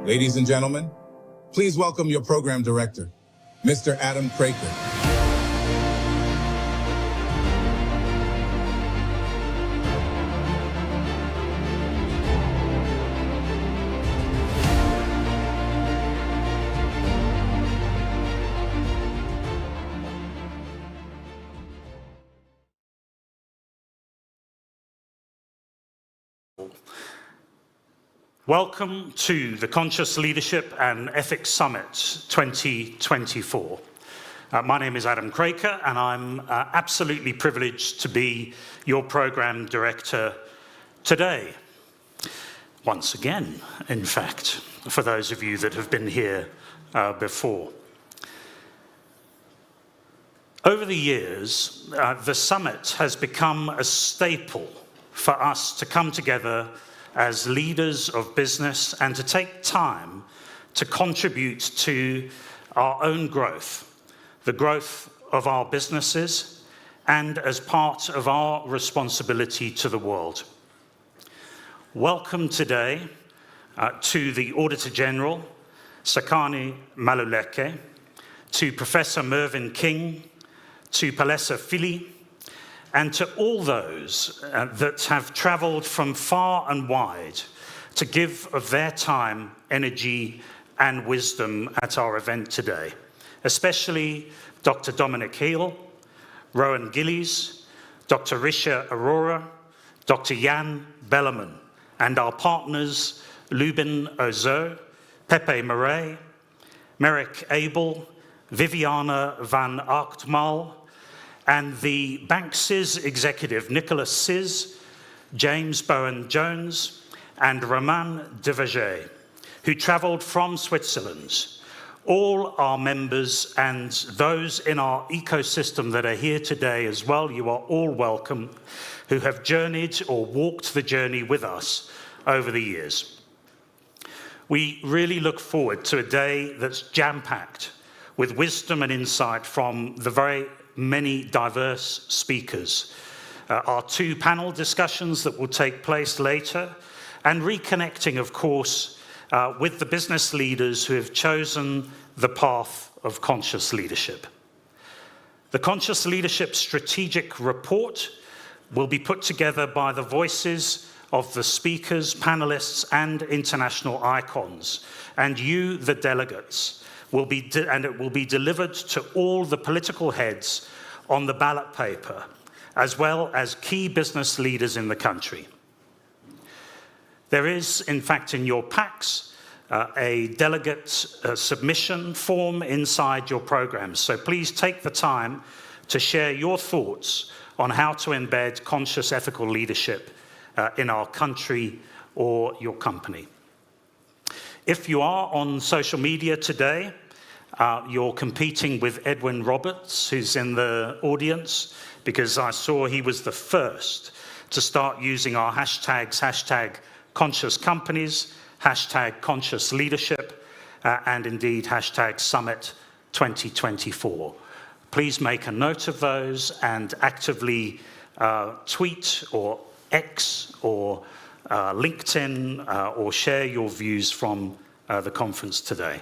Ladies and gentlemen, please welcome your program director, Mr. Adam Craker. Welcome to the Conscious Leadership and Ethics Summit 2024. My name is Adam Craker, and I'm absolutely privileged to be your program director today. Once again, in fact, for those of you that have been here before. Over the years, the summit has become a staple for us to come together as leaders of business and to take time to contribute to our own growth, the growth of our businesses, and as part of our responsibility to the world. Welcome today to the Auditor General, Sakani Maluleke, to Professor Mervyn King, to Palesa Fili, and to all those that have travelled from far and wide to give of their time, energy, and wisdom at our event today, especially Dr. Dominic Heel, Rowan Gillies, Dr. Risha Arora, Dr. Jan Bellerman, and our partners Lubin Ozo, Pepe Murray, Merrick Abel, Viviana van Arktmal, and the Bank CIS executive, Nicholas CIS, James Bowen-Jones, and Roman Devaget, who travelled from Switzerland. All our members and those in our ecosystem that are here today as well, you are all welcome, who have journeyed or walked the journey with us over the years. We really look forward to a day that's jam-packed with wisdom and insight from the very many diverse speakers. Our two panel discussions that will take place later, and reconnecting, of course, with the business leaders who have chosen the path of conscious leadership. The Conscious Leadership Strategic Report will be put together by the voices of the speakers, panelists, and international icons, and you, the delegates, and it will be delivered to all the political heads on the ballot paper, as well as key business leaders in the country. There is, in fact, in your packs, a delegate submission form inside your programs. So please take the time to share your thoughts on how to embed conscious ethical leadership in our country or your company. If you are on social media today, you're competing with Edwin Roberts, who's in the audience, because I saw he was the first to start using our hashtags, hashtag conscious companies, hashtag conscious leadership, and indeed hashtag summit 2024. Please make a note of those and actively tweet or X or LinkedIn or share your views from the conference today.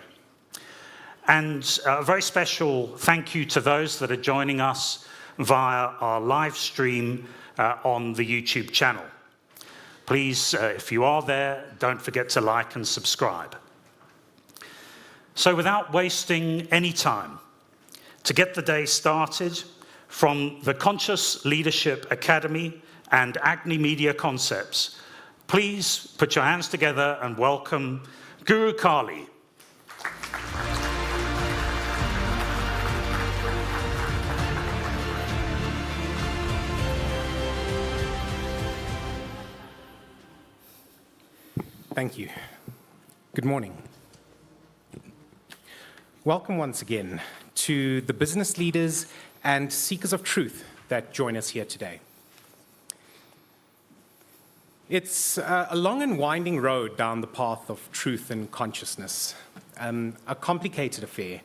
And a very special thank you to those that are joining us via our live stream on the YouTube channel. Please, if you are there, don't forget to like and subscribe. So without wasting any time, to get the day started, from the Conscious Leadership Academy and Agni Media Concepts, please put your hands together and welcome Guru Carly. Thank you. Good morning. Welcome once again to the business leaders and seekers of truth that join us here today. It's a long and winding road down the path of truth and consciousness, a complicated affair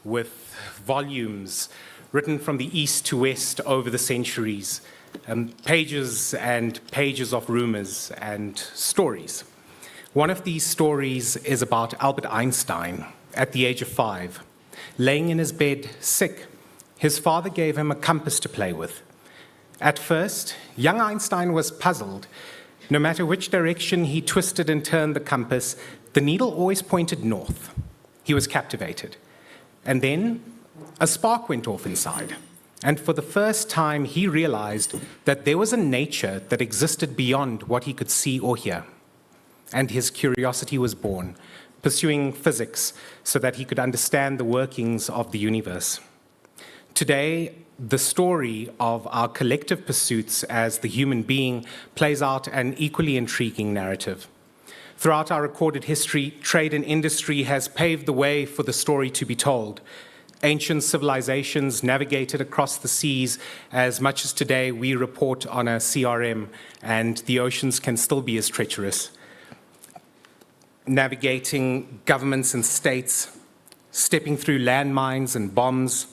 with volumes written from the east to west over the centuries, pages and pages of rumors and stories. One of these stories is about Albert Einstein at the age of 5. Laying in his bed, sick, his father gave him a compass to play with. At first, young Einstein was puzzled. No matter which direction he twisted and turned the compass, the needle always pointed north. He was captivated. And then a spark went off inside. And for the first time, he realized that there was a nature that existed beyond what he could see or hear. And his curiosity was born, pursuing physics so that he could understand the workings of the universe. Today, the story of our collective pursuits as the human being plays out an equally intriguing narrative. Throughout our recorded history, trade and industry has paved the way for the story to be told. Ancient civilizations navigated across the seas as much as today we report on a CRM, and the oceans can still be as treacherous. Navigating governments and states, stepping through landmines and bombs,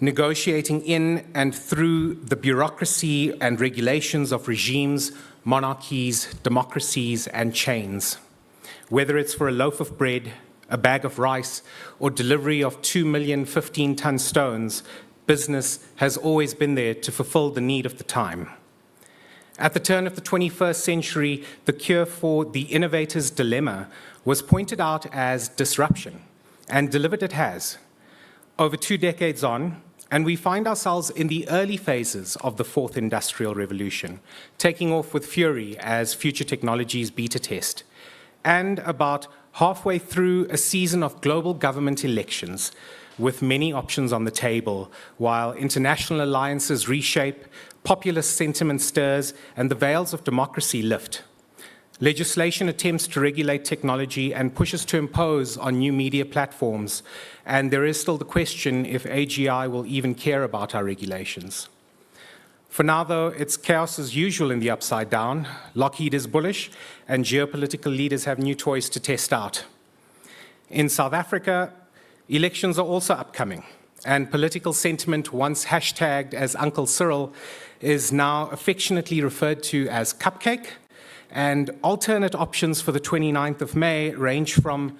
negotiating in and through the bureaucracy and regulations of regimes, monarchies, democracies, and chains. Whether it's for a loaf of bread, a bag of rice, or delivery of 2 million 15-ton stones, business has always been there to fulfill the need of the time. At the turn of the 21st century, the cure for the innovator's dilemma was pointed out as disruption, and delivered it has. Over 2 decades on, and we find ourselves in the early phases of the fourth industrial revolution, taking off with fury as future technologies beta test, and about halfway through a season of global government elections, with many options on the table, while international alliances reshape, populist sentiment stirs, and the veils of democracy lift. Legislation attempts to regulate technology and pushes to impose on new media platforms, and there is still the question if AGI will even care about our regulations. For now, though, it's chaos as usual in the upside down. Lockheed is bullish, and geopolitical leaders have new toys to test out. In South Africa, elections are also upcoming, and political sentiment, once hashtagged as Uncle Cyril, is now affectionately referred to as cupcake, and alternate options for the 29th of May range from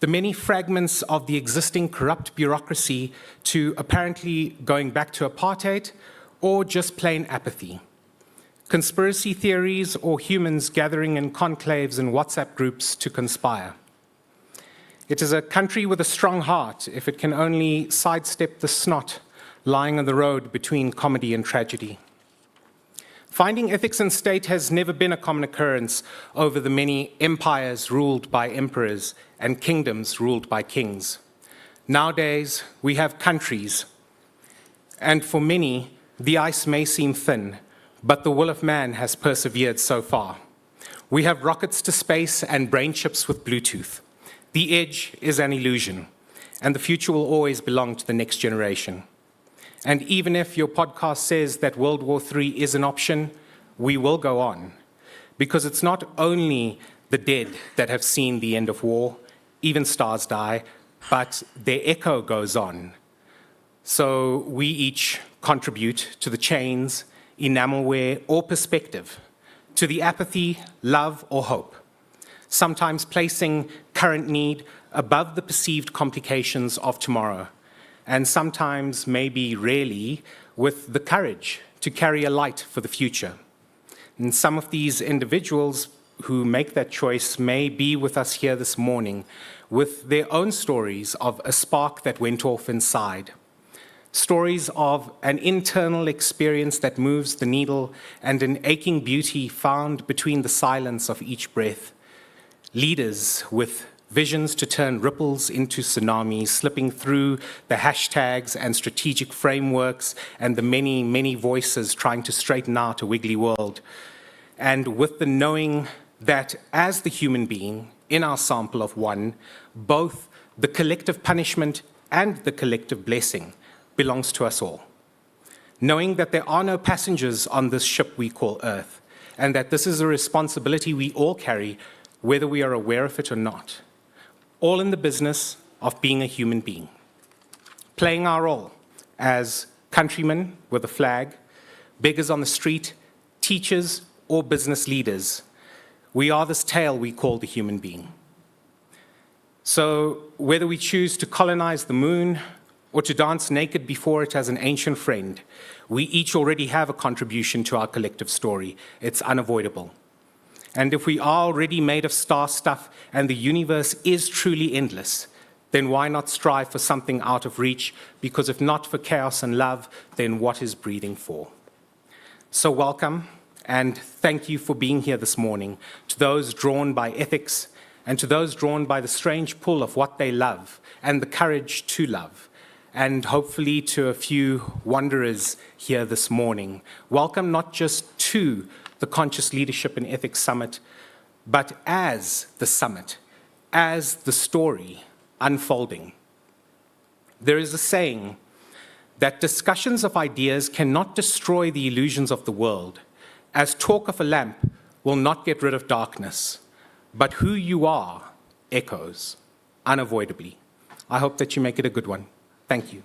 the many fragments of the existing corrupt bureaucracy to apparently going back to apartheid, or just plain apathy. Conspiracy theories or humans gathering in conclaves and WhatsApp groups to conspire. It is a country with a strong heart if it can only sidestep the snot lying on the road between comedy and tragedy. Finding ethics in state has never been a common occurrence over the many empires ruled by emperors and kingdoms ruled by kings. Nowadays, we have countries, and for many, the ice may seem thin, but the will of man has persevered so far. We have rockets to space and brain chips with Bluetooth. The edge is an illusion, and the future will always belong to the next generation. And even if your podcast says that World War III is an option, we will go on, because it's not only the dead that have seen the end of war, even stars die, but their echo goes on. So we each contribute to the chains, enamelware, or perspective, to the apathy, love, or hope, sometimes placing current need above the perceived complications of tomorrow, and sometimes, maybe rarely, with the courage to carry a light for the future. And some of these individuals who make that choice may be with us here this morning with their own stories of a spark that went off inside. Stories of an internal experience that moves the needle and an aching beauty found between the silence of each breath. Leaders with visions to turn ripples into tsunamis, slipping through the hashtags and strategic frameworks and the many, many voices trying to straighten out a wiggly world. And with the knowing that as the human being, in our sample of one, both the collective punishment and the collective blessing belongs to us all. Knowing that there are no passengers on this ship we call Earth, and that this is a responsibility we all carry, whether we are aware of it or not. All in the business of being a human being. Playing our role as countrymen with a flag, beggars on the street, teachers, or business leaders. We are this tail we call the human being. So whether we choose to colonize the moon or to dance naked before it as an ancient friend, we each already have a contribution to our collective story. It's unavoidable. And if we are already made of star stuff and the universe is truly endless, then why not strive for something out of reach? Because if not for chaos and love, then what is breathing for? So welcome, and thank you for being here this morning. To those drawn by ethics, and to those drawn by the strange pull of what they love, and the courage to love, and hopefully to a few wanderers here this morning. Welcome not just to the Conscious Leadership and Ethics Summit, but as the summit, as the story unfolding. There is a saying that discussions of ideas cannot destroy the illusions of the world, as talk of a lamp will not get rid of darkness, but who you are echoes unavoidably. I hope that you make it a good one. Thank you.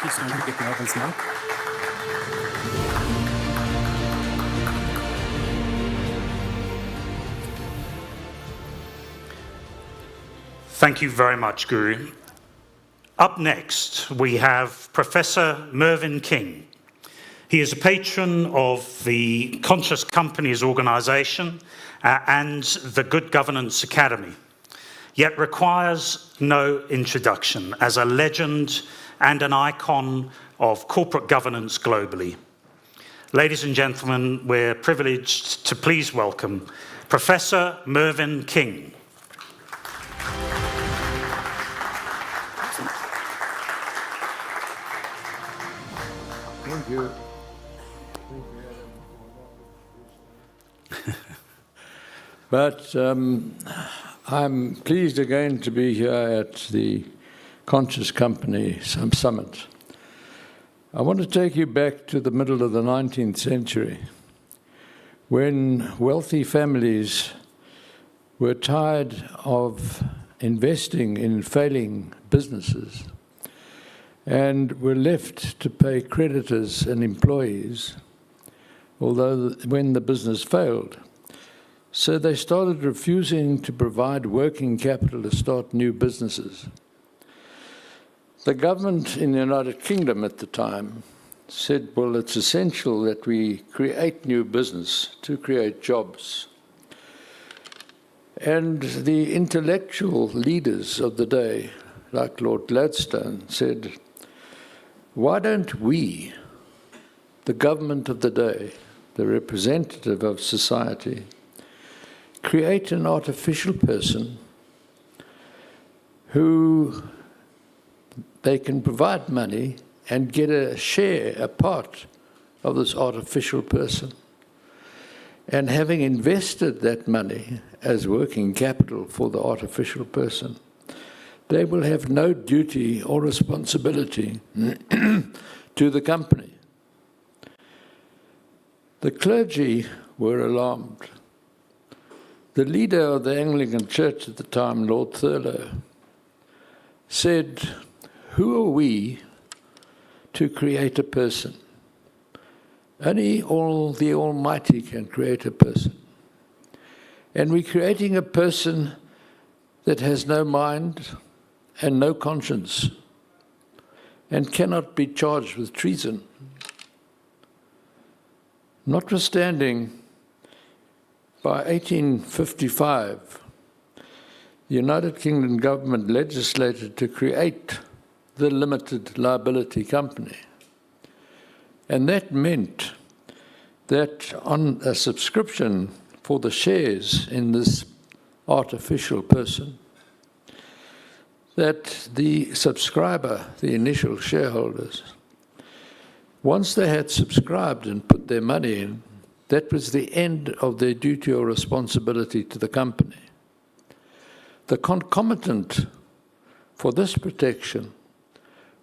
Please don't forget Melvin's mic. Thank you very much, Guru. Up next, we have Professor Mervyn King. He is a patron of the Conscious Companies Organisation and the Good Governance Academy, yet requires no introduction as a legend and an icon of corporate governance globally. Ladies and gentlemen, we're privileged to please welcome Professor Mervyn King. Thank you. But I'm pleased again to be here at the Conscious Company Summit. I want to take you back to the middle of the 19th century, when wealthy families were tired of investing in failing businesses and were left to pay creditors and employees, although when the business failed. So they started refusing to provide working capital to start new businesses. The government in the United Kingdom at the time said, well, it's essential that we create new business to create jobs. And the intellectual leaders of the day, like Lord Gladstone, said, why don't we, the government of the day, the representative of society, create an artificial person who they can provide money and get a share, a part of this artificial person. And having invested that money as working capital for the artificial person, they will have no duty or responsibility to the company. The clergy were alarmed. The leader of the Anglican Church at the time, Lord Thurlow, said, who are we to create a person? Only the Almighty can create a person. And we're creating a person that has no mind and no conscience and cannot be charged with treason. Notwithstanding, by 1855, the United Kingdom government legislated to create the limited liability company. And that meant that on a subscription for the shares in this artificial person, that the subscriber, the initial shareholders, once they had subscribed and put their money in, that was the end of their duty or responsibility to the company. The concomitant for this protection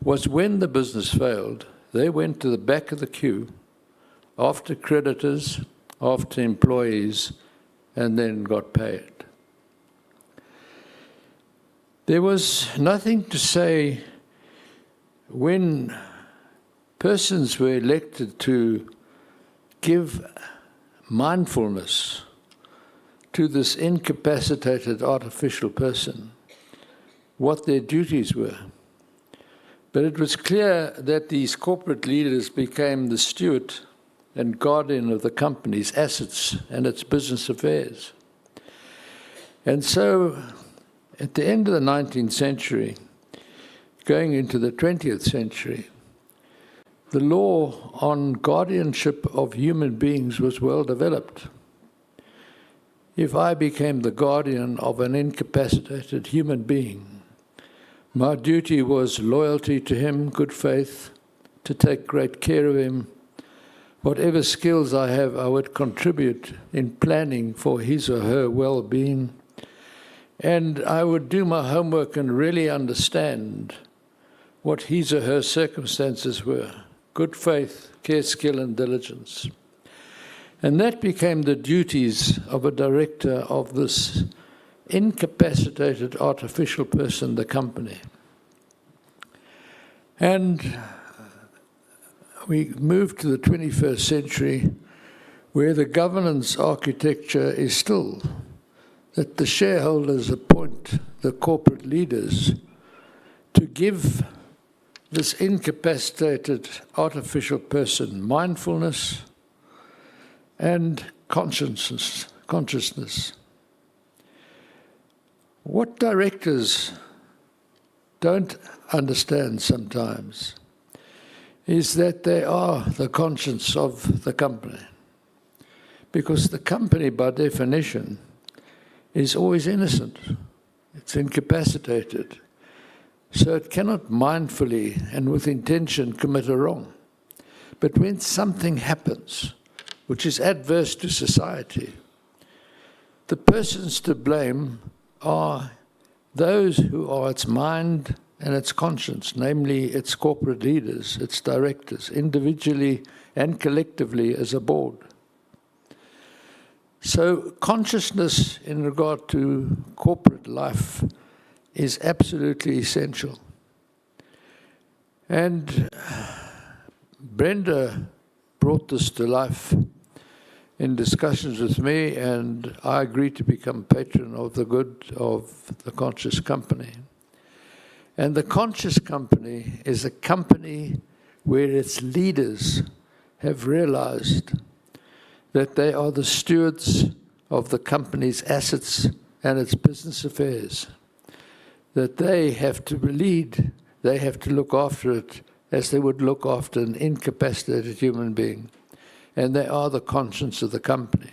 was when the business failed, they went to the back of the queue after creditors, after employees, and then got paid. There was nothing to say when persons were elected to give mindfulness to this incapacitated artificial person what their duties were. But it was clear that these corporate leaders became the steward and guardian of the company's assets and its business affairs. And so, at the end of the 19th century, going into the 20th century, the law on guardianship of human beings was well developed. If I became the guardian of an incapacitated human being, my duty was loyalty to him, good faith, to take great care of him. Whatever skills I have, I would contribute in planning for his or her well-being. And I would do my homework and really understand what his or her circumstances were. Good faith, care, skill, and diligence. And that became the duties of a director of this incapacitated artificial person, the company. And we moved to the 21st century, where the governance architecture is still that the shareholders appoint the corporate leaders to give this incapacitated artificial person mindfulness and consciousness. What directors don't understand sometimes is that they are the conscience of the company. Because the company, by definition, is always innocent. It's incapacitated. So it cannot mindfully and with intention commit a wrong. But when something happens which is adverse to society, the persons to blame are those who are its mind and its conscience, namely its corporate leaders, its directors, individually and collectively as a board. So consciousness in regard to corporate life is absolutely essential. And Brenda brought this to life in discussions with me, and I agreed to become patron of the good of the conscious company. And the conscious company is a company where its leaders have realized that they are the stewards of the company's assets and its business affairs, that they have to lead, they have to look after it as they would look after an incapacitated human being. And they are the conscience of the company.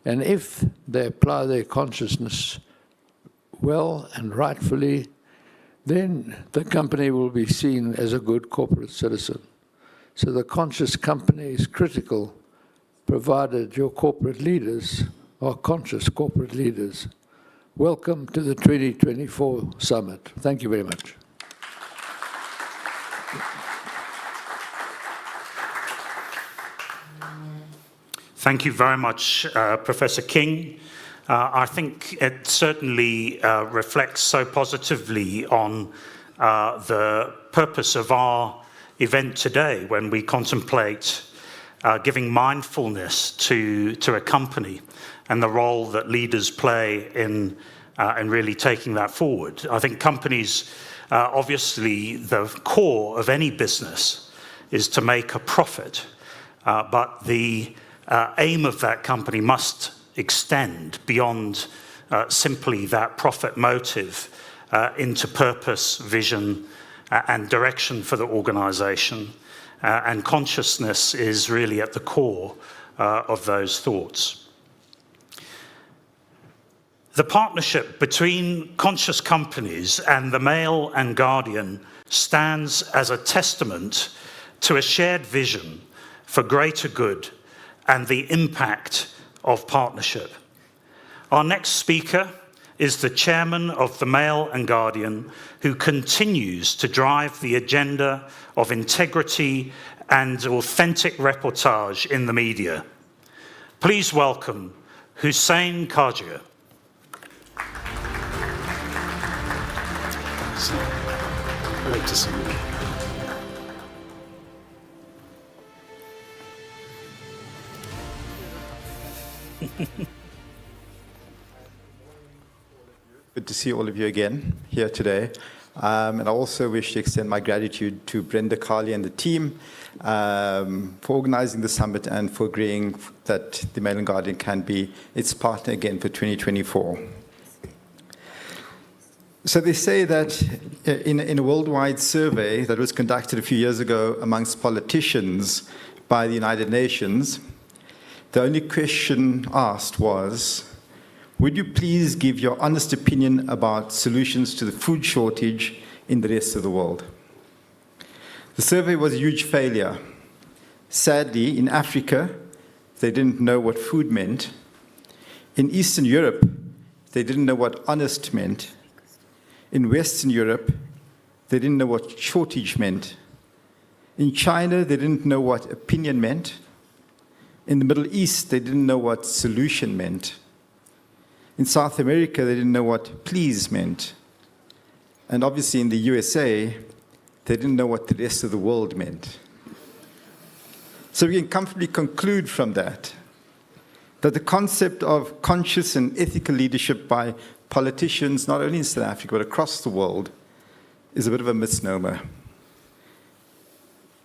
And if they apply their consciousness well and rightfully, then the company will be seen as a good corporate citizen. So the conscious company is critical, provided your corporate leaders are conscious corporate leaders. Welcome to the 2024 summit. Thank you very much. Thank you very much, Professor King. I think it certainly reflects so positively on the purpose of our event today when we contemplate giving mindfulness to a company and the role that leaders play in really taking that forward. I think companies, obviously, the core of any business is to make a profit, but the aim of that company must extend beyond simply that profit motive into purpose, vision, and direction for the organization. And consciousness is really at the core of those thoughts. The partnership between conscious companies and the Mail and Guardian stands as a testament to a shared vision for greater good and the impact of partnership. Our next speaker is the chairman of the Mail and Guardian, who continues to drive the agenda of integrity and authentic reportage in the media. Please welcome Hussein Kajia. Great to see you. Good to see all of you again here today. And I also wish to extend my gratitude to Brenda Carly and the team for organizing the summit and for agreeing that the Mail and Guardian can be its partner again for 2024. So they say that in a worldwide survey that was conducted a few years ago amongst politicians by the United Nations, the only question asked was, would you please give your honest opinion about solutions to the food shortage in the rest of the world? The survey was a huge failure. Sadly, in Africa, they didn't know what food meant. In Eastern Europe, they didn't know what honest meant. In Western Europe, they didn't know what shortage meant. In China, they didn't know what opinion meant. In the Middle East, they didn't know what solution meant. In South America, they didn't know what please meant. And obviously in the USA, they didn't know what the rest of the world meant. So we can comfortably conclude from that the concept of conscious and ethical leadership by politicians, not only in South Africa, but across the world, is a bit of a misnomer.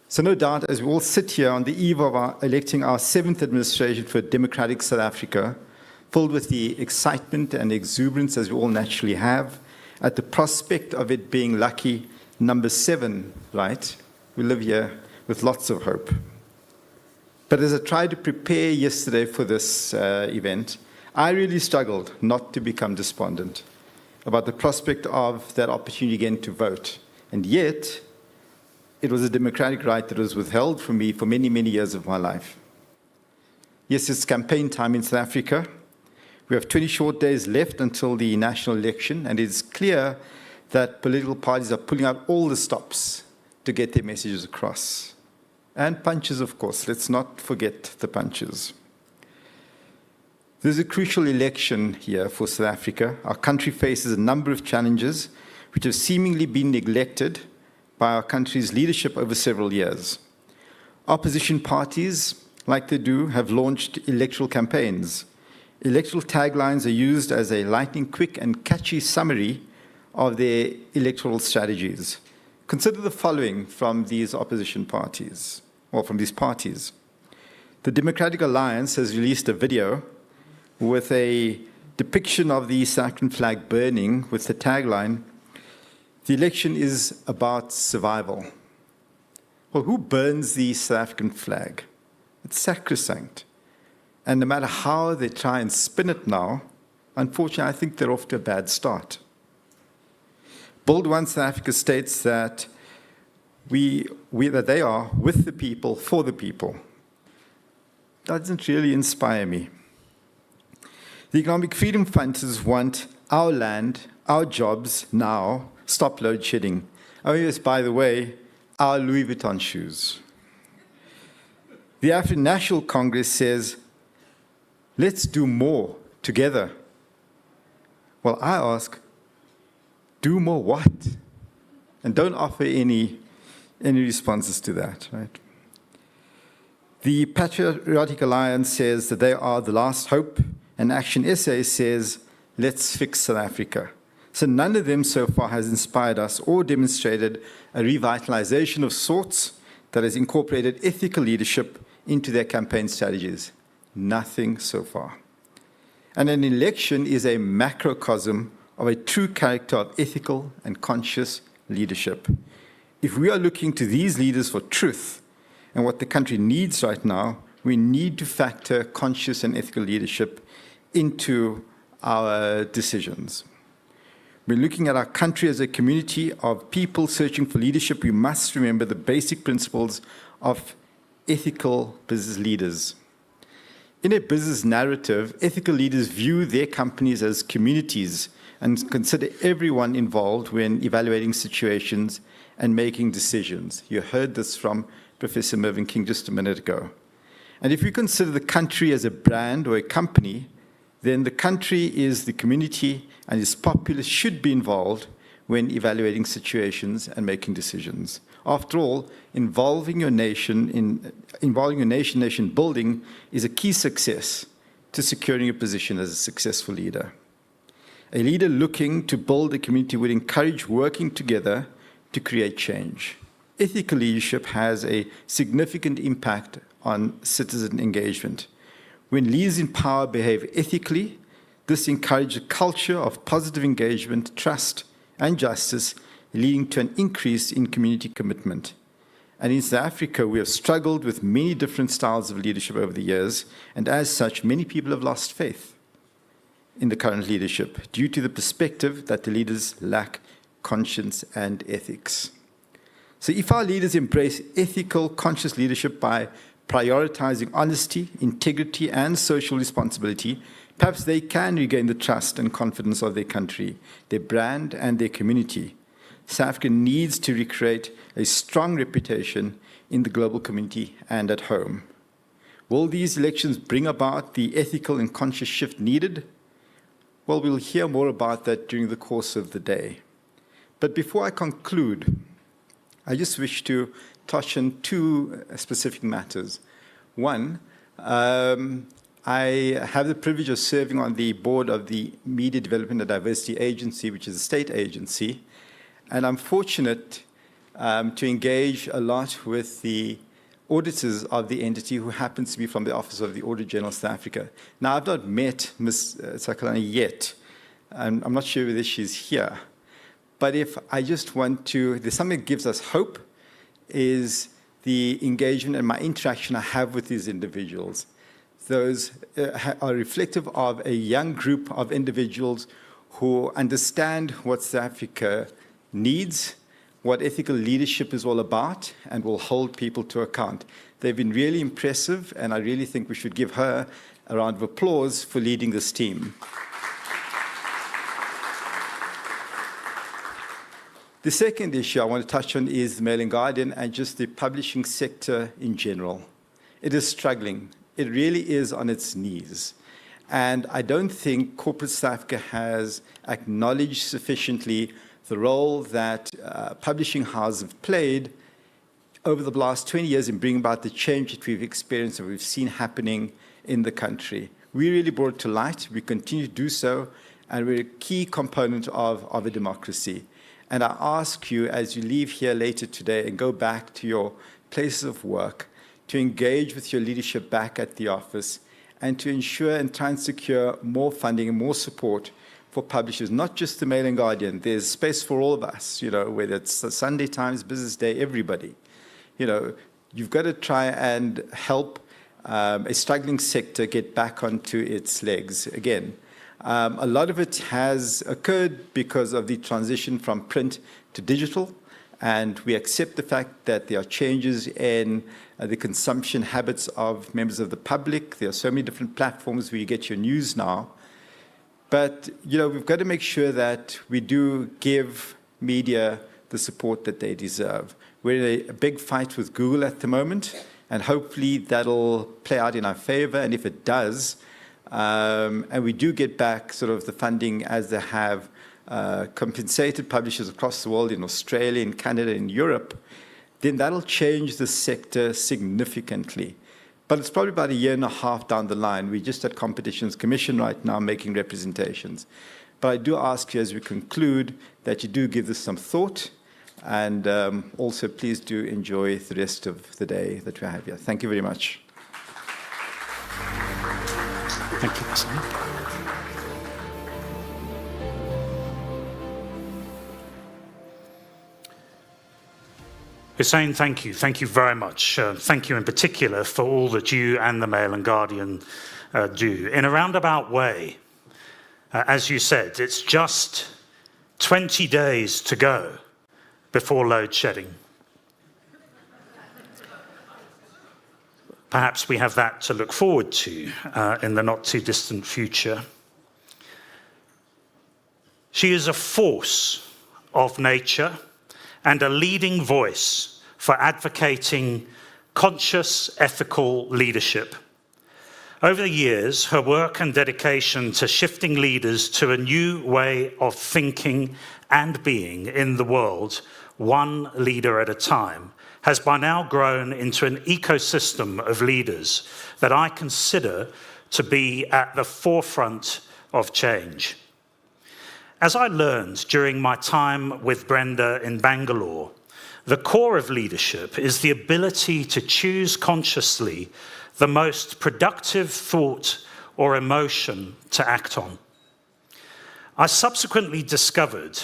So no doubt, as we all sit here on the eve of electing our 7th administration for democratic South Africa, filled with the excitement and exuberance as we all naturally have, at the prospect of it being lucky number 7, right? We live here with lots of hope. But as I tried to prepare yesterday for this event, I really struggled not to become despondent about the prospect of that opportunity again to vote. And yet, it was a democratic right that was withheld from me for many, many years of my life. Yes, it's campaign time in South Africa. We have 20 short days left until the national election, and it's clear that political parties are pulling out all the stops to get their messages across. And punches, of course. Let's not forget the punches. There's a crucial election here for South Africa. Our country faces a number of challenges which have seemingly been neglected by our country's leadership over several years. Opposition parties, like they do, have launched electoral campaigns. Electoral taglines are used as a lightning-quick and catchy summary of their electoral strategies. Consider the following from these opposition parties, or from these parties. The Democratic Alliance has released a video with a depiction of the South African flag burning with the tagline, "The election is about survival." Well, who burns the South African flag? It's sacrosanct. And no matter how they try and spin it now, unfortunately, I think they're off to a bad start. Build One South Africa states that that they are with the people, for the people. That doesn't really inspire me. The Economic Freedom Fighters want our land, our jobs now, stop load shedding. Oh yes, by the way, our Louis Vuitton shoes. The African National Congress says, let's do more together. Well, I ask, do more what? And don't offer any responses to that, right? The Patriotic Alliance says that they are the last hope, and Action SA says, let's fix South Africa. So none of them so far has inspired us or demonstrated a revitalization of sorts that has incorporated ethical leadership into their campaign strategies. Nothing so far. And an election is a macrocosm of a true character of ethical and conscious leadership. If we are looking to these leaders for truth and what the country needs right now, we need to factor conscious and ethical leadership into our decisions. We're looking at our country as a community of people searching for leadership. We must remember the basic principles of ethical business leaders. In a business narrative, ethical leaders view their companies as communities and consider everyone involved when evaluating situations and making decisions. You heard this from Professor Mervyn King just a minute ago. And if we consider the country as a brand or a company, then the country is the community and its populace should be involved when evaluating situations and making decisions. After all, involving your nation building is a key success to securing a position as a successful leader. A leader looking to build a community would encourage working together to create change. Ethical leadership has a significant impact on citizen engagement. When leaders in power behave ethically, this encourages a culture of positive engagement, trust, and justice, leading to an increase in community commitment. And in South Africa, we have struggled with many different styles of leadership over the years, and as such, many people have lost faith in the current leadership due to the perspective that the leaders lack conscience and ethics. So if our leaders embrace ethical, conscious leadership by prioritizing honesty, integrity, and social responsibility, perhaps they can regain the trust and confidence of their country, their brand, and their community. South Africa needs to recreate a strong reputation in the global community and at home. Will these elections bring about the ethical and conscious shift needed? Well, we'll hear more about that during the course of the day. But before I conclude, I just wish to touch on two specific matters. One, I have the privilege of serving on the board of the Media Development and Diversity Agency, which is a state agency, and I'm fortunate to engage a lot with the auditors of the entity, who happens to be from the Office of the Auditor General of South Africa. Now, I've not met Ms. Sakalani yet, and I'm not sure whether she's here, but if I just want to, there's something that gives us hope, is the engagement and my interaction I have with these individuals. Those are reflective of a young group of individuals who understand what South Africa needs, what ethical leadership is all about, and will hold people to account. They've been really impressive, and I really think we should give her a round of applause for leading this team. The second issue I want to touch on is the Mail and Guardian and just the publishing sector in general. It is struggling. It really is on its knees. And I don't think corporate South Africa has acknowledged sufficiently the role that publishing houses have played over the last 20 years in bringing about the change that we've experienced and we've seen happening in the country. We really brought it to light. We continue to do so, and we're a key component of a democracy. And I ask you, as you leave here later today and go back to your places of work, to engage with your leadership back at the office and to ensure and try and secure more funding and more support for publishers, not just the Mail and Guardian. There's space for all of us, whether it's the Sunday Times, Business Day, everybody. You've got to try and help a struggling sector get back onto its legs again. A lot of it has occurred because of the transition from print to digital, and we accept the fact that there are changes in the consumption habits of members of the public. There are so many different platforms where you get your news now. But, we've got to make sure that we do give media the support that they deserve. We're in a big fight with Google at the moment, and hopefully that'll play out in our favor. And if it does, and we do get back sort of the funding as they have compensated publishers across the world in Australia, in Canada, in Europe, then that'll change the sector significantly. But it's probably about a year and a half down the line. We're just at Competitions Commission right now making representations. But I do ask you as we conclude that you do give this some thought, and also please do enjoy the rest of the day that we have here. Thank you very much. Thank you, Hussein. Hussein, thank you. Thank you very much. Thank you in particular for all that you and the Mail and Guardian do. In a roundabout way, as you said, it's just 20 days to go before load shedding. Perhaps we have that to look forward to in the not too distant future. She is a force of nature and a leading voice for advocating conscious, ethical leadership. Over the years, her work and dedication to shifting leaders to a new way of thinking and being in the world, one leader at a time, has by now grown into an ecosystem of leaders that I consider to be at the forefront of change. As I learned during my time with Brenda in Bangalore, the core of leadership is the ability to choose consciously the most productive thought or emotion to act on. I subsequently discovered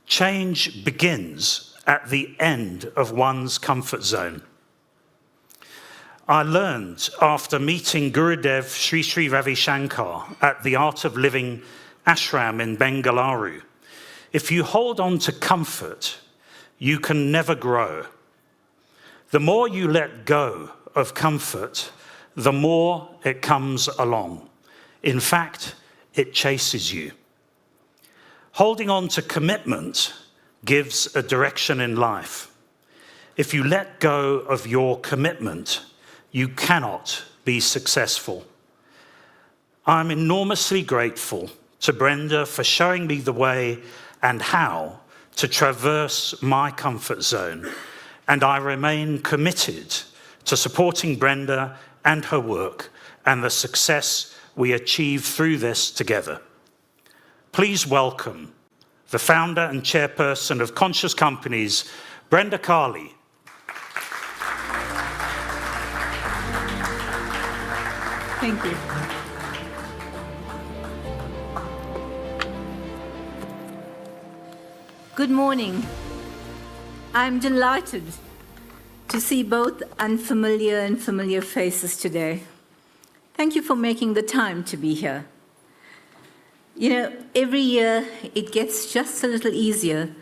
change begins at the end of one's comfort zone. I learned after meeting Gurudev Sri Sri Ravi Shankar at the Art of Living ashram in Bengaluru, if you hold on to comfort, you can never grow. The more you let go of comfort, the more it comes along. In fact, it chases you. Holding on to commitment gives a direction in life. If you let go of your commitment, you cannot be successful. I'm enormously grateful to Brenda for showing me the way and how to traverse my comfort zone, and I remain committed to supporting Brenda and her work and the success we achieve through this together. Please welcome the founder and chairperson of Conscious Companies, Brenda Carly. Thank you. Good morning. I'm delighted to see both unfamiliar and familiar faces today. Thank you for making the time to be here. You know, every year it gets just a little easier,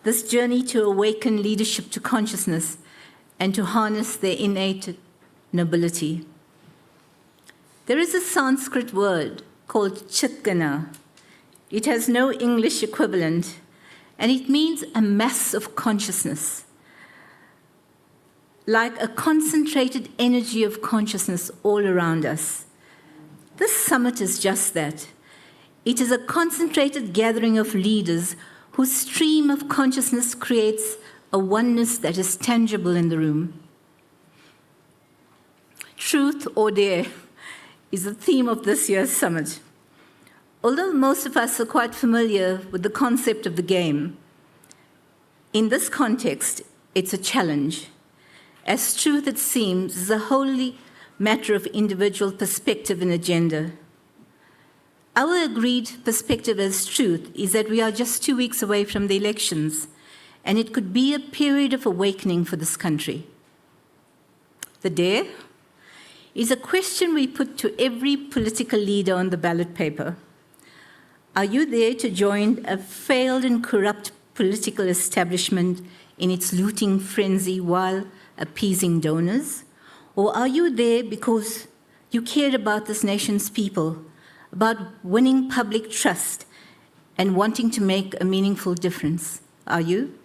this journey to awaken leadership to consciousness and to harness their innate nobility. There is a Sanskrit word called chitgana. It has no English equivalent, and it means a mass of consciousness, like a concentrated energy of consciousness all around us. This summit is just that. It is a concentrated gathering of leaders whose stream of consciousness creates a oneness that is tangible in the room. Truth or dare is the theme of this year's summit. Although most of us are quite familiar with the concept of the game, in this context, it's a challenge. As truth, it seems, is a wholly matter of individual perspective and agenda. Our agreed perspective as truth is that we are just 2 weeks away from the elections, and it could be a period of awakening for this country. The dare is a question we put to every political leader on the ballot paper. Are you there to join a failed and corrupt political establishment in its looting frenzy while appeasing donors? Or are you there because you cared about this nation's people, about winning public trust and wanting to make a meaningful difference? Are you?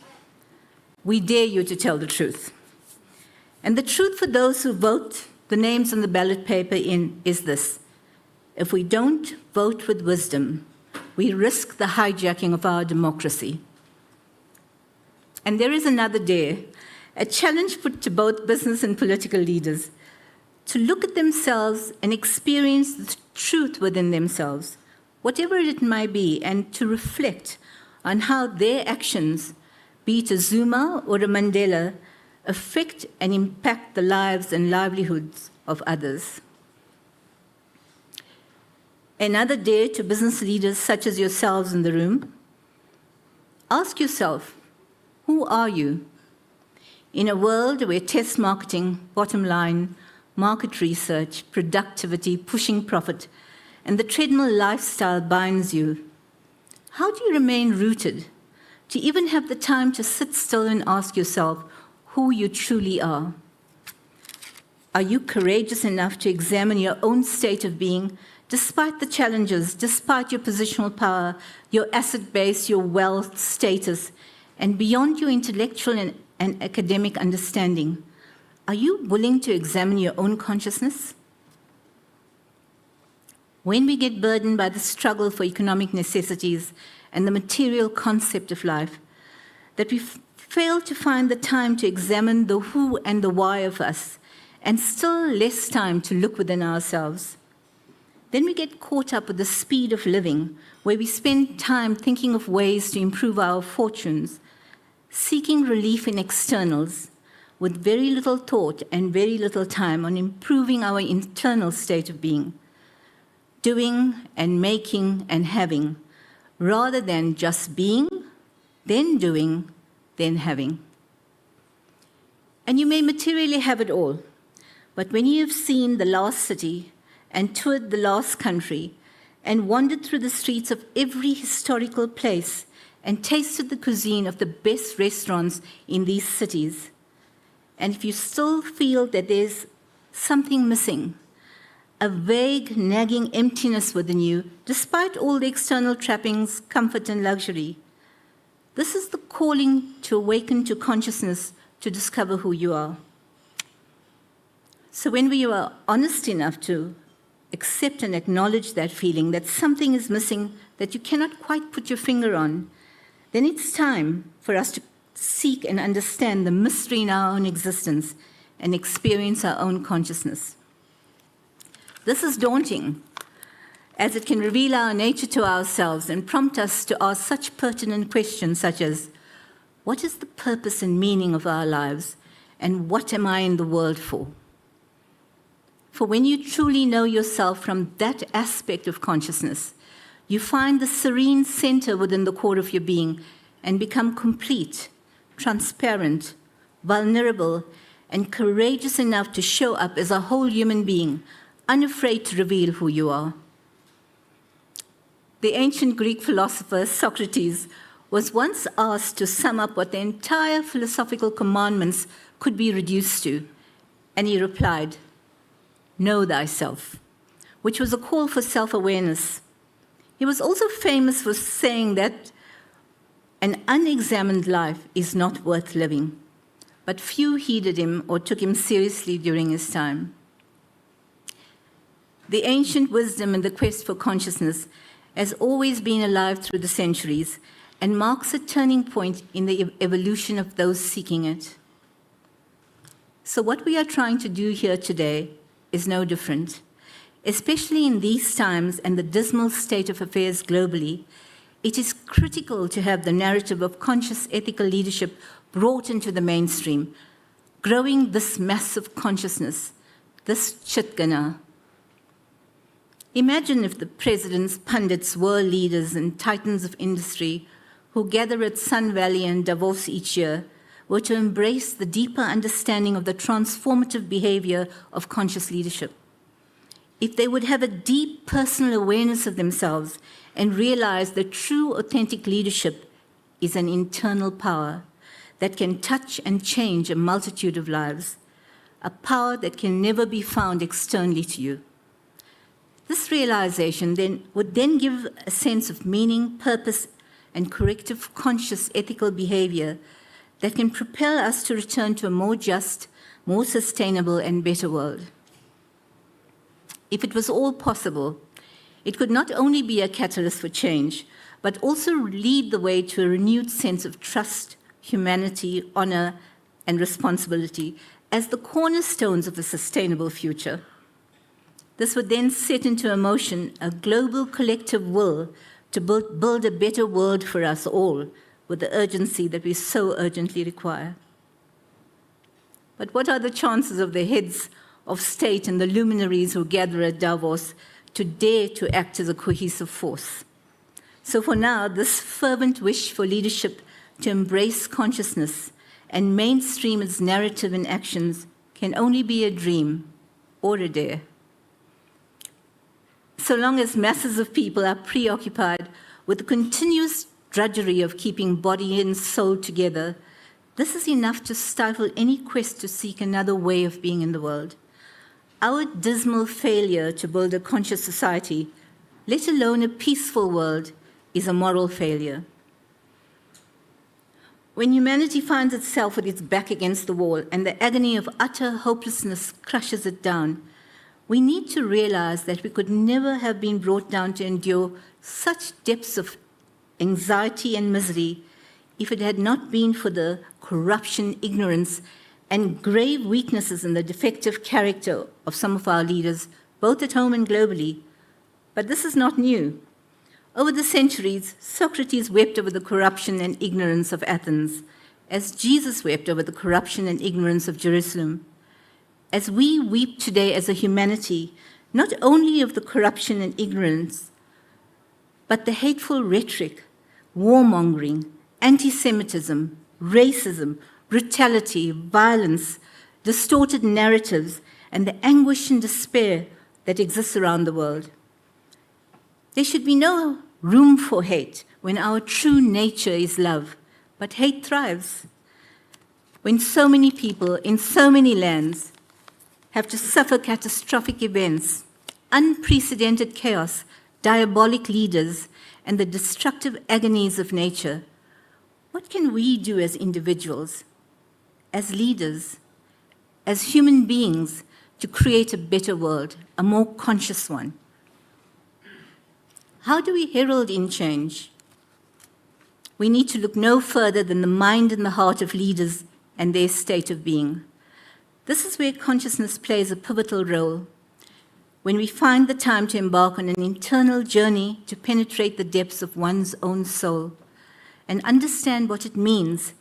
We dare you to tell the truth. And the truth for those who vote the names on the ballot paper is this: if we don't vote with wisdom, we risk the hijacking of our democracy. And there is another dare, a challenge put to both business and political leaders, to look at themselves and experience the truth within themselves, whatever it might be, and to reflect on how their actions, be it a Zuma or a Mandela, affect and impact the lives and livelihoods of others. Another dare to business leaders such as yourselves in the room: ask yourself, who are you? In a world where test marketing, bottom line, market research, productivity, pushing profit, and the treadmill lifestyle binds you, how do you remain rooted, to even have the time to sit still and ask yourself who you truly are? Are you courageous enough to examine your own state of being, despite the challenges, despite your positional power, your asset base, your wealth, status, and beyond your intellectual and academic understanding? Are you willing to examine your own consciousness? When we get burdened by the struggle for economic necessities and the material concept of life, that we fail to find the time to examine the who and the why of us, and still less time to look within ourselves. Then we get caught up with the speed of living, where we spend time thinking of ways to improve our fortunes, seeking relief in externals, with very little thought and very little time on improving our internal state of being, doing and making and having, rather than just being, then doing, then having. And you may materially have it all, but when you have seen the last city and toured the last country and wandered through the streets of every historical place and tasted the cuisine of the best restaurants in these cities, and if you still feel that there's something missing, a vague, nagging emptiness within you, despite all the external trappings, comfort, and luxury, this is the calling to awaken to consciousness to discover who you are. So when we are honest enough to accept and acknowledge that feeling that something is missing that you cannot quite put your finger on, then it's time for us to seek and understand the mystery in our own existence and experience our own consciousness. This is daunting, as it can reveal our nature to ourselves and prompt us to ask such pertinent questions such as, what is the purpose and meaning of our lives, and what am I in the world for? For when you truly know yourself from that aspect of consciousness, you find the serene center within the core of your being and become complete, transparent, vulnerable, and courageous enough to show up as a whole human being, unafraid to reveal who you are. The ancient Greek philosopher Socrates was once asked to sum up what the entire philosophical commandments could be reduced to, and he replied, "Know thyself," which was a call for self-awareness. He was also famous for saying that an unexamined life is not worth living, but few heeded him or took him seriously during his time. The ancient wisdom and the quest for consciousness has always been alive through the centuries and marks a turning point in the evolution of those seeking it. So what we are trying to do here today is no different. Especially in these times and the dismal state of affairs globally, it is critical to have the narrative of conscious ethical leadership brought into the mainstream, growing this massive consciousness, this Chitgana. Imagine if the presidents, pundits, world leaders, and titans of industry who gather at Sun Valley and Davos each year were to embrace the deeper understanding of the transformative behavior of conscious leadership. If they would have a deep personal awareness of themselves and realize that true, authentic leadership is an internal power that can touch and change a multitude of lives, a power that can never be found externally to you. This realization would then give a sense of meaning, purpose, and corrective conscious ethical behavior that can propel us to return to a more just, more sustainable, and better world. If it was all possible, it could not only be a catalyst for change, but also lead the way to a renewed sense of trust, humanity, honor, and responsibility as the cornerstones of a sustainable future. This would then set into motion a global collective will to build a better world for us all with the urgency that we so urgently require. But what are the chances of the heads of state and the luminaries who gather at Davos to dare to act as a cohesive force? So for now, this fervent wish for leadership to embrace consciousness and mainstream its narrative and actions can only be a dream or a dare. So long as masses of people are preoccupied with the continuous drudgery of keeping body and soul together, this is enough to stifle any quest to seek another way of being in the world. Our dismal failure to build a conscious society, let alone a peaceful world, is a moral failure. When humanity finds itself with its back against the wall and the agony of utter hopelessness crushes it down, we need to realize that we could never have been brought down to endure such depths of anxiety and misery if it had not been for the corruption, ignorance, and grave weaknesses in the defective character of some of our leaders, both at home and globally, But this is not new. Over the centuries, Socrates wept over the corruption and ignorance of Athens, as Jesus wept over the corruption and ignorance of Jerusalem. As we weep today as a humanity, not only of the corruption and ignorance, but the hateful rhetoric, warmongering, anti-Semitism, racism, brutality, violence, distorted narratives, and the anguish and despair that exists around the world. There should be no room for hate when our true nature is love, but hate thrives. When so many people in so many lands have to suffer catastrophic events, unprecedented chaos, diabolic leaders, and the destructive agonies of nature, what can we do as individuals, as leaders, as human beings to create a better world, a more conscious one? How do we herald in change? We need to look no further than the mind and the heart of leaders and their state of being. This is where consciousness plays a pivotal role. When we find the time to embark on an internal journey to penetrate the depths of one's own soul and understand what it means,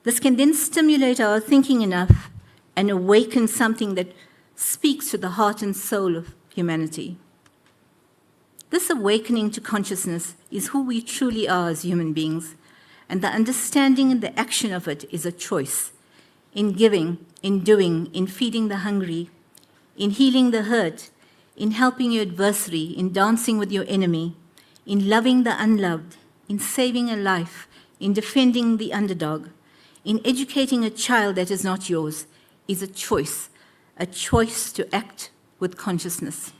this can then stimulate our thinking enough and awaken something that speaks to the heart and soul of humanity. This awakening to consciousness is who we truly are as human beings, and the understanding and the action of it is a choice. In giving, in doing, in feeding the hungry, in healing the hurt, in helping your adversary, in dancing with your enemy, in loving the unloved, in saving a life, in defending the underdog, in educating a child that is not yours, is a choice to act with consciousness.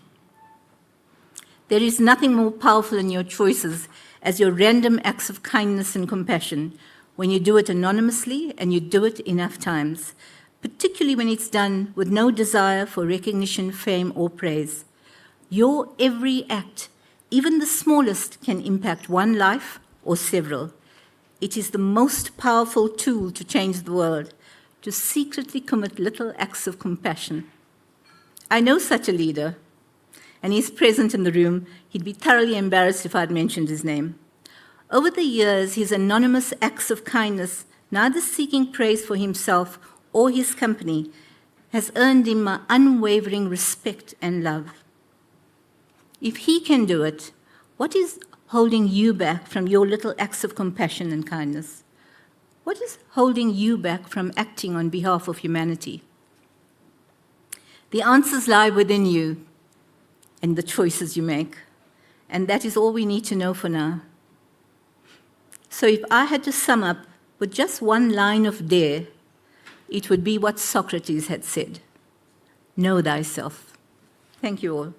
There is nothing more powerful in your choices as your random acts of kindness and compassion when you do it anonymously and you do it enough times, particularly when it's done with no desire for recognition, fame, or praise. Your every act, even the smallest, can impact one life or several. It is the most powerful tool to change the world, to secretly commit little acts of compassion. I know such a leader, and he's present in the room. He'd be thoroughly embarrassed if I'd mentioned his name. Over the years, his anonymous acts of kindness, neither seeking praise for himself or his company, has earned him my unwavering respect and love. If he can do it, what is holding you back from your little acts of compassion and kindness? What is holding you back from acting on behalf of humanity? The answers lie within you and the choices you make, and that is all we need to know for now. So if I had to sum up with just one line of dare, it would be what Socrates had said: know thyself. Thank you all.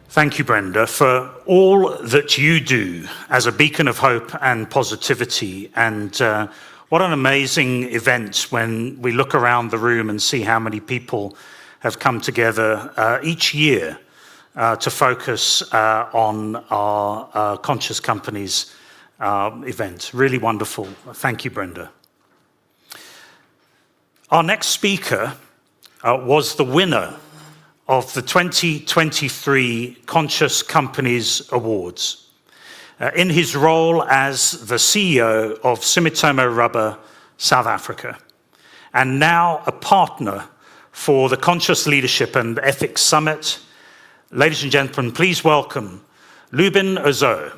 Thank you, Brenda, for all that you do as a beacon of hope and positivity. And what an amazing event when we look around the room and see how many people have come together each year to focus on our Conscious Companies event. Really wonderful. Thank you, Brenda. Our next speaker was the winner of the 2023 Conscious Companies Awards in his role as the CEO of Sumitomo Rubber South Africa, and now a partner for the Conscious Leadership and Ethics Summit. Ladies and gentlemen, please welcome Lubin Ozo.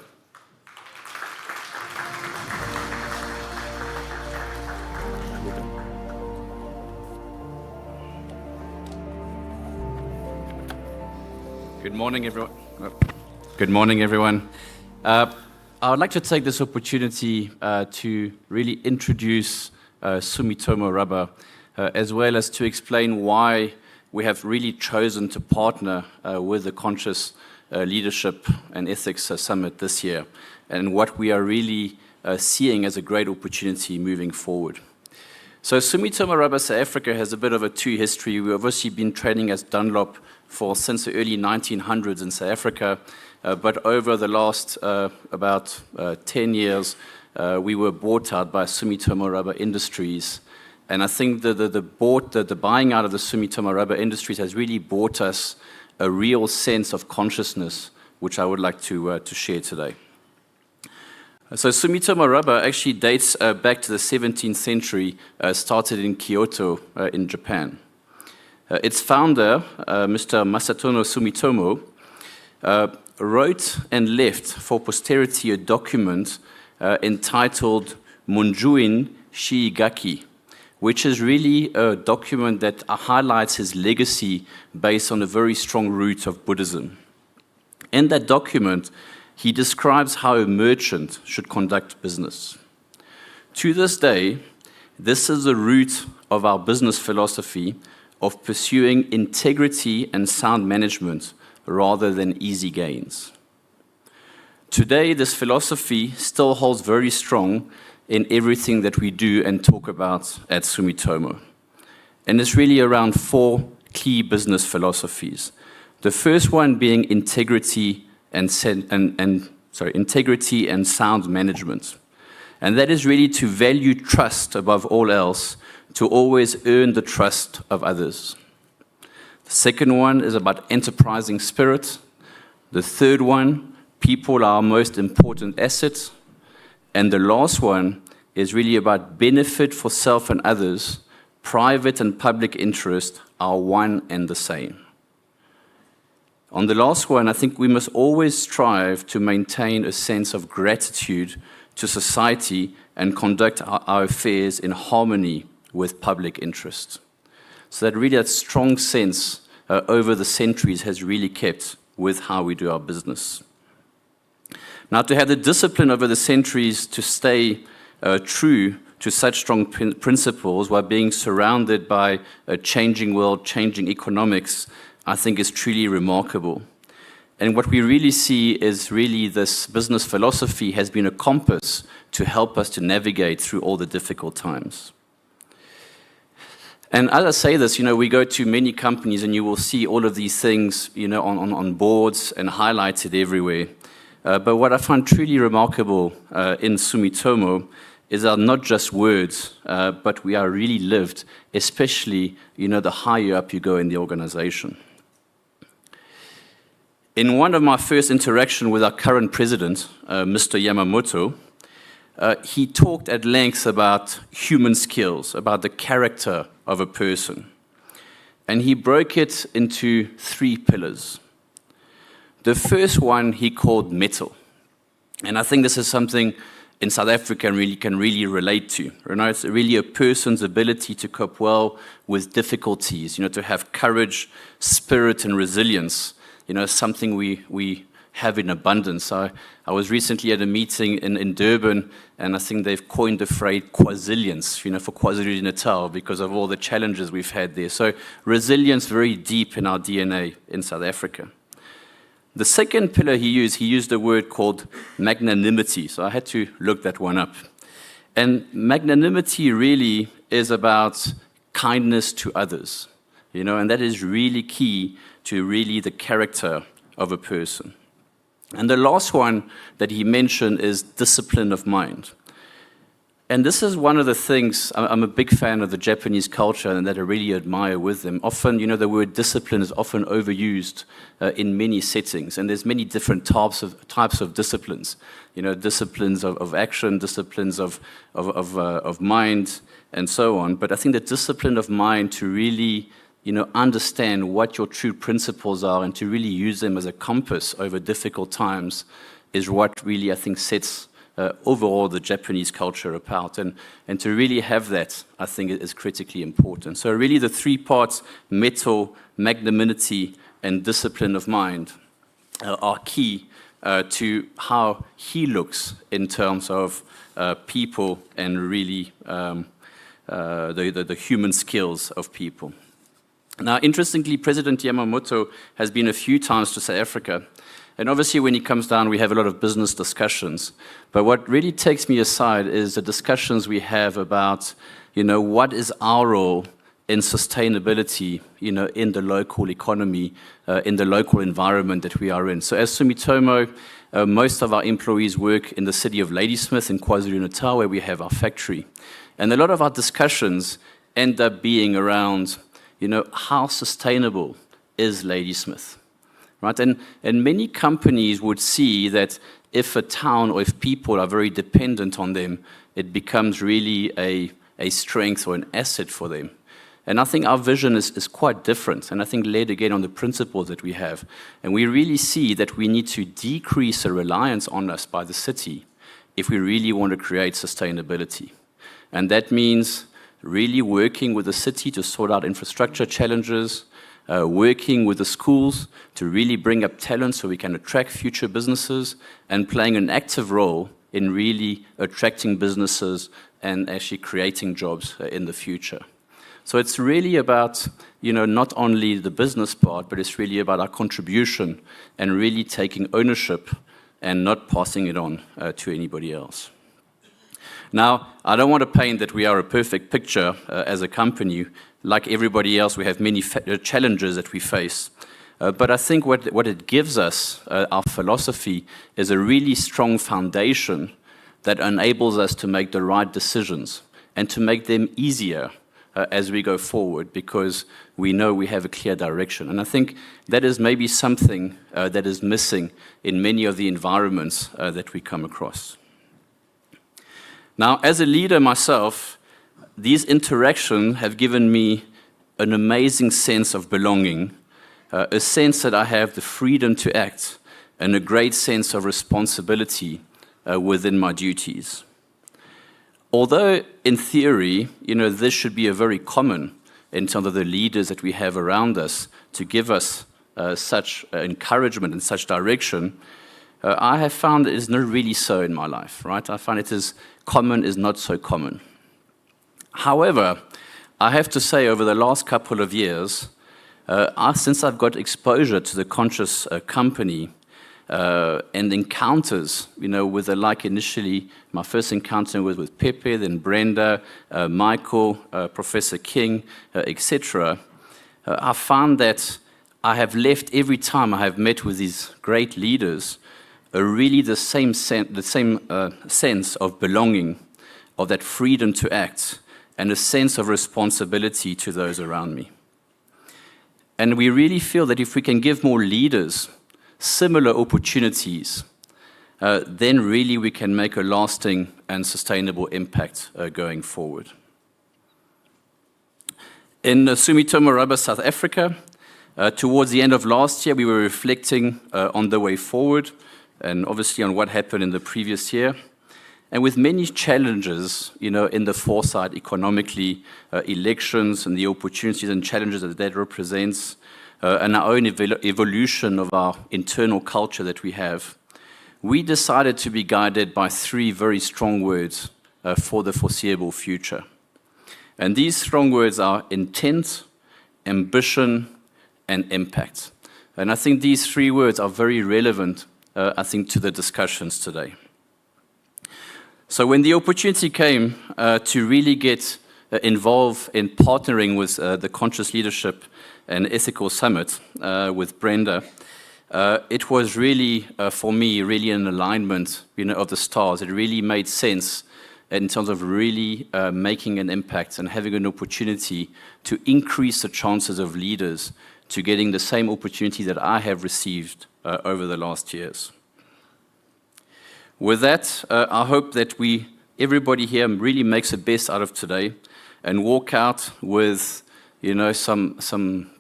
Good morning, everyone. Good morning, everyone. I would like to take this opportunity to really introduce Sumitomo Rubber, as well as to explain why we have really chosen to partner with the Conscious Leadership and Ethics Summit this year, and what we are really seeing as a great opportunity moving forward. So Sumitomo Rubber South Africa has a bit of a history. We've obviously been trading as Dunlop since the early 1900s in South Africa, but over the last about 10 years, we were bought out by Sumitomo Rubber Industries. And I think the buying out of the Sumitomo Rubber Industries has really brought us a real sense of consciousness, which I would like to share today. So Sumitomo Rubber actually dates back to the 17th century, started in Kyoto in Japan. Its founder, Mr. Masatono Sumitomo, wrote and left for posterity a document entitled Monjuin Shiigaki, which is really a document that highlights his legacy based on a very strong root of Buddhism. In that document, he describes how a merchant should conduct business. To this day, this is the root of our business philosophy of pursuing integrity and sound management rather than easy gains. Today, this philosophy still holds very strong in everything that we do and talk about at Sumitomo. And it's really around 4 key business philosophies. The first one being integrity and sound management. And that is really to value trust above all else, to always earn the trust of others. The second one is about enterprising spirit. The third one, people are our most important asset. And the last one is really about benefit for self and others. Private and public interest are one and the same. On the last one, I think we must always strive to maintain a sense of gratitude to society and conduct our affairs in harmony with public interest. So that really that strong sense over the centuries has really kept with how we do our business. Now, to have the discipline over the centuries to stay true to such strong principles while being surrounded by a changing world, changing economics, I think is truly remarkable. And what we really see is really this business philosophy has been a compass to help us to navigate through all the difficult times. And as I say this, we go to many companies and you will see all of these things, on boards and highlighted everywhere. But what I find truly remarkable in Sumitomo is are not just words, but we are really lived, especially, the higher up you go in the organization. In one of my first interactions with our current president, Mr. Yamamoto, he talked at length about human skills, about the character of a person. And he broke it into 3 pillars. The first one he called metal. And I think this is something in South Africa can really relate to. It's really a person's ability to cope well with difficulties, to have courage, spirit, and resilience. Something we have in abundance. I was recently at a meeting in Durban, and I think they've coined the phrase quasilience, for KwaZulu-Natal, because of all the challenges we've had there. So resilience very deep in our DNA in South Africa. The second pillar he used a word called magnanimity. So I had to look that one up. And magnanimity really is about kindness to others, and that is really key to really the character of a person. And the last one that he mentioned is discipline of mind. And this is one of the things, I'm a big fan of the Japanese culture and that I really admire with them. Often, the word discipline is often overused in many settings, and there's many different types of disciplines. Disciplines of action, disciplines of mind, and so on. But I think the discipline of mind to really understand what your true principles are and to really use them as a compass over difficult times is what really, I think, sets overall the Japanese culture apart. And to really have that, I think, is critically important. So really the 3 parts, metal, magnanimity, and discipline of mind, are key to how he looks in terms of people and really the human skills of people. Now, interestingly, President Yamamoto has been a few times to South Africa. And obviously, when he comes down, we have a lot of business discussions. But what really takes me aside is the discussions we have about, what is our role in sustainability, in the local economy, in the local environment that we are in. So as Sumitomo, most of our employees work in the city of Ladysmith in KwaZulu-Natal, where we have our factory. And a lot of our discussions end up being around, how sustainable is Ladysmith, right? And many companies would see that if a town or if people are very dependent on them, it becomes really a strength or an asset for them. And I think our vision is quite different, and I think led again on the principles that we have. And we really see that we need to decrease the reliance on us by the city if we really want to create sustainability. And that means really working with the city to sort out infrastructure challenges, working with the schools to really bring up talent so we can attract future businesses, and playing an active role in really attracting businesses and actually creating jobs in the future. So it's really about, not only the business part, but it's really about our contribution and really taking ownership and not passing it on to anybody else. Now, I don't want to paint that we are a perfect picture as a company. Like everybody else, we have many challenges that we face. But I think what it gives us, our philosophy, is a really strong foundation that enables us to make the right decisions and to make them easier as we go forward, because we know we have a clear direction. And I think that is maybe something that is missing in many of the environments that we come across. Now, as a leader myself, these interactions have given me an amazing sense of belonging, a sense that I have the freedom to act, and a great sense of responsibility within my duties. Although, in theory, this should be a very common in terms of the leaders that we have around us to give us such encouragement and such direction, I have found it is not really so in my life, right? I find it is common is not so common. However, I have to say over the last couple of years, since I've got exposure to the conscious company, and encounters, with the like initially, my first encounter was with Pepe, then Brenda, Michael, Professor King, etc. I found that I have left every time I have met with these great leaders, really the same sense of belonging, of that freedom to act, and a sense of responsibility to those around me. And we really feel that if we can give more leaders similar opportunities, then really we can make a lasting and sustainable impact going forward. In Sumitomo Rubber, South Africa, towards the end of last year, we were reflecting on the way forward and obviously on what happened in the previous year. And with many challenges, in the foresight economically, elections and the opportunities and challenges that represents, and our own evolution of our internal culture that we have, we decided to be guided by 3 very strong words for the foreseeable future. And these strong words are intent, ambition, and impact. And I think these 3 words are very relevant, to the discussions today. So when the opportunity came to really get involved in partnering with the Conscious Leadership and Ethical Summit with Brenda, it was really, for me, really an alignment, of the stars. It really made sense in terms of really making an impact and having an opportunity to increase the chances of leaders to getting the same opportunity that I have received over the last years. With that, I hope that everybody here really makes the best out of today and walk out with, some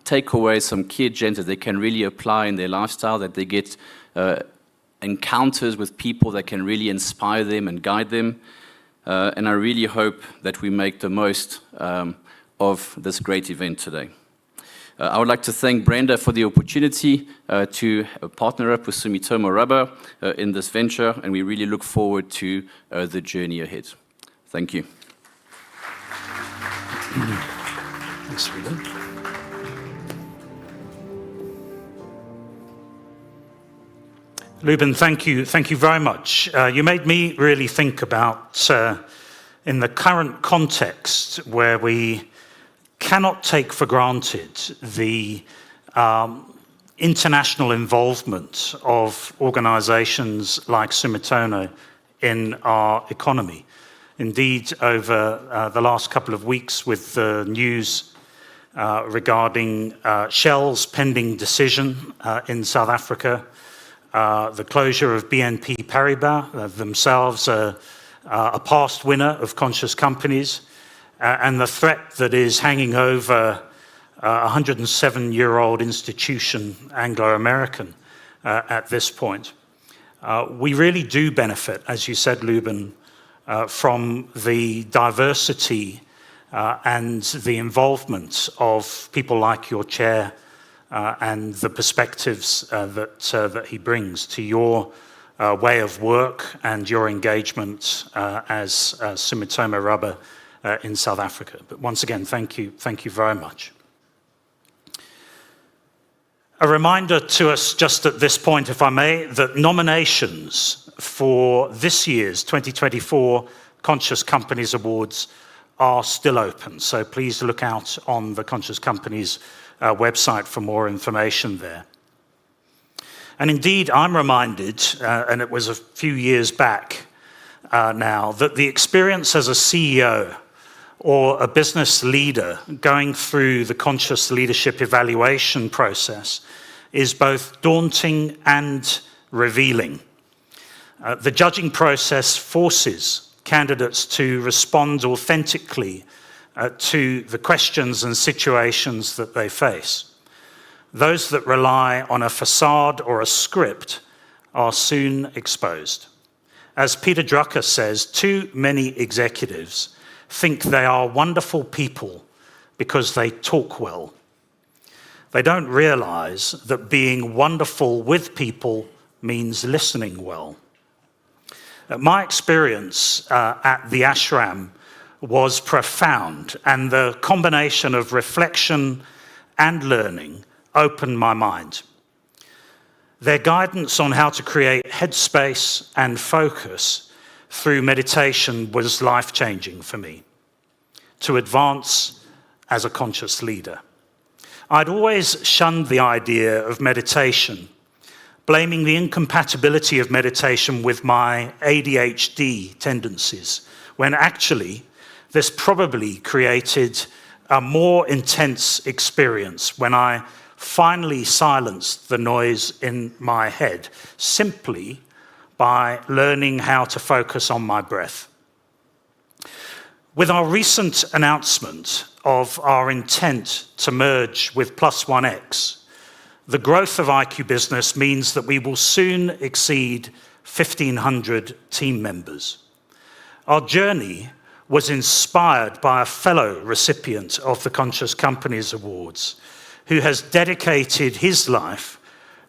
takeaways, some key agendas they can really apply in their lifestyle, that they get encounters with people that can really inspire them and guide them. And I really hope that we make the most of this great event today. I would like to thank Brenda for the opportunity to partner up with Sumitomo Rubber in this venture, and we really look forward to the journey ahead. Thank you. Thanks, Ruben. Ruben, thank you very much. You made me really think about, in the current context where we cannot take for granted the international involvement of organizations like Sumitomo in our economy. Indeed, over the last couple of weeks with the news regarding Shell's pending decision in South Africa, the closure of BNP Paribas, themselves a past winner of conscious companies, and the threat that is hanging over a 107-year-old institution, Anglo-American, at this point. We really do benefit, as you said, Luben, from the diversity and the involvement of people like your chair and the perspectives that he brings to your way of work and your engagement as Sumitomo Rubber in South Africa. But once again, thank you very much. A reminder to us just at this point, if I may, that nominations for this year's 2024 Conscious Companies Awards are still open. So please look out on the Conscious Companies website for more information there. And indeed, I'm reminded, and it was a few years back now, that the experience as a CEO or a business leader going through the conscious leadership evaluation process is both daunting and revealing. The judging process forces candidates to respond authentically to the questions and situations that they face. Those that rely on a facade or a script are soon exposed. As Peter Drucker says, too many executives think they are wonderful people because they talk well. They don't realize that being wonderful with people means listening well. My experience at the ashram was profound, and the combination of reflection and learning opened my mind. Their guidance on how to create headspace and focus through meditation was life-changing for me to advance as a conscious leader. I'd always shunned the idea of meditation, blaming the incompatibility of meditation with my ADHD tendencies, when actually this probably created a more intense experience when I finally silenced the noise in my head, simply by learning how to focus on my breath. With our recent announcement of our intent to merge with Plus 1X, the growth of IQ Business means that we will soon exceed 1,500 team members. Our journey was inspired by a fellow recipient of the Conscious Companies Awards, who has dedicated his life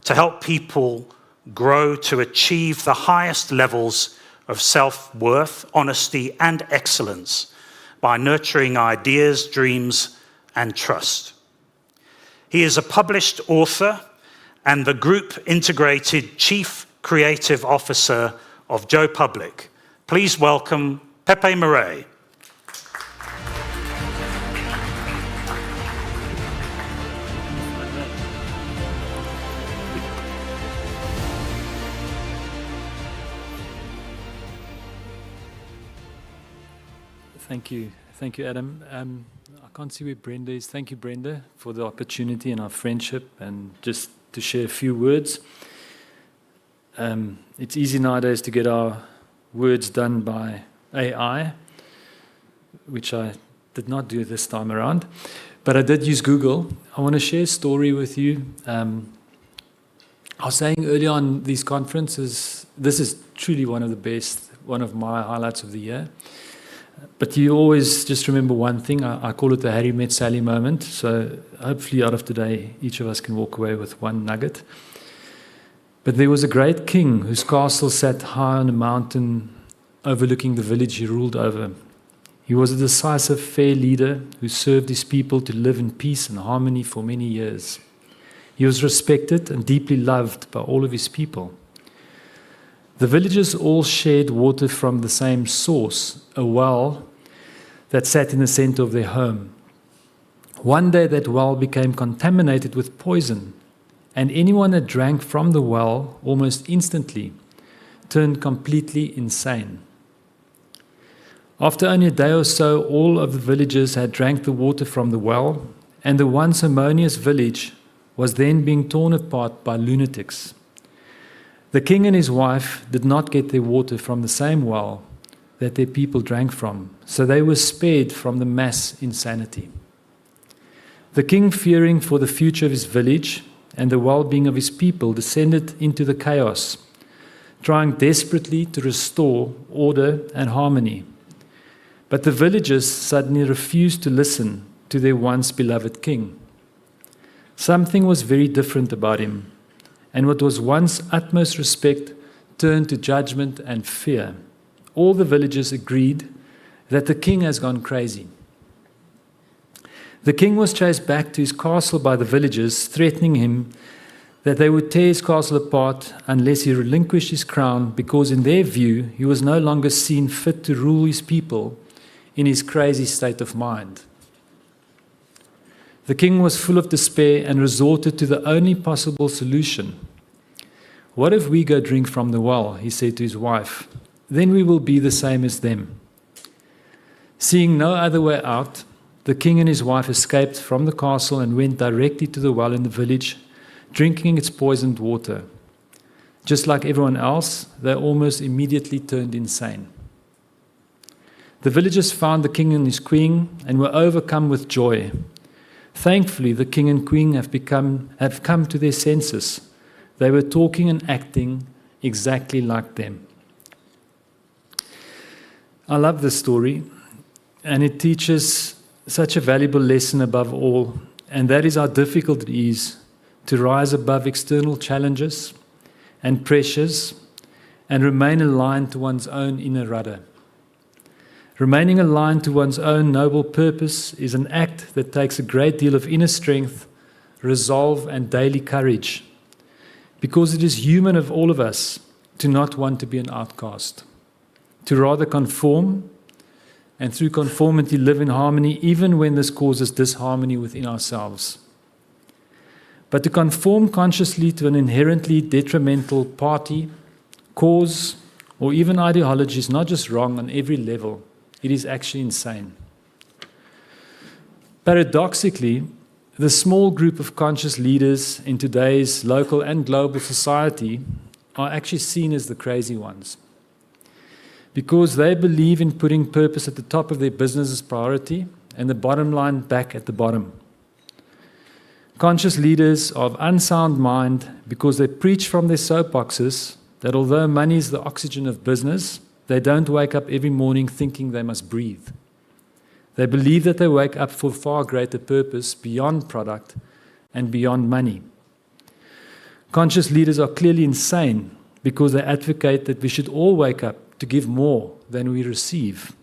to help people grow to achieve the highest levels of self-worth, honesty, and excellence by nurturing ideas, dreams, and trust. He is a published author and the Group Integrated Chief Creative Officer of Joe Public. Please welcome Pepe Murray. Thank you, Adam. I can't see where Brenda is. Thank you, Brenda, for the opportunity and our friendship, and just to share a few words. It's easy nowadays to get our words done by AI, which I did not do this time around, but I did use Google. I want to share a story with you. I was saying earlier on these conferences, this is truly one of my highlights of the year. But you always just remember one thing. I call it the Harry Met Sally moment. So hopefully out of today, each of us can walk away with one nugget. But there was a great king whose castle sat high on a mountain overlooking the village he ruled over. He was a decisive, fair leader who served his people to live in peace and harmony for many years. He was respected and deeply loved by all of his people. The villagers all shared water from the same source, a well that sat in the center of their home. One day that well became contaminated with poison, and anyone that drank from the well almost instantly turned completely insane. After only a day or so, all of the villagers had drank the water from the well, and the once harmonious village was then being torn apart by lunatics. The king and his wife did not get their water from the same well that their people drank from, so they were spared from the mass insanity. The king, fearing for the future of his village and the well-being of his people, descended into the chaos, trying desperately to restore order and harmony. But the villagers suddenly refused to listen to their once beloved king. Something was very different about him, and what was once utmost respect turned to judgment and fear. All the villagers agreed that the king has gone crazy. The king was chased back to his castle by the villagers, threatening him that they would tear his castle apart unless he relinquished his crown, because in their view he was no longer seen fit to rule his people in his crazy state of mind. The king was full of despair and resorted to the only possible solution. "What if we go drink from the well?" he said to his wife. "Then we will be the same as them." Seeing no other way out, the king and his wife escaped from the castle and went directly to the well in the village, drinking its poisoned water. Just like everyone else, they almost immediately turned insane. The villagers found the king and his queen and were overcome with joy. Thankfully, the king and queen have come to their senses. They were talking and acting exactly like them. I love this story, and it teaches such a valuable lesson above all, and that is how difficult it is to rise above external challenges and pressures and remain aligned to one's own inner rudder. Remaining aligned to one's own noble purpose is an act that takes a great deal of inner strength, resolve, and daily courage, because it is human of all of us to not want to be an outcast, to rather conform, and through conformity live in harmony, even when this causes disharmony within ourselves. But to conform consciously to an inherently detrimental party, cause, or even ideology is not just wrong on every level, it is actually insane. Paradoxically, the small group of conscious leaders in today's local and global society are actually seen as the crazy ones, because they believe in putting purpose at the top of their business's priority and the bottom line back at the bottom. Conscious leaders are of unsound mind because they preach from their soapboxes that although money is the oxygen of business, they don't wake up every morning thinking they must breathe. They believe that they wake up for far greater purpose beyond product and beyond money. Conscious leaders are clearly insane because they advocate that we should all wake up to give more than we receive.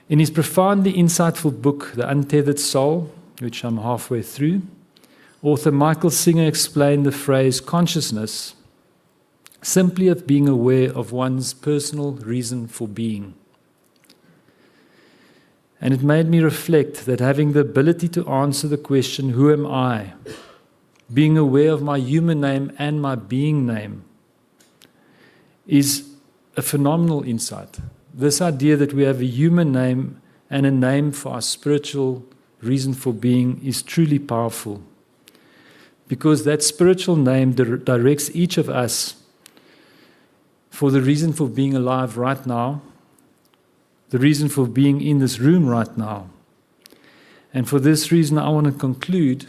In his profoundly insightful book, The Untethered Soul, which I'm halfway through, author Michael Singer explained the phrase consciousness simply of being aware of one's personal reason for being. And it made me reflect that having the ability to answer the question, who am I? Being aware of my human name and my being name is a phenomenal insight. This idea that we have a human name and a name for our spiritual reason for being is truly powerful, because that spiritual name directs each of us for the reason for being alive right now, the reason for being in this room right now. And for this reason, I want to conclude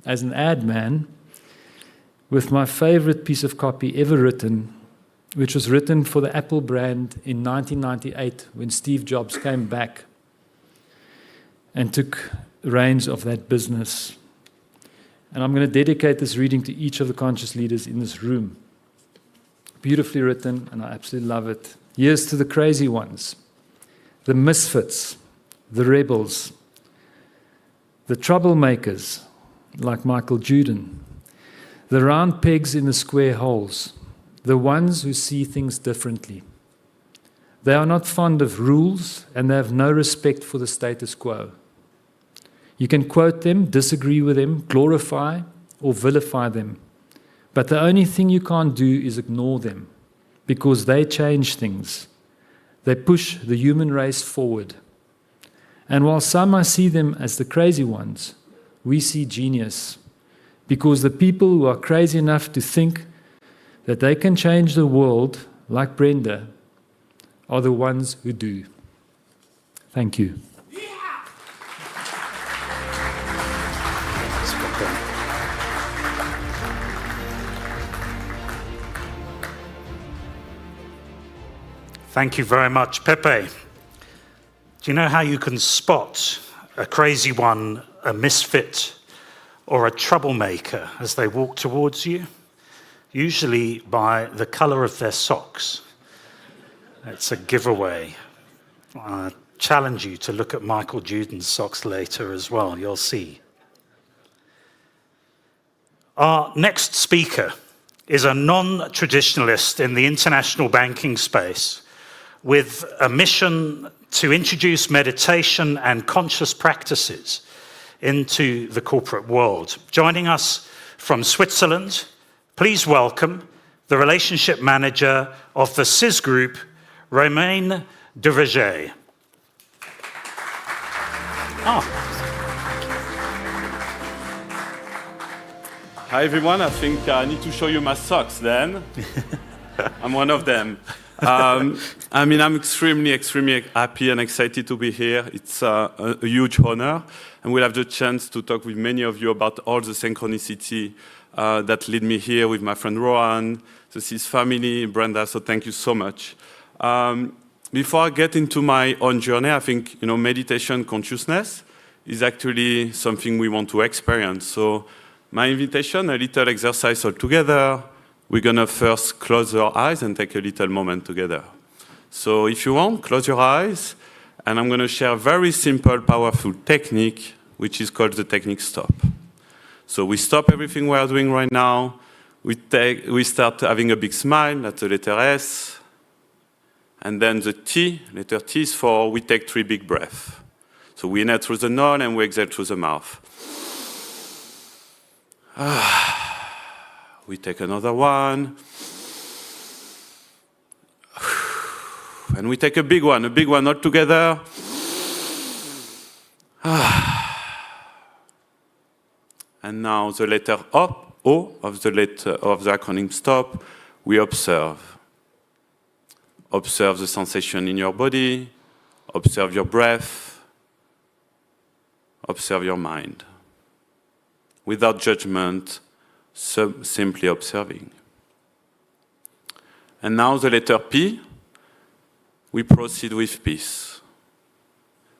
as an ad man with my favorite piece of copy ever written, which was written for the Apple brand in 1998 when Steve Jobs came back and took reins of that business. And I'm going to dedicate this reading to each of the conscious leaders in this room. Beautifully written, and I absolutely love it. Here's to the crazy ones, the misfits, the rebels, the troublemakers, like Michael Juden, the round pegs in the square holes, the ones who see things differently. They are not fond of rules, and they have no respect for the status quo. You can quote them, disagree with them, glorify or vilify them. But the only thing you can't do is ignore them, because they change things. They push the human race forward. And while some might see them as the crazy ones, we see genius, because the people who are crazy enough to think that they can change the world, like Brenda, are the ones who do. Thank you. Thank you very much, Pepe. Do you know how you can spot a crazy one, a misfit, or a troublemaker as they walk towards you? Usually by the color of their socks. It's a giveaway. I challenge you to look at Michael Juden's socks later as well, you'll see. Our next speaker is a non-traditionalist in the international banking space with a mission to introduce meditation and conscious practices into the corporate world. Joining us from Switzerland, please welcome the relationship manager of the CIS Group, Romain Duverger. Hi everyone, I think I need to show you my socks then. I'm one of them. I'm extremely happy and excited to be here. It's a huge honor, and we'll have the chance to talk with many of you about all the synchronicity that led me here with my friend Rohan, the CIS family, Brenda, so thank you so much. Before I get into my own journey, I think meditation consciousness is actually something we want to experience. So my invitation, a little exercise all together. We're going to first close our eyes and take a little moment together. So if you want, close your eyes, and I'm going to share a very simple, powerful technique, which is called the technique stop. So we stop everything we are doing right now. We start having a big smile, that's the letter S. And then the T, letter T is for we take 3 big breaths. So we inhale through the nose and we exhale through the mouth. We take another one. And we take a big one all together. And now the letter O of the acronym STOP, we observe. Observe the sensation in your body, observe your breath, observe your mind. Without judgment, simply observing. And now the letter P, we proceed with peace.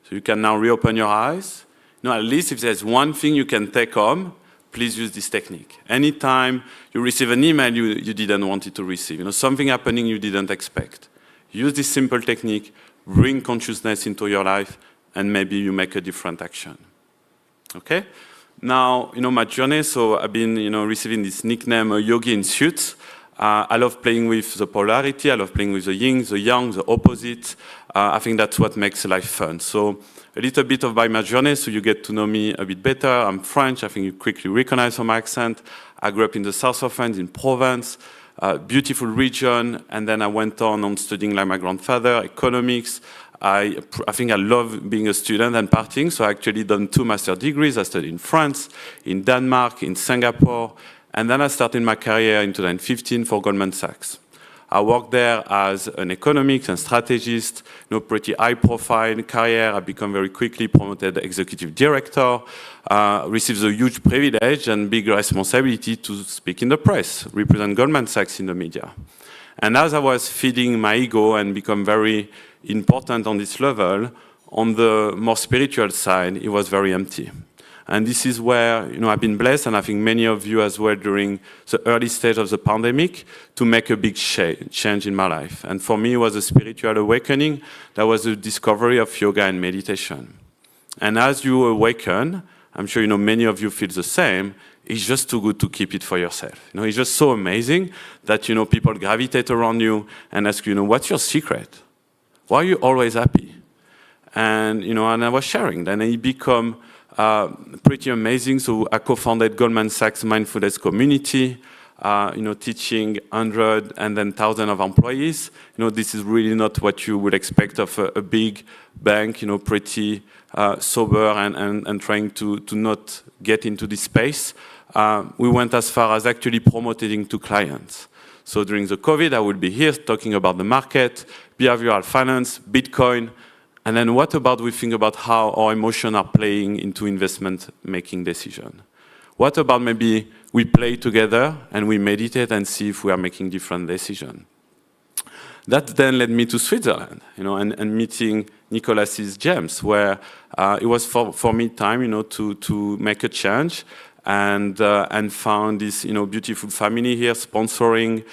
So you can now reopen your eyes. At least if there's one thing you can take home, please use this technique. Anytime you receive an email you didn't want it to receive, something happening you didn't expect, use this simple technique, bring consciousness into your life, and maybe you make a different action. Okay? Now, my journey, so I've been, receiving this nickname, Yogi in Suits. I love playing with the polarity, I love playing with the yin, the yang, the opposite. I think that's what makes life fun. So a little bit of my journey, so you get to know me a bit better. I'm French, I think you quickly recognize from my accent. I grew up in the south of France, in Provence, beautiful region, and then I went on studying like my grandfather, economics. I think I love being a student and partying, so I actually done 2 master's degrees. I studied in France, in Denmark, in Singapore, and then I started my career in 2015 for Goldman Sachs. I worked there as an economist and strategist, pretty high-profile career. I became very quickly promoted executive director, received a huge privilege and big responsibility to speak in the press, represent Goldman Sachs in the media. And as I was feeding my ego and become very important on this level, on the more spiritual side, it was very empty. And this is where I've been blessed, and I think many of you as well during the early stage of the pandemic, to make a big change in my life. And for me, it was a spiritual awakening. That was the discovery of yoga and meditation. And as you awaken, I'm sure many of you feel the same, it's just too good to keep it for yourself. It's just so amazing that people gravitate around you and ask you, what's your secret? Why are you always happy? And and I was sharing. Then it became pretty amazing. So I co-founded Goldman Sachs Mindfulness Community, teaching 100 and then 1,000 of employees. This is really not what you would expect of a big bank, pretty sober and trying to not get into this space. We went as far as actually promoting to clients. So during the COVID, I would be here talking about the market, behavioral finance, Bitcoin, and then what about we think about how our emotions are playing into investment making decision? What about maybe we play together and we meditate and see if we are making different decisions? That then led me to Switzerland, and meeting Nicolas's Gems, where it was for me time, to make a change, and found this, beautiful family here sponsoring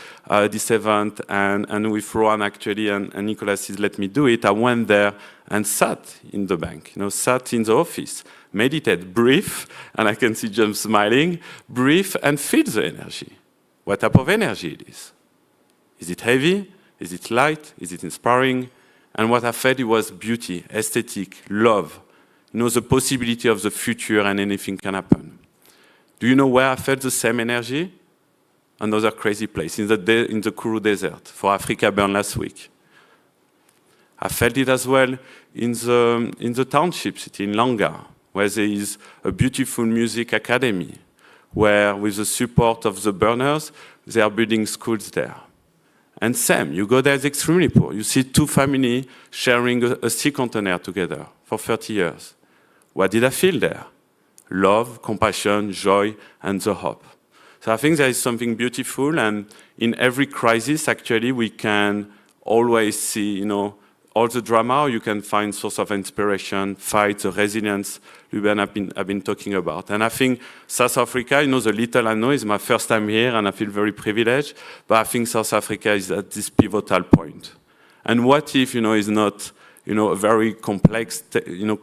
this event, and with Rohan actually, and Nicolas let me do it. I went there and sat in the bank, sat in the office, meditate, breathe, and I can see James smiling, breathe and feel the energy. What type of energy it is? Is it heavy? Is it light? Is it inspiring? And what I felt, it was beauty, aesthetic, love, the possibility of the future and anything can happen. Do you know where I felt the same energy? Another crazy place, in the Kuru Desert, for Africa Burn last week. I felt it as well in the township city in Langa, where there is a beautiful music academy, where with the support of the burners, they are building schools there. And same, you go there, it's extremely poor. You see two families sharing a sea container together for 30 years. What did I feel there? Love, compassion, joy, and the hope. So I think there is something beautiful, and in every crisis, actually, we can always see, all the drama, you can find source of inspiration, fight, the resilience Ruben have been talking about. And I think South Africa, the little I know, is my first time here, and I feel very privileged, but I think South Africa is at this pivotal point. And what if, is not, a very complex,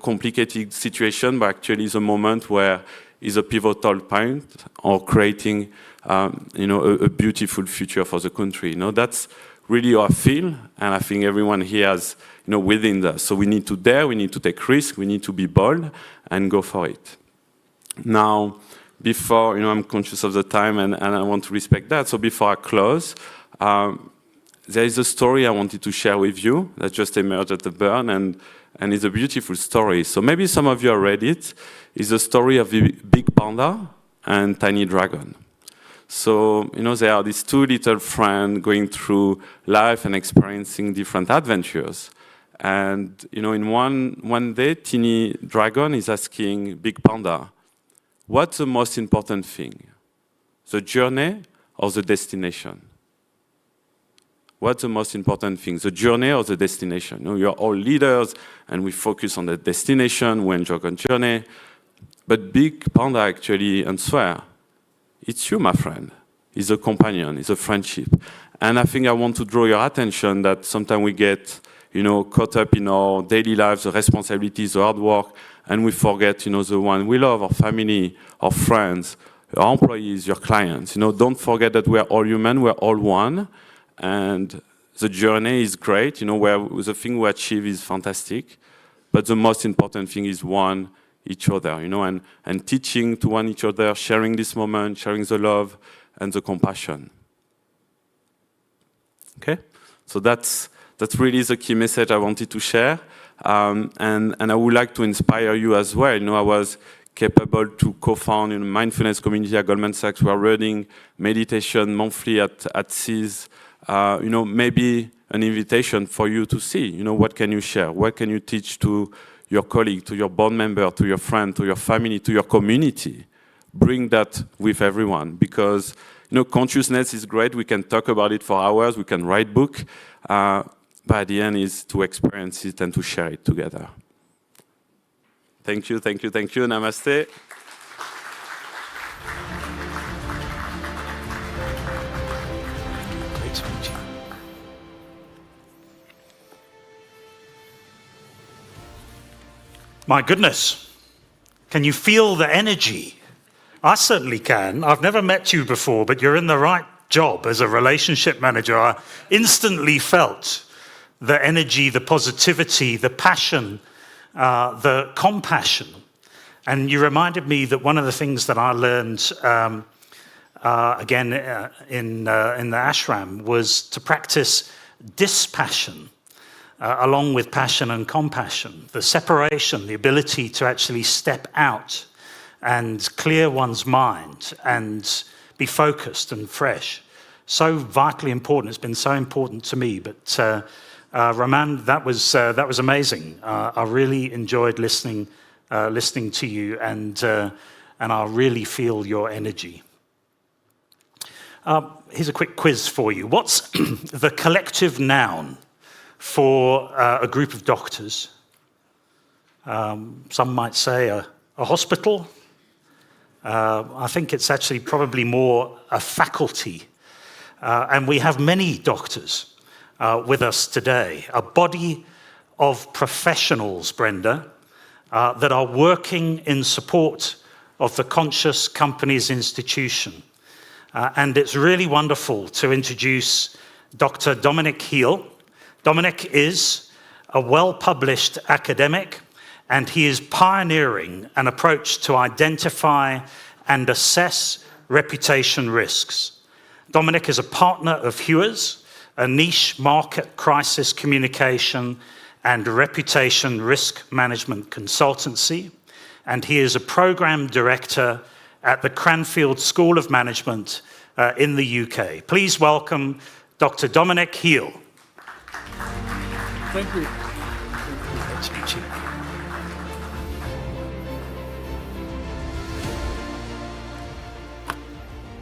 complicated situation, but actually is a moment where is a pivotal point or creating, a beautiful future for the country. That's really how I feel, and I think everyone here has, within that. So we need to dare, we need to take risks, we need to be bold and go for it. Now, before, I'm conscious of the time and I want to respect that. So before I close, there is a story I wanted to share with you that just emerged at the Burn, and it's a beautiful story. So maybe some of you have read it. It's the story of the big panda and tiny dragon. So, there are these two little friends going through life and experiencing different adventures. And, in one day, teeny dragon is asking big panda, what's the most important thing? The journey or the destination? What's the most important thing, the journey or the destination? You're all leaders, and we focus on the destination, we enjoy the journey. But big panda actually answers, it's you, my friend. It's a companion, it's a friendship. And I think I want to draw your attention that sometimes we get, caught up in our daily lives, the responsibilities, the hard work, and we forget, the one we love, our family, our friends, our employees, your clients. Don't forget that we're all human, we're all one. And the journey is great, where the thing we achieve is fantastic. But the most important thing is one each other, and teaching to one each other, sharing this moment, sharing the love and the compassion. Okay? So that's really the key message I wanted to share. And I would like to inspire you as well. I was capable to co-found a mindfulness community at Goldman Sachs. We are running meditation monthly at SEAS. Maybe an invitation for you to see, what can you share? What can you teach to your colleague, to your board member, to your friend, to your family, to your community? Bring that with everyone, because consciousness is great. We can talk about it for hours. We can write book, but at the end is to experience it and to share it together. Thank you, thank you, thank you. Namaste. Great to meet you. My goodness, can you feel the energy? I certainly can. I've never met you before, but you're in the right job as a relationship manager. I instantly felt the energy, the positivity, the passion, the compassion. And you reminded me that one of the things that I learned, again, in the ashram was to practice dispassion, along with passion and compassion. The separation, the ability to actually step out and clear one's mind and be focused and fresh. So vitally important. It's been so important to me. But Raman, that was amazing. I really enjoyed listening to you, and I really feel your energy. Here's a quick quiz for you. What's the collective noun for a group of doctors? Some might say a hospital. I think it's actually probably more a faculty. And we have many doctors with us today, a body of professionals, Brenda, that are working in support of the Conscious Companies Institution. And it's really wonderful to introduce Dr. Dominic Heel. Dominic is a well-published academic, and he is pioneering an approach to identify and assess reputation risks. Dominic is a partner of Hewers, a niche market crisis communication and reputation risk management consultancy, and he is a program director at the Cranfield School of Management in the UK. Please welcome Dr. Dominic Heel. Thank you.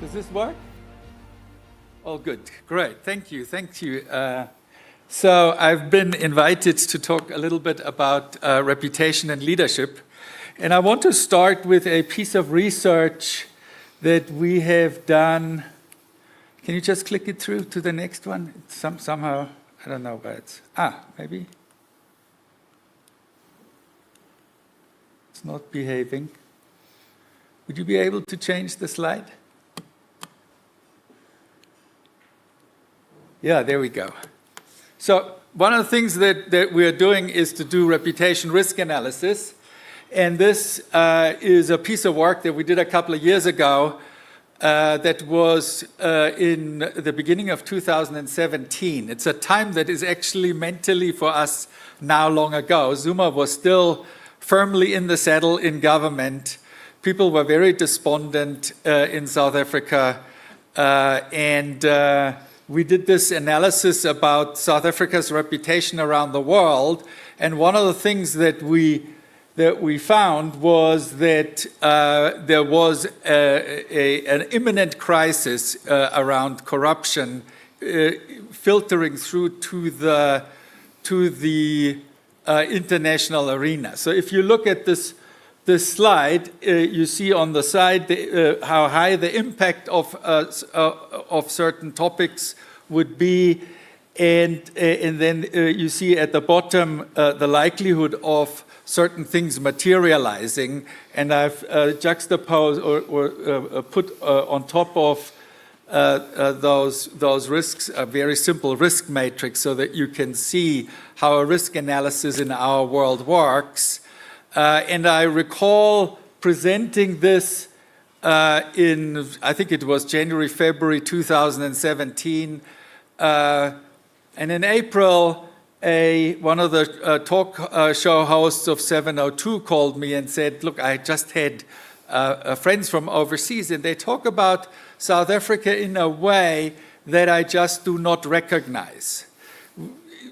Does this work? Oh, good. Great. Thank you. Thank you. So I've been invited to talk a little bit about reputation and leadership. And I want to start with a piece of research that we have done. Can you just click it through to the next one? Somehow, I don't know where it's. Maybe. It's not behaving. Would you be able to change the slide? Yeah, there we go. So one of the things that we are doing is to do reputation risk analysis. And this is a piece of work that we did a couple of years ago that was in the beginning of 2017. It's a time that is actually mentally for us now long ago. Zuma was still firmly in the saddle in government. People were very despondent in South Africa. And we did this analysis about South Africa's reputation around the world. And one of the things that we found was that there was an imminent crisis around corruption filtering through to the international arena. So if you look at this slide, you see on the side how high the impact of certain topics would be, and then you see at the bottom the likelihood of certain things materializing, and I've juxtaposed or put on top of those risks a very simple risk matrix so that you can see how a risk analysis in our world works. And I recall presenting this in, I think it was January, February 2017. And in April, one of the talk show hosts of 702 called me and said, look, I just had friends from overseas, and they talk about South Africa in a way that I just do not recognize.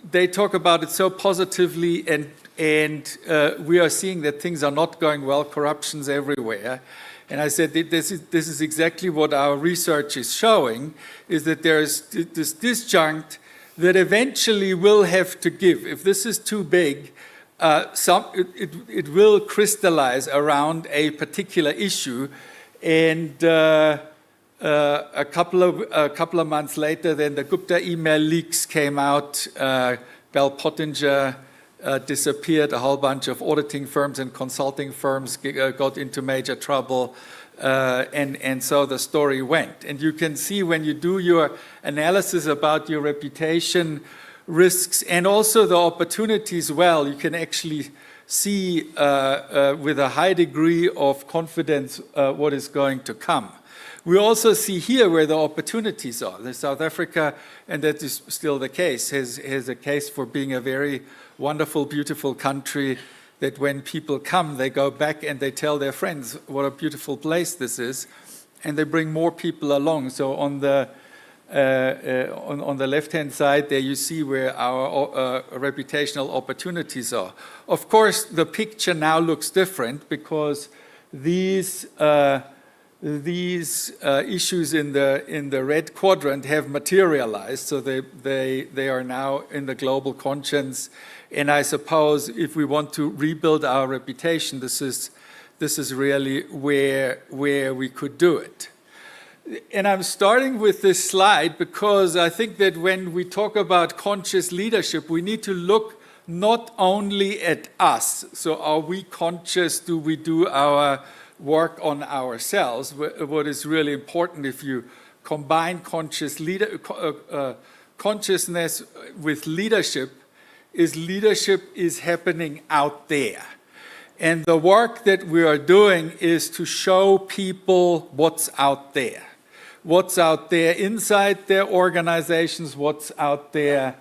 They talk about it so positively, and we are seeing that things are not going well, corruption's everywhere. And I said, this is exactly what our research is showing, is that there is this disjunct that eventually will have to give. If this is too big, it will crystallize around a particular issue. And a couple of months later, then the Gupta email leaks came out. Bell Pottinger disappeared. A whole bunch of auditing firms and consulting firms got into major trouble. And so the story went. And you can see when you do your analysis about your reputation risks and also the opportunities, well, you can actually see with a high degree of confidence what is going to come. We also see here where the opportunities are. The South Africa, and that is still the case, has a case for being a very wonderful, beautiful country that when people come, they go back and they tell their friends what a beautiful place this is, and they bring more people along. So on the left-hand side there, you see where our reputational opportunities are. Of course, the picture now looks different because these issues in the red quadrant have materialized, so they are now in the global conscience. And I suppose if we want to rebuild our reputation, this is really where we could do it. And I'm starting with this slide because I think that when we talk about conscious leadership, we need to look not only at us. So are we conscious? Do we do our work on ourselves? What is really important, if you combine consciousness with leadership is happening out there. And the work that we are doing is to show people what's out there. What's out there inside their organizations, what's out there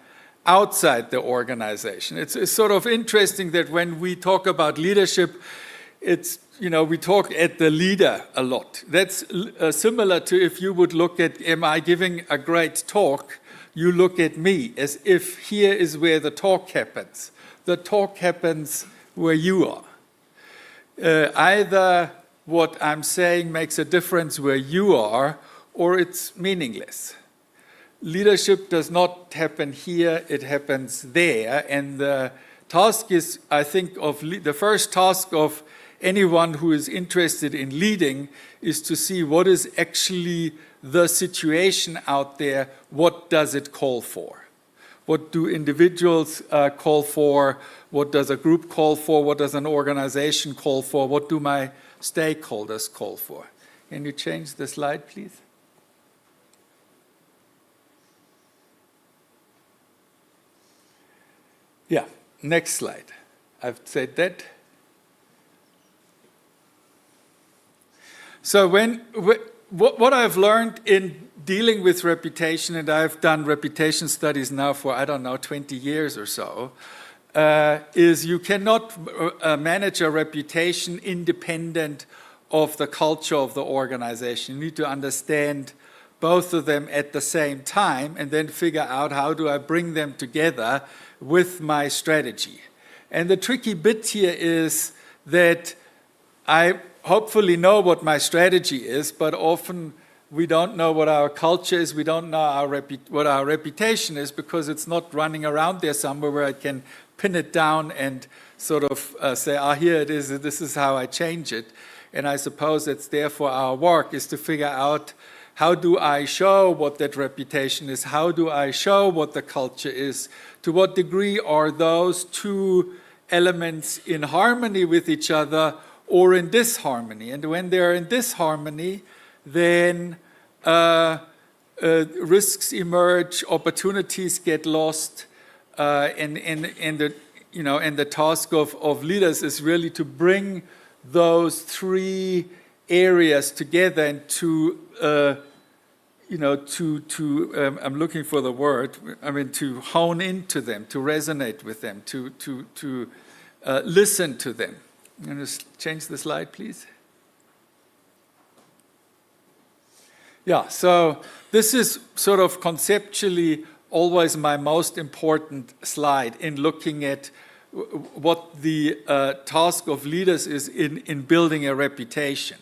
outside the organization. It's sort of interesting that when we talk about leadership, we talk at the leader a lot. That's similar to if you would look at, am I giving a great talk? You look at me as if here is where the talk happens. The talk happens where you are. Either what I'm saying makes a difference where you are, or it's meaningless. Leadership does not happen here, it happens there. And the task is, I think, the first task of anyone who is interested in leading is to see what is actually the situation out there, what does it call for? What do individuals call for? What does a group call for? What does an organization call for? What do my stakeholders call for? Can you change the slide, please? Yeah, next slide. I've said that. So what I've learned in dealing with reputation, and I've done reputation studies now for, 20 years or so, is you cannot manage a reputation independent of the culture of the organization. You need to understand both of them at the same time and then figure out how do I bring them together with my strategy. And the tricky bit here is that I hopefully know what my strategy is, but often we don't know what our culture is, we don't know what our reputation is, because it's not running around there somewhere where I can pin it down and sort of say, here it is, this is how I change it. And I suppose it's therefore our work is to figure out, how do I show what that reputation is? How do I show what the culture is? To what degree are those two elements in harmony with each other or in disharmony? And when they're in disharmony, then risks emerge, opportunities get lost, and the task of leaders is really to bring those three areas together and to I'm looking for the word, to hone into them, to resonate with them, to listen to them. I'm going to change the slide, please. Yeah, so this is sort of conceptually always my most important slide in looking at what the task of leaders is in building a reputation.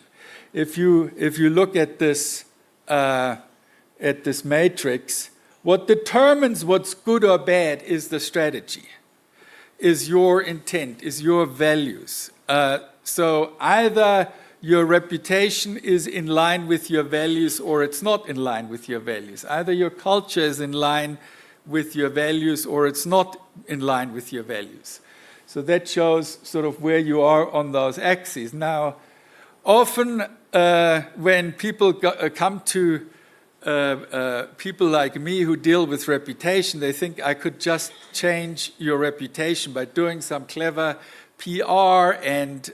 If you look at this matrix, what determines what's good or bad is the strategy, is your intent, is your values. So either your reputation is in line with your values or it's not in line with your values. Either your culture is in line with your values or it's not in line with your values. So that shows sort of where you are on those axes. Now, often when people come to people like me who deal with reputation, they think I could just change your reputation by doing some clever PR and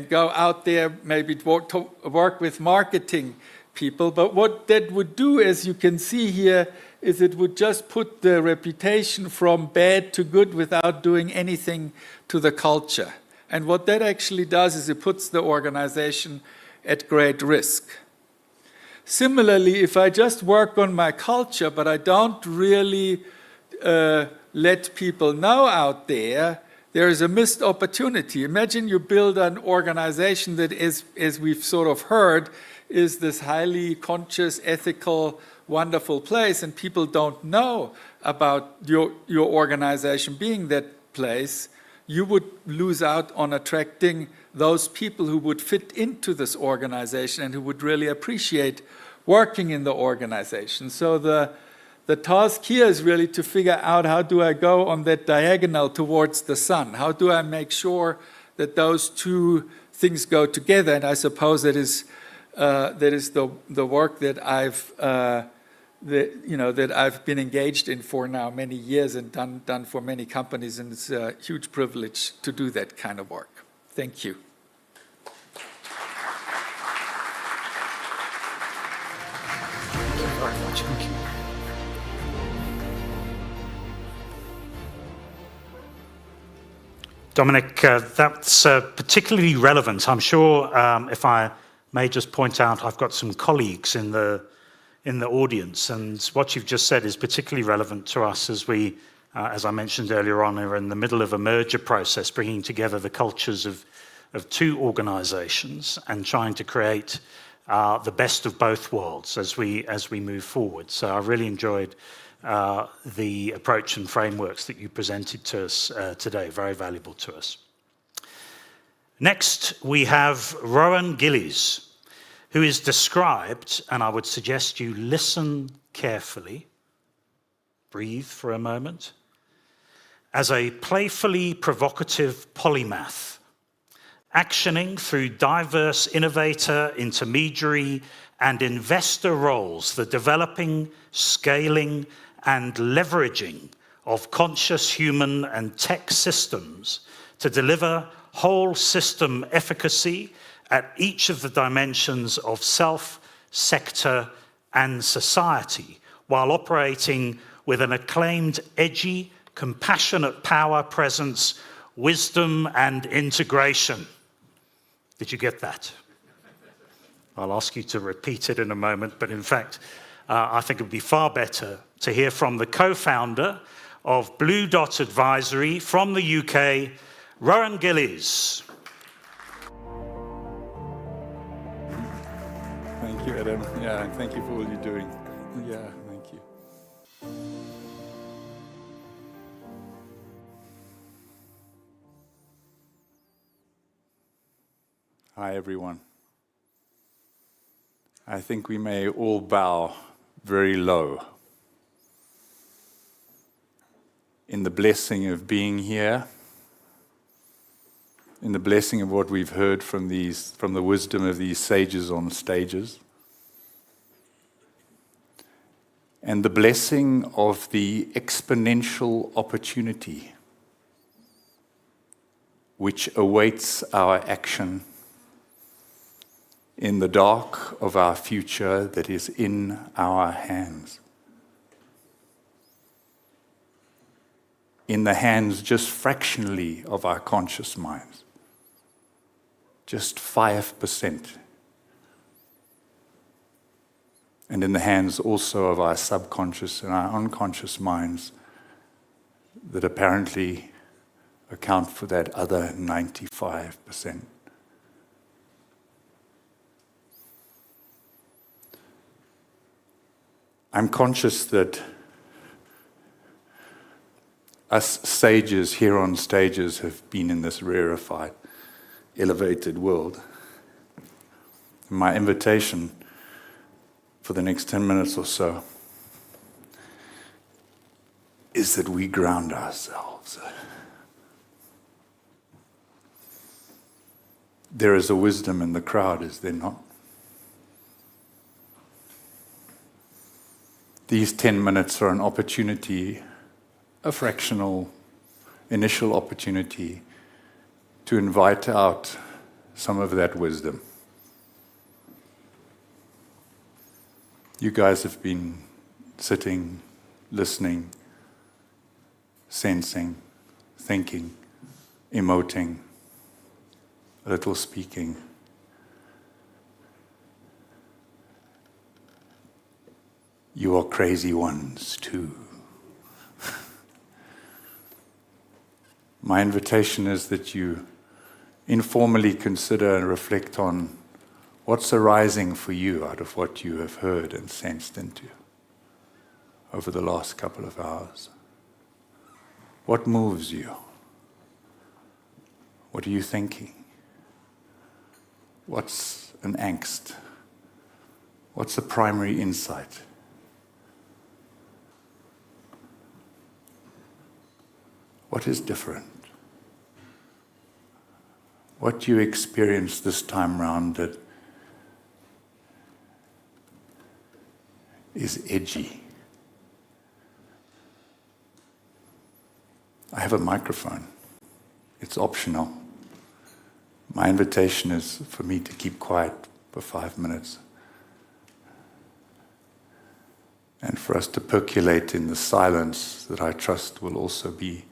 go out there, maybe work with marketing people. But what that would do, as you can see here, is it would just put the reputation from bad to good without doing anything to the culture. And what that actually does is it puts the organization at great risk. Similarly, if I just work on my culture, but I don't really let people know out there, there is a missed opportunity. Imagine you build an organization that is, as we've sort of heard, is this highly conscious, ethical, wonderful place, and people don't know about your organization being that place. You would lose out on attracting those people who would fit into this organization and who would really appreciate working in the organization. So the task here is really to figure out, how do I go on that diagonal towards the sun? How do I make sure that those two things go together? And I suppose that is the work that I've been engaged in for now many years and done for many companies, and it's a huge privilege to do that kind of work. Thank you. Thank you very much. Thank you. Dominic, that's particularly relevant. I'm sure, if I may just point out, I've got some colleagues in the audience, and what you've just said is particularly relevant to us as we, as I mentioned earlier on, are in the middle of a merger process, bringing together the cultures of two organizations and trying to create the best of both worlds as we move forward. So I really enjoyed the approach and frameworks that you presented to us today, very valuable to us. Next, we have Rowan Gillies, who is described, and I would suggest you listen carefully, breathe for a moment, as a playfully provocative polymath, actioning through diverse innovator, intermediary, and investor roles, the developing, scaling, and leveraging of conscious human and tech systems to deliver whole system efficacy at each of the dimensions of self, sector, and society, while operating with an acclaimed edgy, compassionate power, presence, wisdom, and integration. Did you get that? I'll ask you to repeat it in a moment, but in fact, I think it would be far better to hear from the co-founder of Blue Dot Advisory from the UK, Rowan Gillies. Thank you, Adam. Yeah, thank you for all you're doing. Yeah, thank you. Hi, everyone. I think we may all bow very low in the blessing of being here, in the blessing of what we've heard from the wisdom of these sages on stages, and the blessing of the exponential opportunity which awaits our action in the dark of our future that is in our hands. In the hands just fractionally of our conscious minds. Just 5%. And in the hands also of our subconscious and our unconscious minds that apparently account for that other 95%. I'm conscious that us sages here on stages have been in this rarefied, elevated world. My invitation for the next 10 minutes or so is that we ground ourselves. There is a wisdom in the crowd, is there not? These 10 minutes are an opportunity, a fractional initial opportunity, to invite out some of that wisdom. You guys have been sitting, listening, sensing, thinking, emoting, a little speaking. You are crazy ones too. My invitation is that you informally consider and reflect on what's arising for you out of what you have heard and sensed into over the last couple of hours. What moves you? What are you thinking? What's an angst? What's a primary insight? What is different? What you experienced this time round that is edgy? I have a microphone. It's optional. My invitation is for me to keep quiet for 5 minutes and for us to percolate in the silence that I trust will also be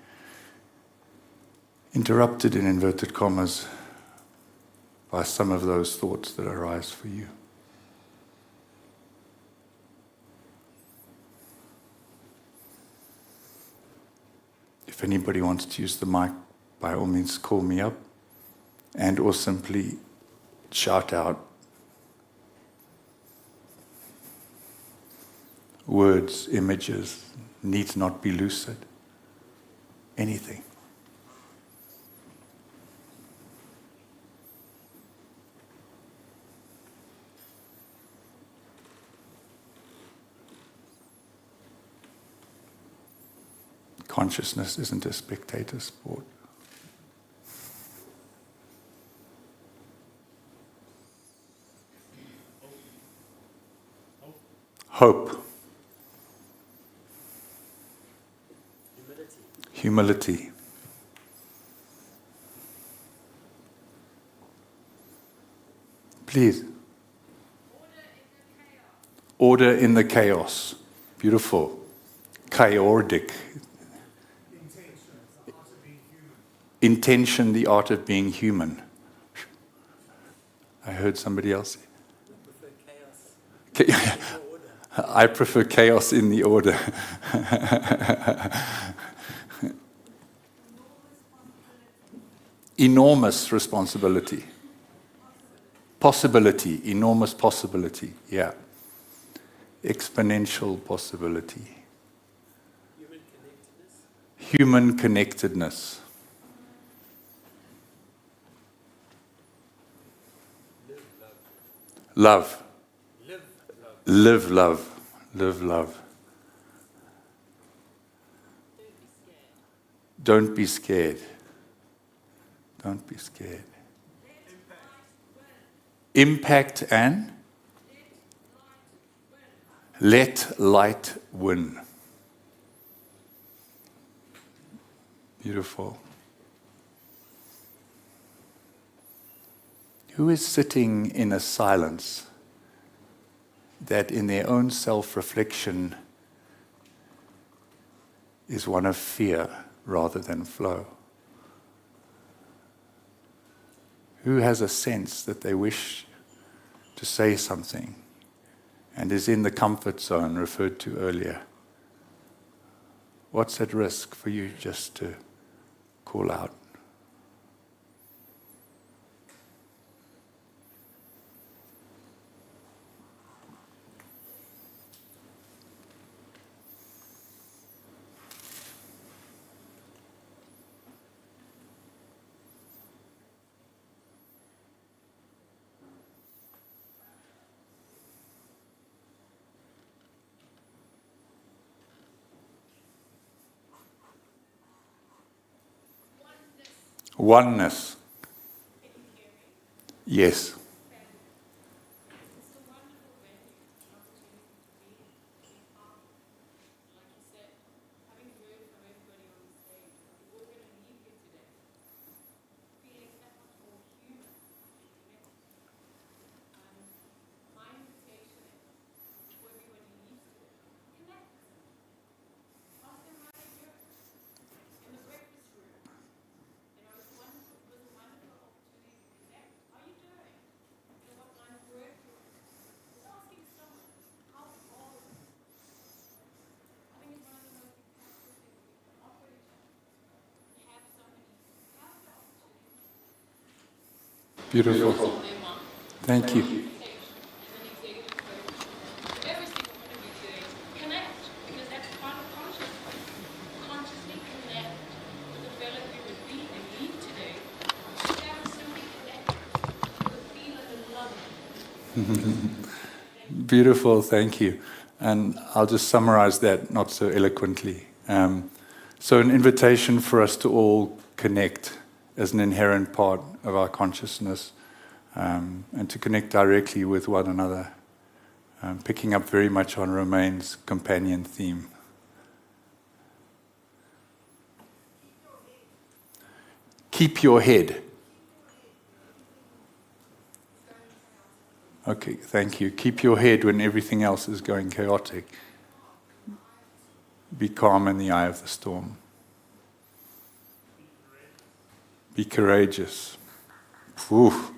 interrupted in inverted commas by some of those thoughts that arise for you. If anybody wants to use the mic, by all means call me up and or simply shout out words, images, need not be lucid, anything. Consciousness isn't a spectator sport. Hope. Humility. Please. Order in the chaos. Beautiful. Chaotic. Intention, the art of being human. I heard somebody else say. I prefer chaos in the order. Enormous responsibility. Possibility, enormous possibility, yeah. Exponential possibility. Human connectedness. Love. Live love. Live love. Don't be scared. Don't be scared. Impact and let light win. Beautiful. Who is sitting in a silence that in their own self-reflection is one of fear rather than flow? Who has a sense that they wish to say something and is in the comfort zone referred to earlier? What's at risk for you just to call out? Oneness. Yes. Beautiful. Thank you. Beautiful, thank you. And I'll just summarize that not so eloquently. So an invitation for us to all connect as an inherent part of our consciousness, and to connect directly with one another, picking up very much on Romaine's companion theme. Keep your head. Okay, thank you. Keep your head when everything else is going chaotic. Be calm in the eye of the storm. Be courageous. Oof.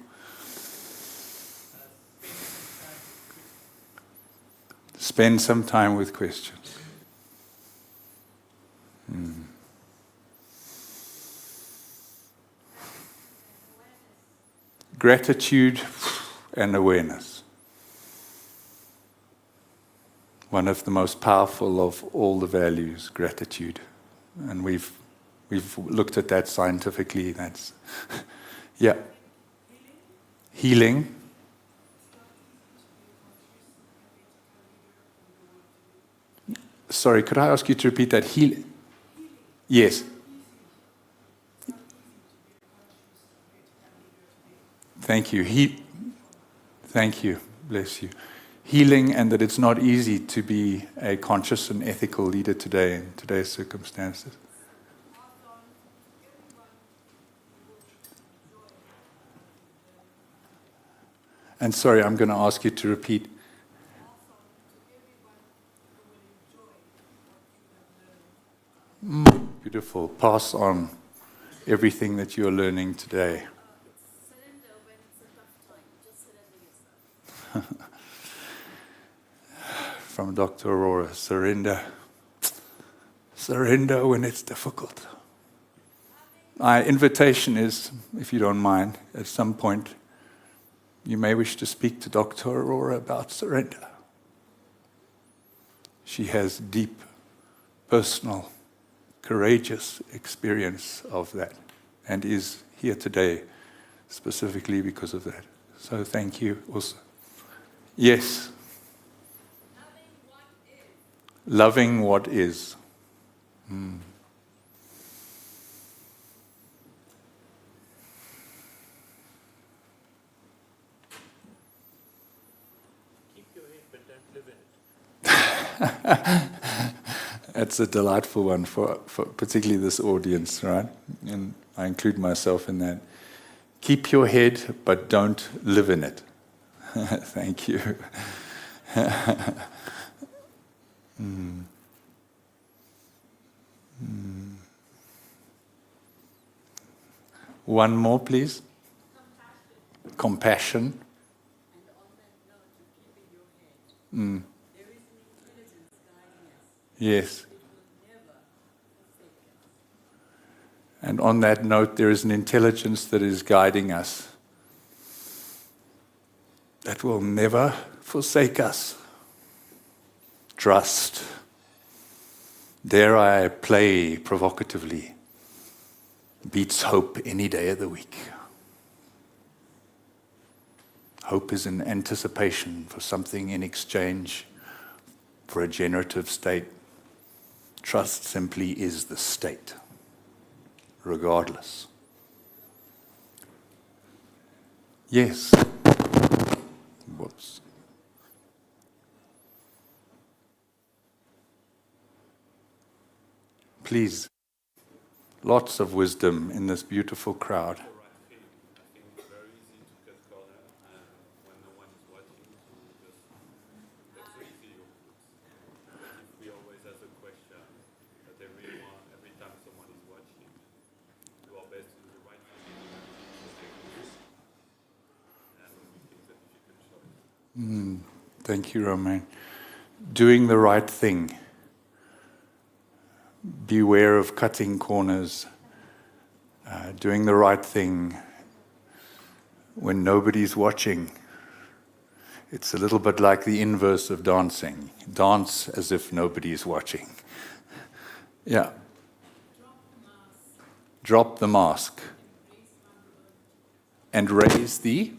Spend some time with questions. Gratitude and awareness. One of the most powerful of all the values, gratitude. And we've looked at that scientifically. That's yeah. Healing. Sorry, could I ask you to repeat that? Yes. Thank you. Thank you. Bless you. Healing, and that it's not easy to be a conscious and ethical leader today in today's circumstances. And sorry, I'm going to ask you to repeat. Beautiful. Pass on everything that you're learning today. From Dr. Aurora, surrender. Surrender when it's difficult. My invitation is, if you don't mind, at some point, you may wish to speak to Dr. Aurora about surrender. She has deep, personal, courageous experience of that, and is here today specifically because of that. So thank you also. Yes. Loving what is. Keep your head, but don't live in it. That's a delightful one for particularly this audience, right? And I include myself in that. Keep your head, but don't live in it. Thank you. One more, please. Compassion. Yes. And on that note, there is an intelligence that is guiding us that will never forsake us. Trust. Dare I play provocatively? Beats hope any day of the week. Hope is an anticipation for something in exchange for a generative state. Trust simply is the state, regardless. Yes. Whoops. Please. Lots of wisdom in this beautiful crowd. Thank you, Romain. Doing the right thing. Beware of cutting corners. Doing the right thing when nobody's watching. It's a little bit like the inverse of dancing. Dance as if nobody's watching. Yeah. Drop the mask. And raise the?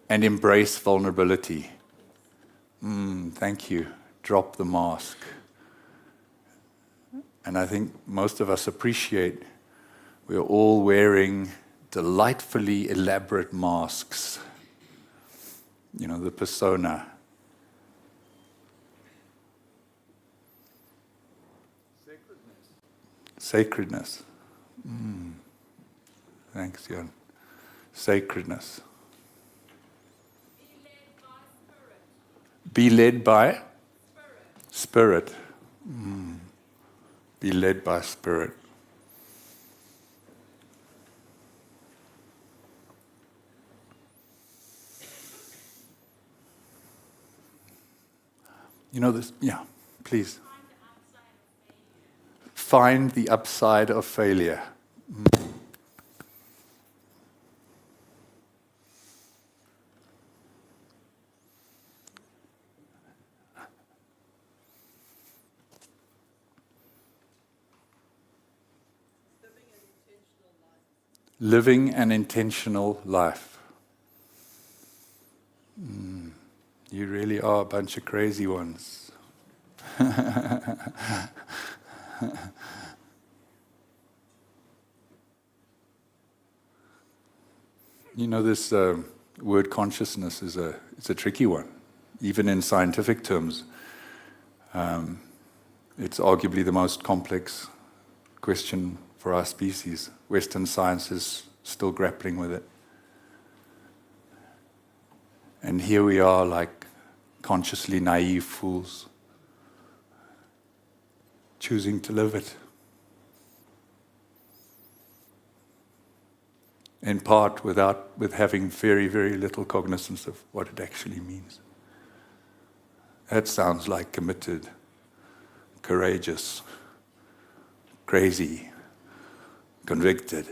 And embrace vulnerability. Thank you. Drop the mask. And I think most of us appreciate we're all wearing delightfully elaborate masks. You know, the persona. Sacredness. Thanks, Jan. Sacredness. Be led by Spirit. Be led by Spirit. You know this? Yeah, please. Find the upside of failure. Living an intentional life. You really are a bunch of crazy ones. You know, this word consciousness is a tricky one. Even in scientific terms, it's arguably the most complex question for our species. Western science is still grappling with it. And here we are, like consciously naive fools, choosing to live it. In part with having very, very little cognizance of what it actually means. That sounds like committed, courageous, crazy, convicted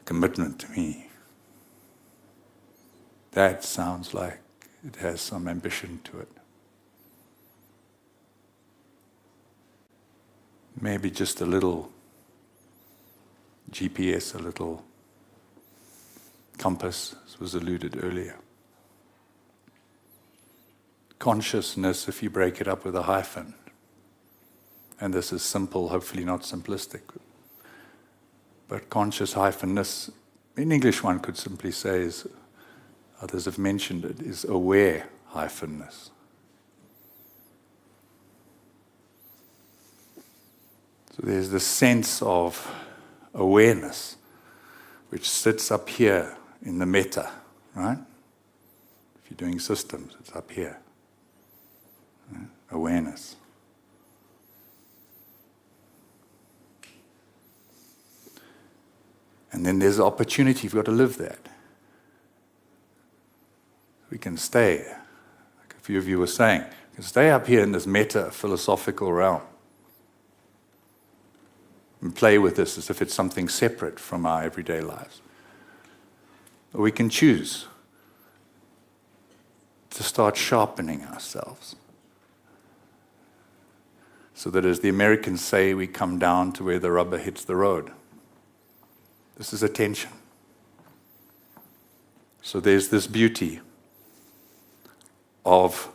commitment to me. That sounds like it has some ambition to it. Maybe just a little GPS, a little compass, as was alluded earlier. Consciousness, if you break it up with a hyphen, and this is simple, hopefully not simplistic, but conscious hyphenness, in English one could simply say, as others have mentioned it, is aware hyphenness. So there's this sense of awareness which sits up here in the meta, right? If you're doing systems, it's up here. Right? Awareness. And then there's the opportunity, you've got to live that. We can stay, like a few of you were saying, we can stay up here in this meta-philosophical realm and play with this as if it's something separate from our everyday lives. Or we can choose to start sharpening ourselves so that, as the Americans say, we come down to where the rubber hits the road. This is attention. So there's this beauty of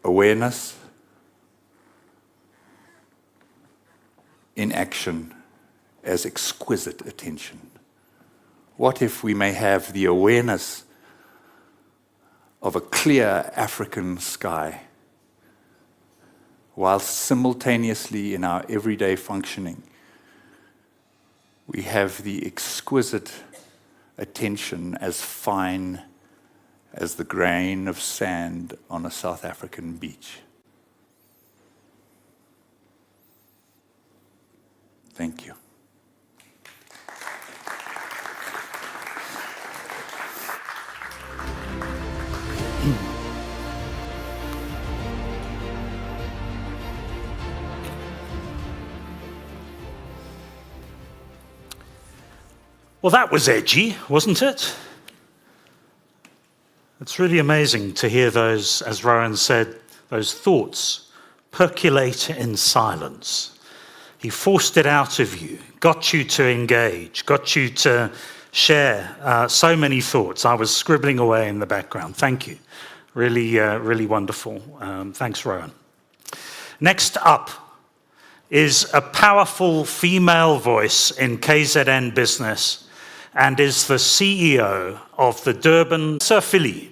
awareness, inaction as exquisite attention. What if we may have the awareness of a clear African sky, while simultaneously in our everyday functioning, we have the exquisite attention as fine as the grain of sand on a South African beach. Thank you. Well, that was edgy, wasn't it? It's really amazing to hear those, as Rowan said, those thoughts percolate in silence. He forced it out of you, got you to engage, got you to share so many thoughts. I was scribbling away in the background. Thank you. Really, really wonderful. Thanks, Rowan. Next up is a powerful female voice in KZN business and is the CEO of the Durban Philly.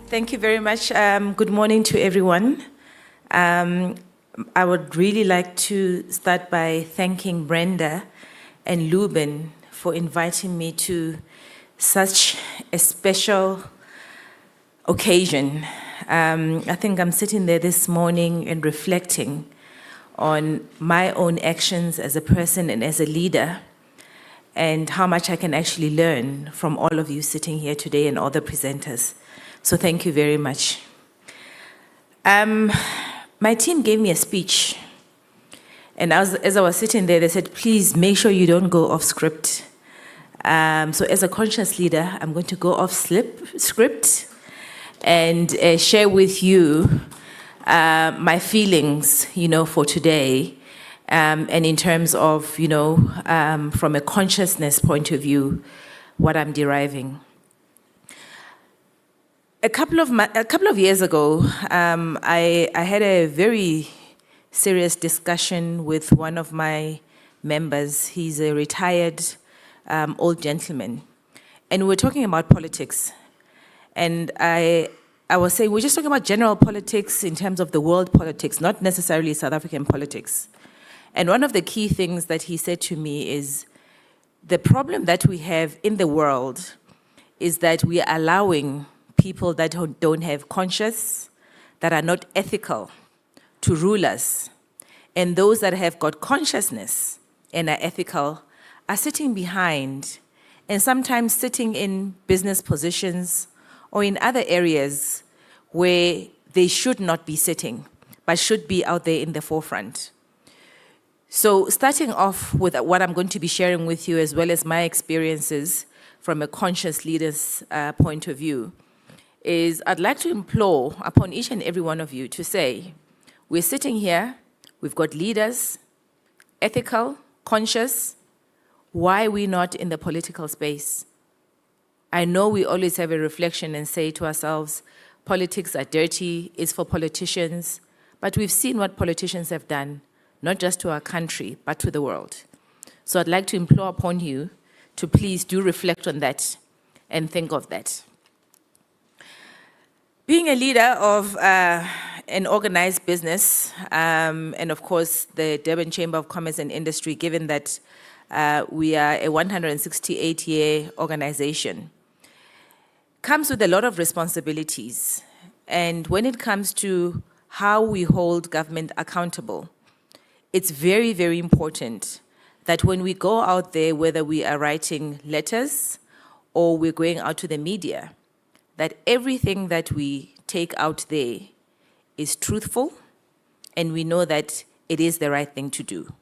Thank you very much. Good morning to everyone. I would really like to start by thanking Brenda and Lubin for inviting me to such a special occasion. I think I'm sitting there this morning and reflecting on my own actions as a person and as a leader, and how much I can actually learn from all of you sitting here today and all the presenters. So thank you very much. My team gave me a speech, and as I was sitting there, they said, please make sure you don't go off script. So as a conscious leader, I'm going to go off script and share with you my feelings, for today. And in terms of, from a consciousness point of view, what I'm deriving. A couple of years ago, I had a very serious discussion with one of my members. He's a retired old gentleman, and we were talking about politics. And I was saying, we're just talking about general politics in terms of the world politics, not necessarily South African politics. And one of the key things that he said to me is, the problem that we have in the world is that we are allowing people that don't have conscience, that are not ethical, to rule us. And those that have got consciousness and are ethical are sitting behind, and sometimes sitting in business positions or in other areas where they should not be sitting, but should be out there in the forefront. So starting off with what I'm going to be sharing with you, as well as my experiences from a conscious leader's point of view, is I'd like to implore upon each and every one of you to say, we're sitting here, we've got leaders, ethical, conscious. Why are we not in the political space? I know we always have a reflection and say to ourselves, politics are dirty, it's for politicians, but we've seen what politicians have done, not just to our country, but to the world. So I'd like to implore upon you to please do reflect on that and think of that. Being a leader of an organized business, and of course the Durban Chamber of Commerce and Industry, given that we are a 168-year organization, comes with a lot of responsibilities. And when it comes to how we hold government accountable, it's very, very important that when we go out there, whether we are writing letters or we're going out to the media, that everything that we take out there is truthful, and we know that it is the right thing to do.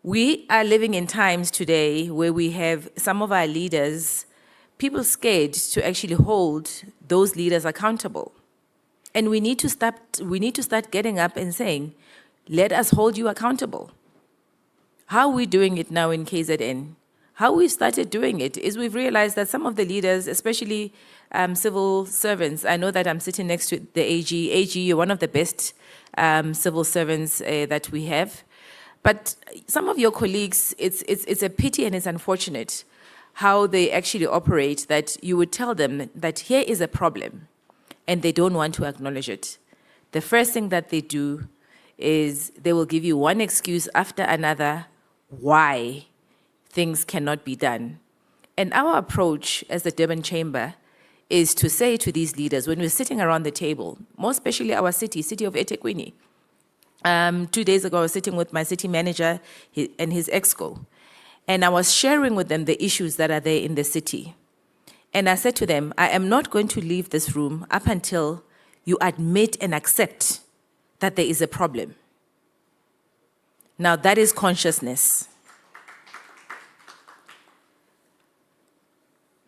We are living in times today where we have some of our leaders, people scared to actually hold those leaders accountable. And we need to start getting up and saying, let us hold you accountable. How are we doing it now in KZN? How we've started doing it is we've realized that some of the leaders, especially civil servants, I know that I'm sitting next to the AG. AG, you're one of the best civil servants that we have. But some of your colleagues, it's a pity and it's unfortunate how they actually operate, that you would tell them that here is a problem and they don't want to acknowledge it. The first thing that they do is they will give you one excuse after another why things cannot be done. And our approach as the Durban Chamber is to say to these leaders, when we're sitting around the table, more especially our city of eThekwini. 2 days ago, I was sitting with my city manager and his exco, and I was sharing with them the issues that are there in the city. And I said to them, I am not going to leave this room up until you admit and accept that there is a problem. Now, that is consciousness.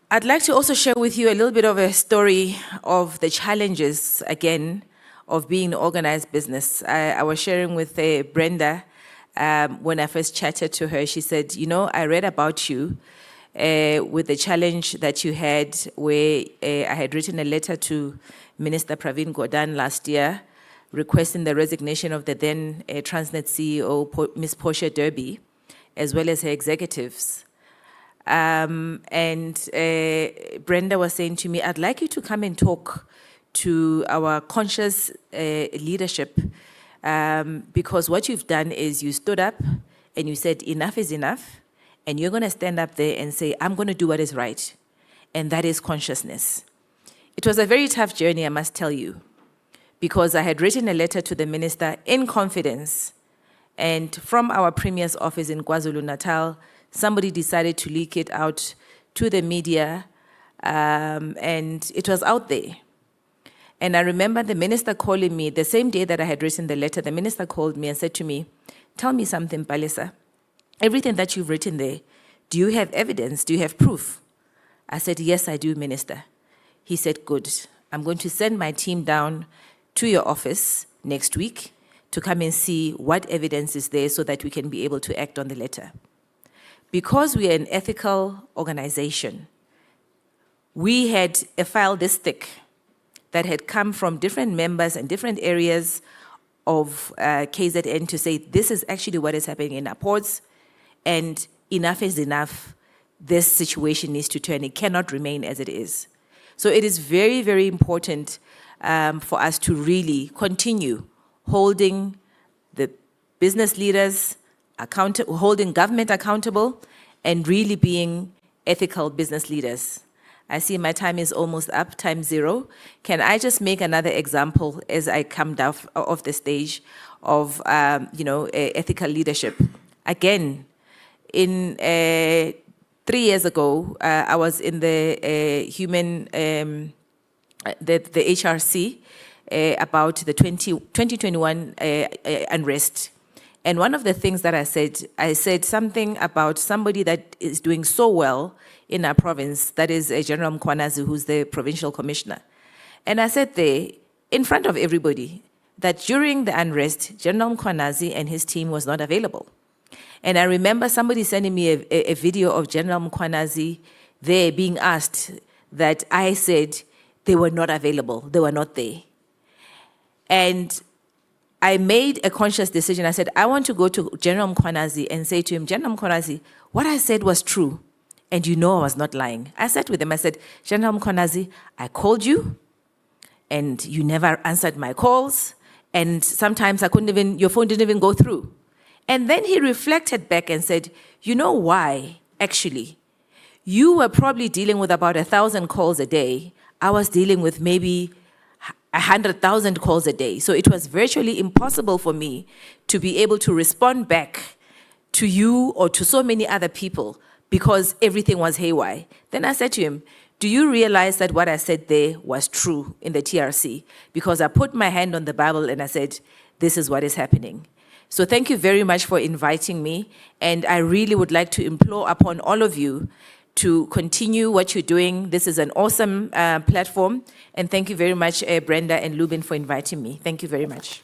I'd like to also share with you a little bit of a story of the challenges, again, of being an organized business. I was sharing with Brenda when I first chatted to her. She said, you know, I read about you with the challenge that you had where I had written a letter to Minister Pravin Gordhan last year requesting the resignation of the then Transnet CEO, Ms. Portia Derby, as well as her executives. And Brenda was saying to me, I'd like you to come and talk to our conscious leadership, because what you've done is you stood up and you said, enough is enough, and you're going to stand up there and say, I'm going to do what is right, and that is consciousness. It was a very tough journey, I must tell you, because I had written a letter to the minister in confidence, and from our Premier's office in KwaZulu-Natal, somebody decided to leak it out to the media, and it was out there. And I remember the minister calling me the same day that I had written the letter. The minister called me and said to me, tell me something, Palesa. Everything that you've written there, do you have evidence? Do you have proof? I said, yes, I do, Minister. He said, good. I'm going to send my team down to your office next week to come and see what evidence is there so that we can be able to act on the letter. Because we are an ethical organization, we had a file this thick that had come from different members and different areas of KZN to say, this is actually what is happening in our ports, and enough is enough. This situation needs to turn. It cannot remain as it is. So it is very, very important for us to really continue holding the business leaders accountable, holding government accountable, and really being ethical business leaders. I see my time is almost up, time zero. Can I just make another example as I come down off the stage of, ethical leadership? Again, in 3 years ago, I was in the the HRC about the 2021 unrest. And one of the things that I said something about somebody that is doing so well in our province, that is General Mkhwanazi, who's the provincial commissioner. And I said there, in front of everybody, that during the unrest, General Mkhwanazi and his team was not available. And I remember somebody sending me a video of General Mkhwanazi there being asked that I said they were not available, they were not there. And I made a conscious decision. I said, I want to go to General Mkhwanazi and say to him, General Mkhwanazi, what I said was true, and you know I was not lying. I sat with him, I said, General Mkhwanazi, I called you, and you never answered my calls, and sometimes your phone didn't even go through. And then he reflected back and said, you know why, actually? You were probably dealing with about 1,000 calls a day. I was dealing with maybe 100,000 calls a day. So it was virtually impossible for me to be able to respond back to you or to so many other people because everything was haywire. Then I said to him, do you realize that what I said there was true in the TRC? Because I put my hand on the Bible and I said, this is what is happening. So thank you very much for inviting me. And I really would like to implore upon all of you to continue what you're doing. This is an awesome platform. And thank you very much, Brenda and Lubin, for inviting me. Thank you very much.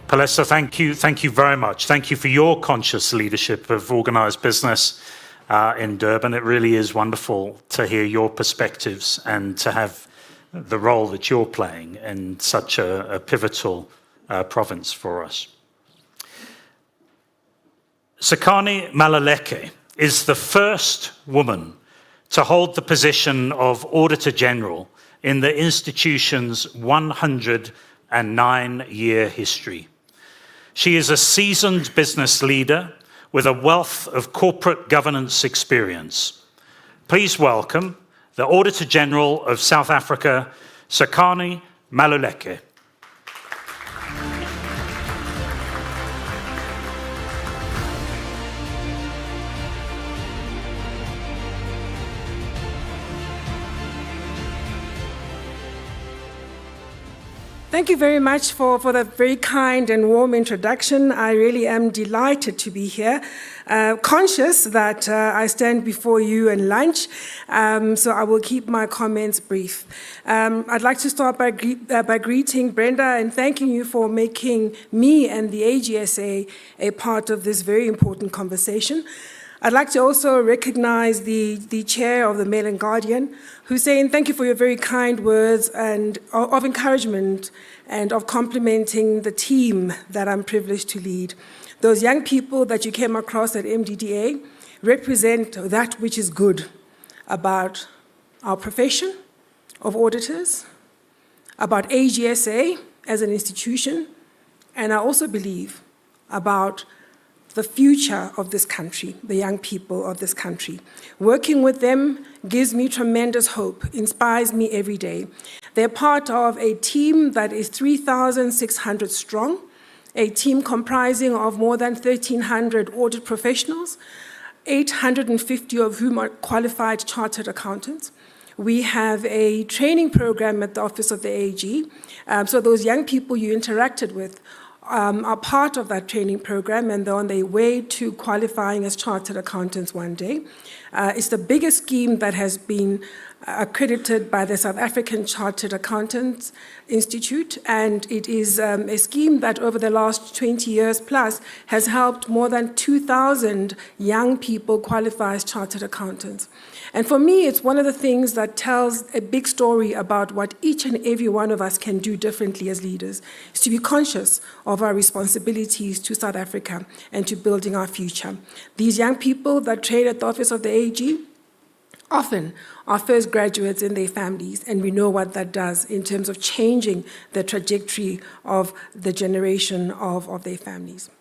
Palesa, thank you very much. Thank you for your conscious leadership of organized business in Durban. It really is wonderful to hear your perspectives and to have the role that you're playing in such a pivotal province for us. Sekani Maluleke is the first woman to hold the position of Auditor General in the institution's 109-year history. She is a seasoned business leader with a wealth of corporate governance experience. Please welcome the Auditor General of South Africa, Sekani Maluleke. Thank you very much for that very kind and warm introduction. I really am delighted to be here, conscious that I stand before you in lunch, so I will keep my comments brief. I'd like to start by greeting Brenda and thanking you for making me and the AGSA a part of this very important conversation. I'd like to also recognize the chair of the Mail and Guardian, who's saying thank you for your very kind words and of encouragement and of complimenting the team that I'm privileged to lead. Those young people that you came across at MDDA represent that which is good about our profession of auditors, about AGSA as an institution, and I also believe about the future of this country, the young people of this country. Working with them gives me tremendous hope, inspires me every day. They're part of a team that is 3,600 strong, a team comprising of more than 1,300 audit professionals, 850 of whom are qualified chartered accountants. We have a training program at the Office of the AG, so those young people you interacted with are part of that training program, and they're on their way to qualifying as chartered accountants one day. It's the biggest scheme that has been accredited by the South African Chartered Accountants Institute, and it is a scheme that over the last 20 years plus has helped more than 2,000 young people qualify as chartered accountants. And for me, it's one of the things that tells a big story about what each and every one of us can do differently as leaders, is to be conscious of our responsibilities to South Africa and to building our future. These young people that train at the Office of the AG often are first graduates in their families, and we know what that does in terms of changing the trajectory of the generation of their families.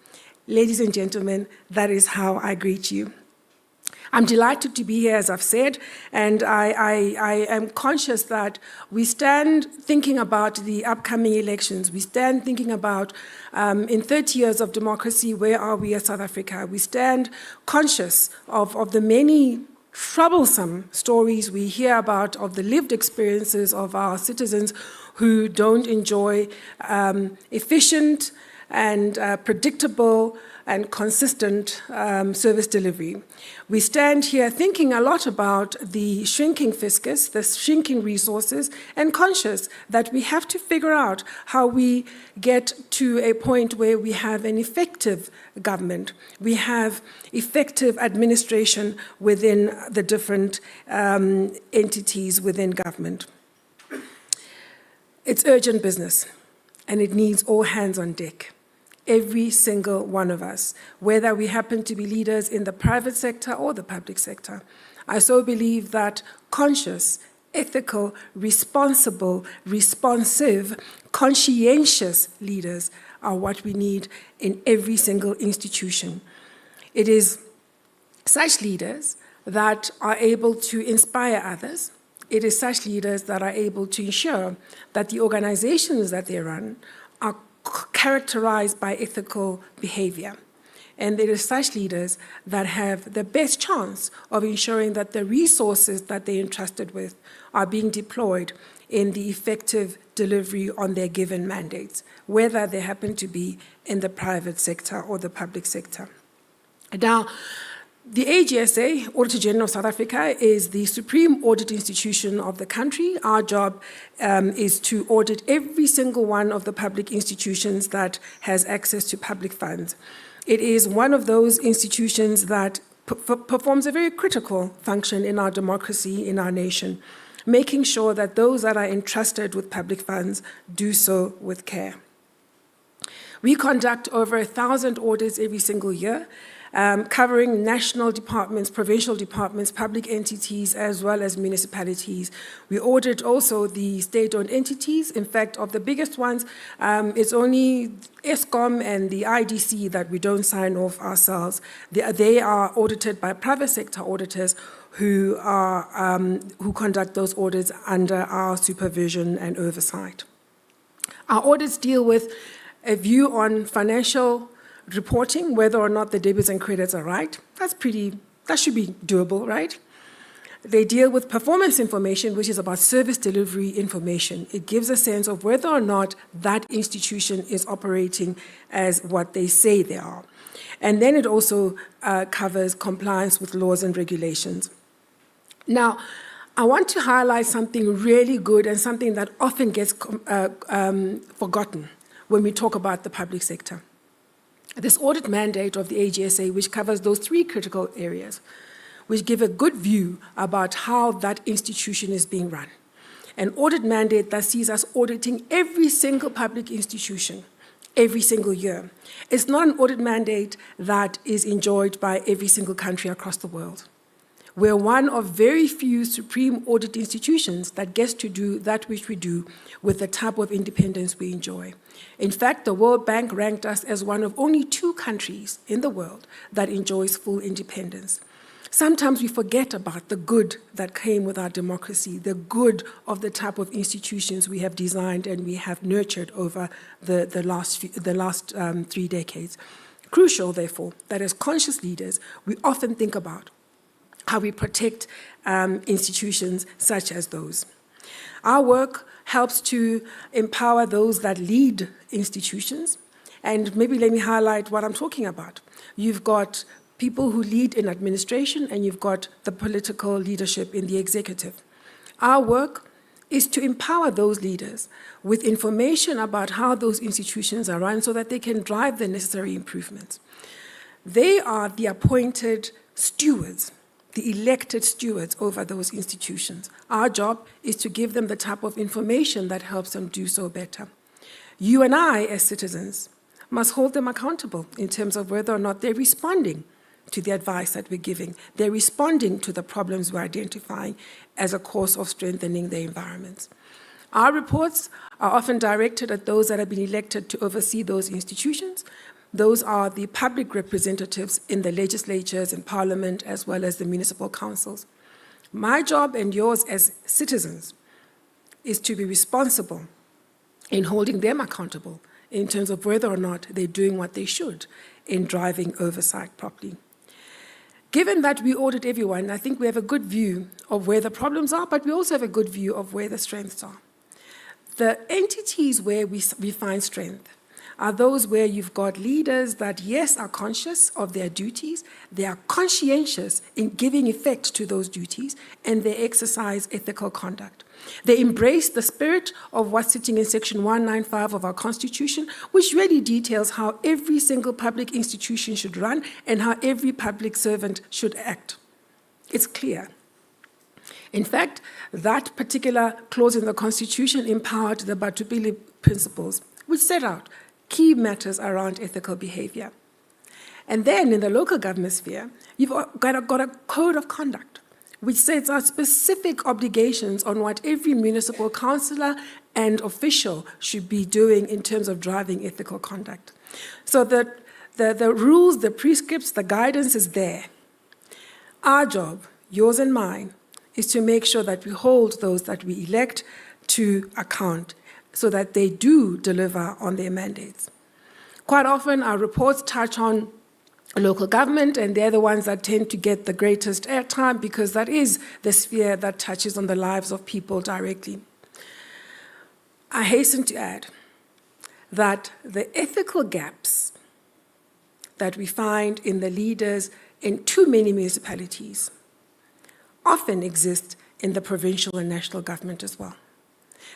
Ladies and gentlemen, that is how I greet you. I'm delighted to be here, as I've said, and I am conscious that we stand thinking about the upcoming elections. We stand thinking about, in 30 years of democracy, where are we as South Africa? We stand conscious of the many troublesome stories we hear about of the lived experiences of our citizens who don't enjoy efficient and predictable and consistent service delivery. We stand here thinking a lot about the shrinking fiscus, the shrinking resources, and conscious that we have to figure out how we get to a point where we have an effective government. We have effective administration within the different entities within government. It's urgent business, and it needs all hands on deck. Every single one of us, whether we happen to be leaders in the private sector or the public sector. I so believe that conscious, ethical, responsible, responsive, conscientious leaders are what we need in every single institution. It is such leaders that are able to inspire others. It is such leaders that are able to ensure that the organizations that they run are characterized by ethical behavior. And there are such leaders that have the best chance of ensuring that the resources that they're entrusted with are being deployed in the effective delivery on their given mandates, whether they happen to be in the private sector or the public sector. Now, the AGSA, Auditor General of South Africa, is the supreme audit institution of the country. Our job is to audit every single one of the public institutions that has access to public funds. It is one of those institutions that performs a very critical function in our democracy, in our nation, making sure that those that are entrusted with public funds do so with care. We conduct over 1,000 audits every single year. covering national departments, provincial departments, public entities, as well as municipalities. We audit also the state-owned entities. In fact, of the biggest ones, it's only ESCOM and the IDC that we don't sign off ourselves. They are audited by private sector auditors who conduct those audits under our supervision and oversight. Our audits deal with a view on financial reporting, whether or not the debits and credits are right. That should be doable, right? They deal with performance information, which is about service delivery information. It gives a sense of whether or not that institution is operating as what they say they are. And then it also covers compliance with laws and regulations. Now, I want to highlight something really good and something that often gets forgotten when we talk about the public sector. This audit mandate of the AGSA, which covers those three critical areas, which give a good view about how that institution is being run. An audit mandate that sees us auditing every single public institution every single year. It's not an audit mandate that is enjoyed by every single country across the world. We're one of very few supreme audit institutions that gets to do that which we do with the type of independence we enjoy. In fact, the World Bank ranked us as one of only 2 countries in the world that enjoys full independence. Sometimes we forget about the good that came with our democracy, the good of the type of institutions we have designed and we have nurtured over the last 3 decades. Crucial, therefore, that as conscious leaders, we often think about how we protect institutions such as those. Our work helps to empower those that lead institutions, and maybe let me highlight what I'm talking about. You've got people who lead in administration, and you've got the political leadership in the executive. Our work is to empower those leaders with information about how those institutions are run so that they can drive the necessary improvements. They are the appointed stewards, the elected stewards over those institutions. Our job is to give them the type of information that helps them do so better. You and I, as citizens, must hold them accountable in terms of whether or not they're responding to the advice that we're giving. They're responding to the problems we're identifying as a course of strengthening their environments. Our reports are often directed at those that have been elected to oversee those institutions. Those are the public representatives in the legislatures and parliament, as well as the municipal councils. My job and yours as citizens is to be responsible in holding them accountable in terms of whether or not they're doing what they should in driving oversight properly. Given that we audit everyone, I think we have a good view of where the problems are, but we also have a good view of where the strengths are. The entities where we find strength are those where you've got leaders that, yes, are conscious of their duties, they are conscientious in giving effect to those duties, and they exercise ethical conduct. They embrace the spirit of what's sitting in Section 195 of our Constitution, which really details how every single public institution should run and how every public servant should act. It's clear. In fact, that particular clause in the Constitution empowered the Batupili Principles, which set out key matters around ethical behavior. And then in the local government sphere, you've got a code of conduct, which sets out specific obligations on what every municipal councillor and official should be doing in terms of driving ethical conduct. So the rules, the prescripts, the guidance is there. Our job, yours and mine, is to make sure that we hold those that we elect to account so that they do deliver on their mandates. Quite often, our reports touch on local government, and they're the ones that tend to get the greatest airtime because that is the sphere that touches on the lives of people directly. I hasten to add that the ethical gaps that we find in the leaders in too many municipalities often exist in the provincial and national government as well.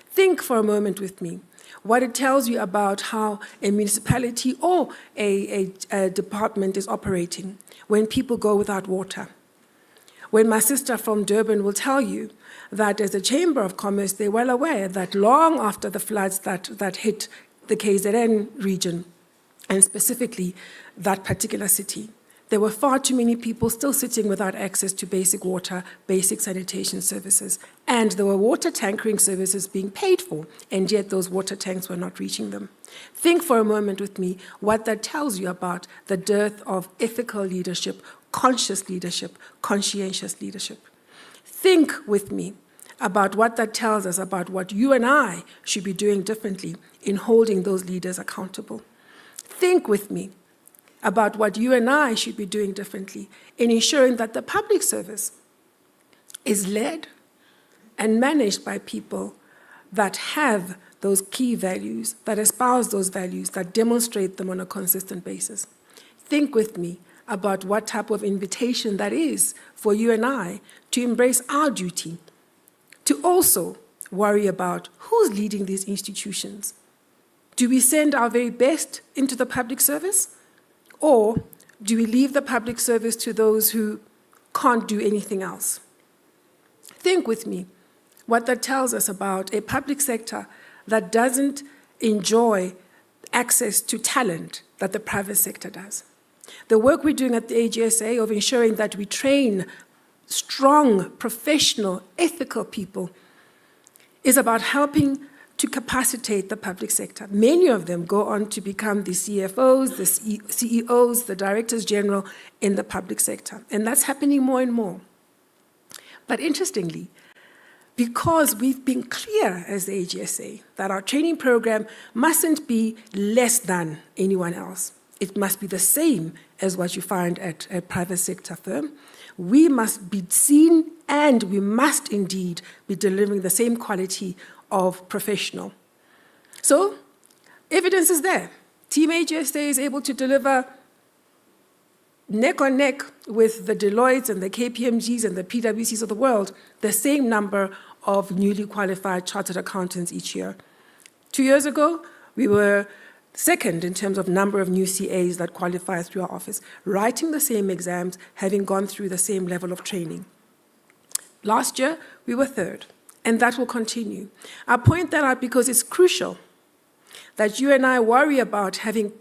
Think for a moment with me what it tells you about how a municipality or a department is operating when people go without water. When my sister from Durban will tell you that as a Chamber of Commerce, they're well aware that long after the floods that hit the KZN region, and specifically that particular city, there were far too many people still sitting without access to basic water, basic sanitation services. And there were water tankering services being paid for, and yet those water tanks were not reaching them. Think for a moment with me what that tells you about the dearth of ethical leadership, conscious leadership, conscientious leadership. Think with me about what that tells us about what you and I should be doing differently in holding those leaders accountable. Think with me about what you and I should be doing differently in ensuring that the public service is led and managed by people that have those key values, that espouse those values, that demonstrate them on a consistent basis. Think with me about what type of invitation that is for you and I to embrace our duty, to also worry about who's leading these institutions. Do we send our very best into the public service? Or do we leave the public service to those who can't do anything else? Think with me what that tells us about a public sector that doesn't enjoy access to talent that the private sector does. The work we're doing at the AGSA of ensuring that we train strong, professional, ethical people is about helping to capacitate the public sector. Many of them go on to become the CFOs, the CEOs, the directors general in the public sector. And that's happening more and more. But interestingly, because we've been clear as the AGSA that our training program mustn't be less than anyone else. It must be the same as what you find at a private sector firm. We must be seen and we must indeed be delivering the same quality of professional. So, evidence is there. Team AGSA is able to deliver neck on neck with the Deloittes and the KPMGs and the PwCs of the world the same number of newly qualified chartered accountants each year. 2 years ago, we were second in terms of number of new CAs that qualify through our office, writing the same exams, having gone through the same level of training. Last year, we were third. And that will continue. I point that out because it's crucial that you and I worry about having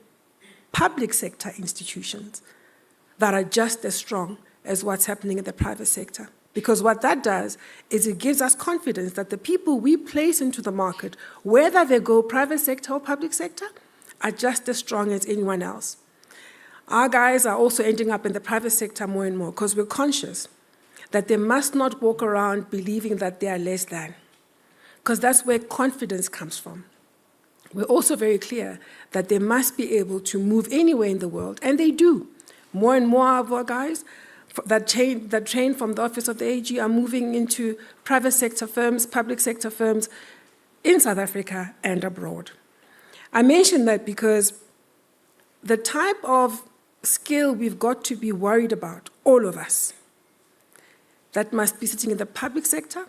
public sector institutions that are just as strong as what's happening in the private sector. Because what that does is it gives us confidence that the people we place into the market, whether they go private sector or public sector, are just as strong as anyone else. Our guys are also ending up in the private sector more and more because we're conscious that they must not walk around believing that they are less than, because that's where confidence comes from. We're also very clear that they must be able to move anywhere in the world, and they do. More and more of our guys that train from the office of the AG are moving into private sector firms, public sector firms in South Africa and abroad. I mention that because the type of skill we've got to be worried about, all of us, that must be sitting in the public sector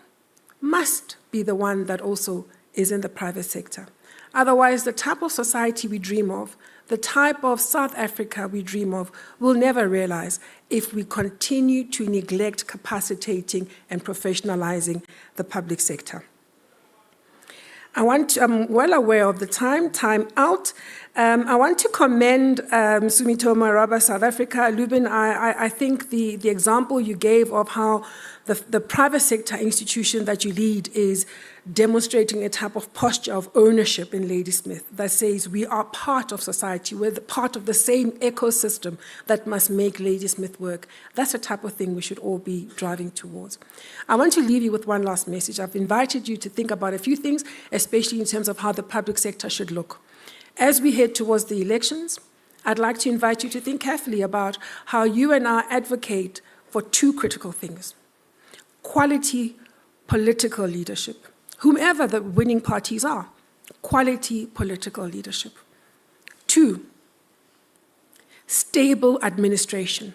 must be the one that also is in the private sector. Otherwise, the type of society we dream of, the type of South Africa we dream of, we'll never realize if we continue to neglect capacitating and professionalizing the public sector. I'm well aware of the time out. I want to commend Sumitomo Rubber South Africa. Lubin, I think the example you gave of how the private sector institution that you lead is demonstrating a type of posture of ownership in Ladysmith that says we are part of society, we're part of the same ecosystem that must make Ladysmith work. That's the type of thing we should all be driving towards. I want to leave you with one last message. I've invited you to think about a few things, especially in terms of how the public sector should look. As we head towards the elections, I'd like to invite you to think carefully about how you and I advocate for two critical things: quality political leadership, whomever the winning parties are, quality political leadership. 2, stable administration.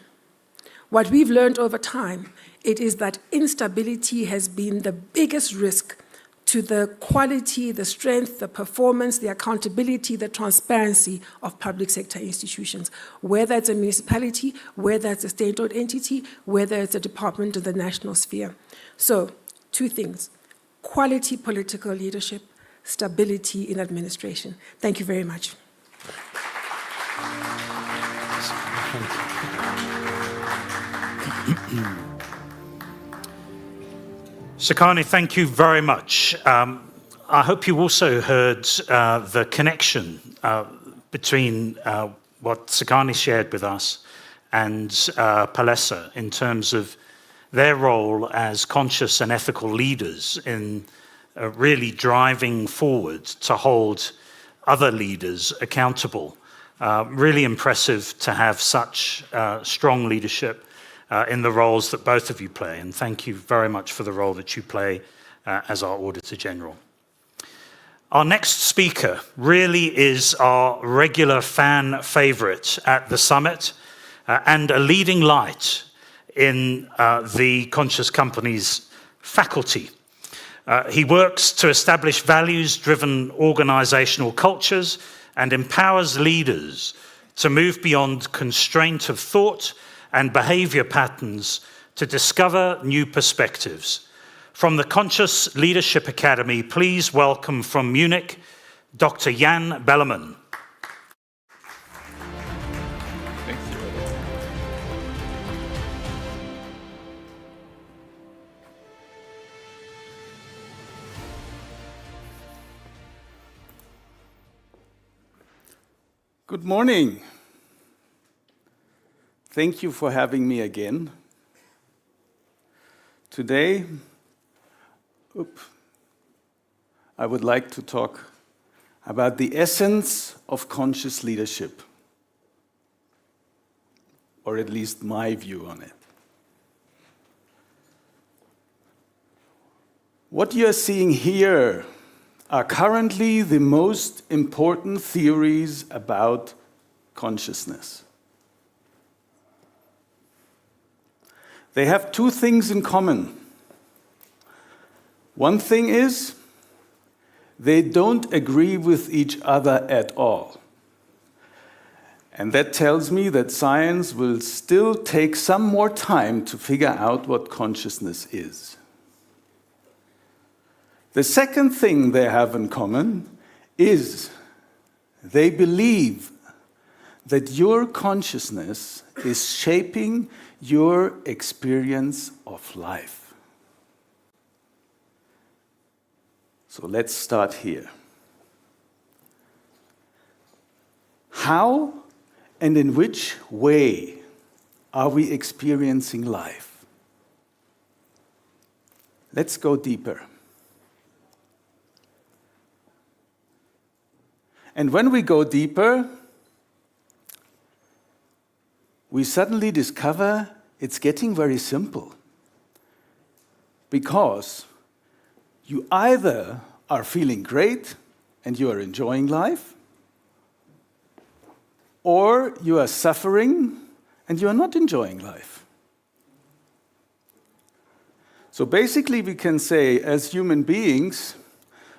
What we've learned over time, it is that instability has been the biggest risk to the quality, the strength, the performance, the accountability, the transparency of public sector institutions, whether it's a municipality, whether it's a state-owned entity, whether it's a department in the national sphere. So, 2 things: quality political leadership, stability in administration. Thank you very much. Sakani, thank you very much. I hope you also heard the connection between what Sakani shared with us and Palesa in terms of their role as conscious and ethical leaders in really driving forward to hold other leaders accountable. Really impressive to have such strong leadership in the roles that both of you play, and thank you very much for the role that you play as our Auditor General. Our next speaker really is our regular fan favorite at the summit and a leading light in the Conscious Companies faculty. He works to establish values-driven organizational cultures and empowers leaders to move beyond constraint of thought and behavior patterns to discover new perspectives. From the Conscious Leadership Academy, please welcome from Munich, Dr. Jan Bellerman. Thank you. Good morning. Thank you for having me again. Today, I would like to talk about the essence of conscious leadership, or at least my view on it. What you are seeing here are currently the most important theories about consciousness. They have two things in common. One thing is, they don't agree with each other at all. And that tells me that science will still take some more time to figure out what consciousness is. The second thing they have in common is they believe that your consciousness is shaping your experience of life. So let's start here. How and in which way are we experiencing life? Let's go deeper. And when we go deeper, we suddenly discover it's getting very simple. Because you either are feeling great and you are enjoying life, or you are suffering and you are not enjoying life. So basically we can say, as human beings,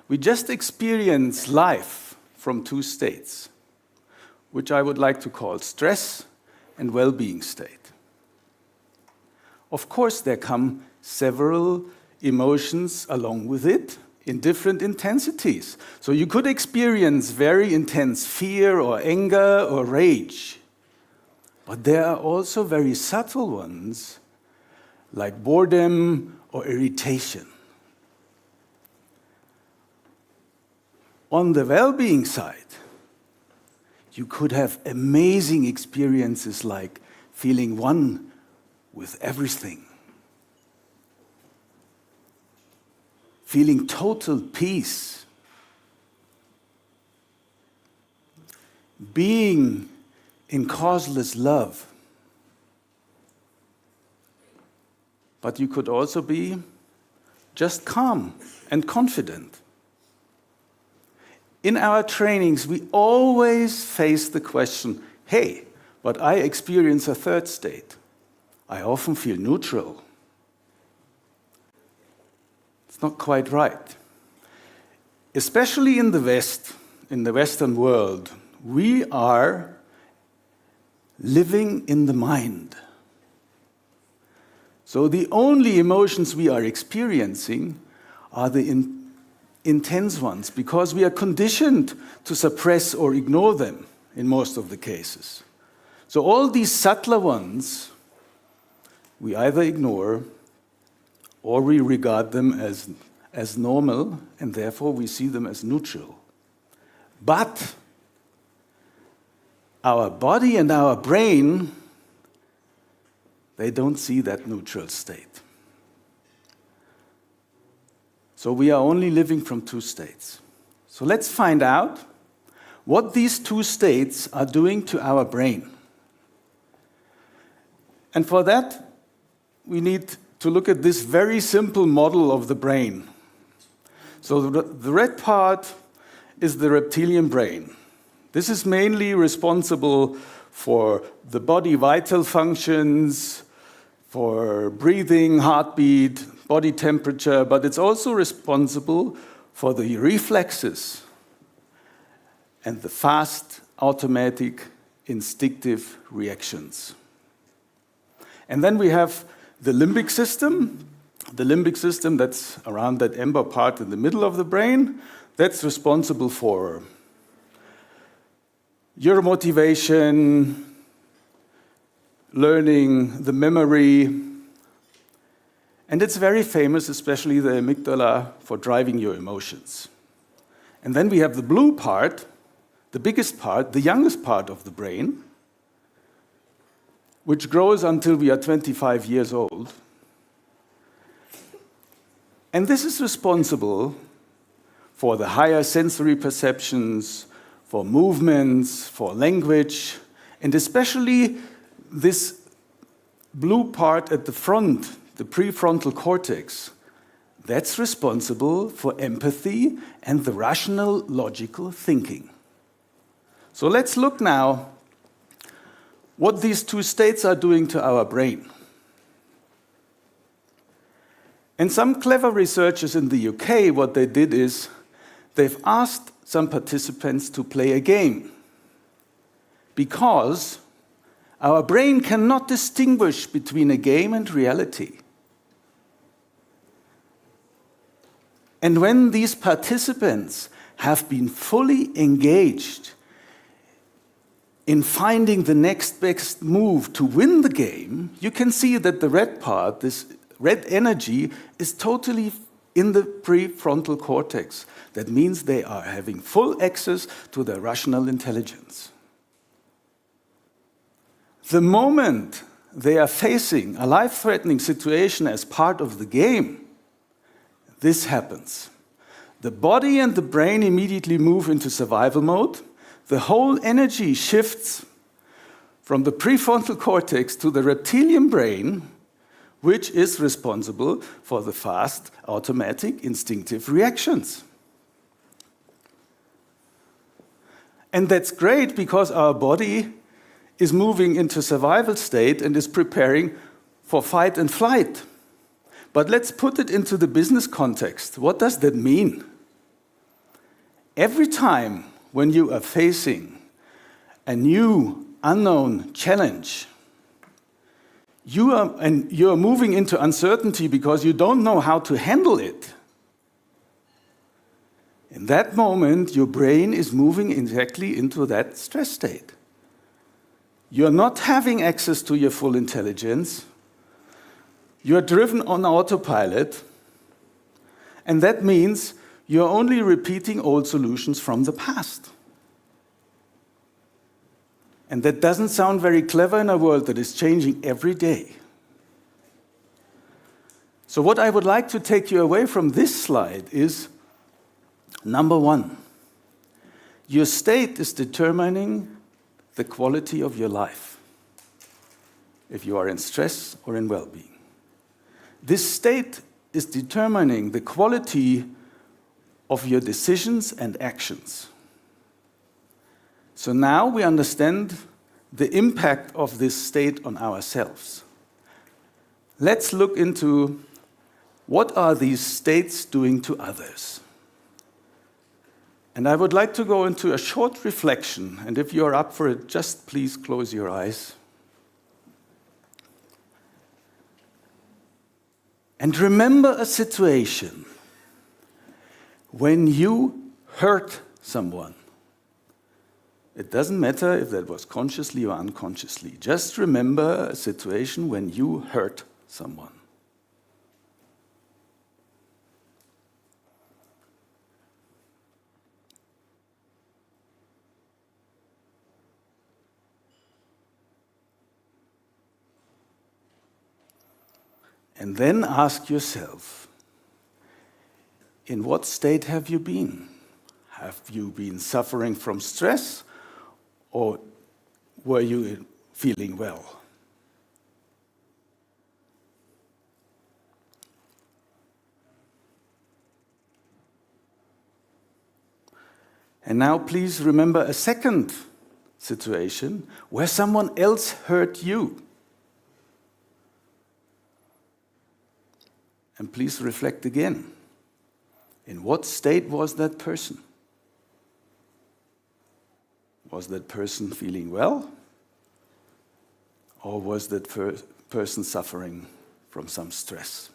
we just experience life from two states, which I would like to call stress and well-being state. Of course, there come several emotions along with it in different intensities. So you could experience very intense fear or anger or rage. But there are also very subtle ones, like boredom or irritation. On the well-being side, you could have amazing experiences like feeling one with everything, feeling total peace, being in causeless love. But you could also be just calm and confident. In our trainings, we always face the question, hey, but I experience a third state. I often feel neutral. It's not quite right. Especially in the West, in the Western world, we are living in the mind. So the only emotions we are experiencing are the intense ones, because we are conditioned to suppress or ignore them in most of the cases. So all these subtler ones, we either ignore or we regard them as normal, and therefore we see them as neutral. But our body and our brain, they don't see that neutral state. So we are only living from two states. So let's find out what these two states are doing to our brain. And for that, we need to look at this very simple model of the brain. So the red part is the reptilian brain. This is mainly responsible for the body vital functions, for breathing, heartbeat, body temperature, but it's also responsible for the reflexes and the fast, automatic, instinctive reactions. And then we have the limbic system. The limbic system, that's around that amber part in the middle of the brain, that's responsible for your motivation, learning, the memory, and it's very famous, especially the amygdala, for driving your emotions. And then we have the blue part, the biggest part, the youngest part of the brain, which grows until we are 25 years old. And this is responsible for the higher sensory perceptions, for movements, for language, and especially this blue part at the front, the prefrontal cortex, that's responsible for empathy and the rational, logical thinking. So let's look now what these two states are doing to our brain. And some clever researchers in the UK, what they did is they've asked some participants to play a game because our brain cannot distinguish between a game and reality. And when these participants have been fully engaged in finding the next best move to win the game, you can see that the red part, this red energy, is totally in the prefrontal cortex. That means they are having full access to their rational intelligence. The moment they are facing a life-threatening situation as part of the game, this happens. The body and the brain immediately move into survival mode. The whole energy shifts from the prefrontal cortex to the reptilian brain, which is responsible for the fast, automatic, instinctive reactions. And that's great because our body is moving into survival state and is preparing for fight and flight. But let's put it into the business context. What does that mean? Every time when you are facing a new, unknown challenge, you are moving into uncertainty because you don't know how to handle it. In that moment, your brain is moving exactly into that stress state. You're not having access to your full intelligence. You're driven on autopilot. And that means you're only repeating old solutions from the past. And that doesn't sound very clever in a world that is changing every day. So what I would like to take you away from this slide is, number one, your state is determining the quality of your life, if you are in stress or in well-being. This state is determining the quality of your decisions and actions. So now we understand the impact of this state on ourselves. Let's look into what are these states doing to others. And I would like to go into a short reflection, and if you're up for it, just please close your eyes. And remember a situation when you hurt someone, It doesn't matter if that was consciously or unconsciously. Just remember a situation when you hurt someone. And then ask yourself, in what state have you been? Have you been suffering from stress, or were you feeling well? And now please remember a second situation where someone else hurt you. And please reflect again. In what state was that person? Was that person feeling well? Or was that person suffering from some stress?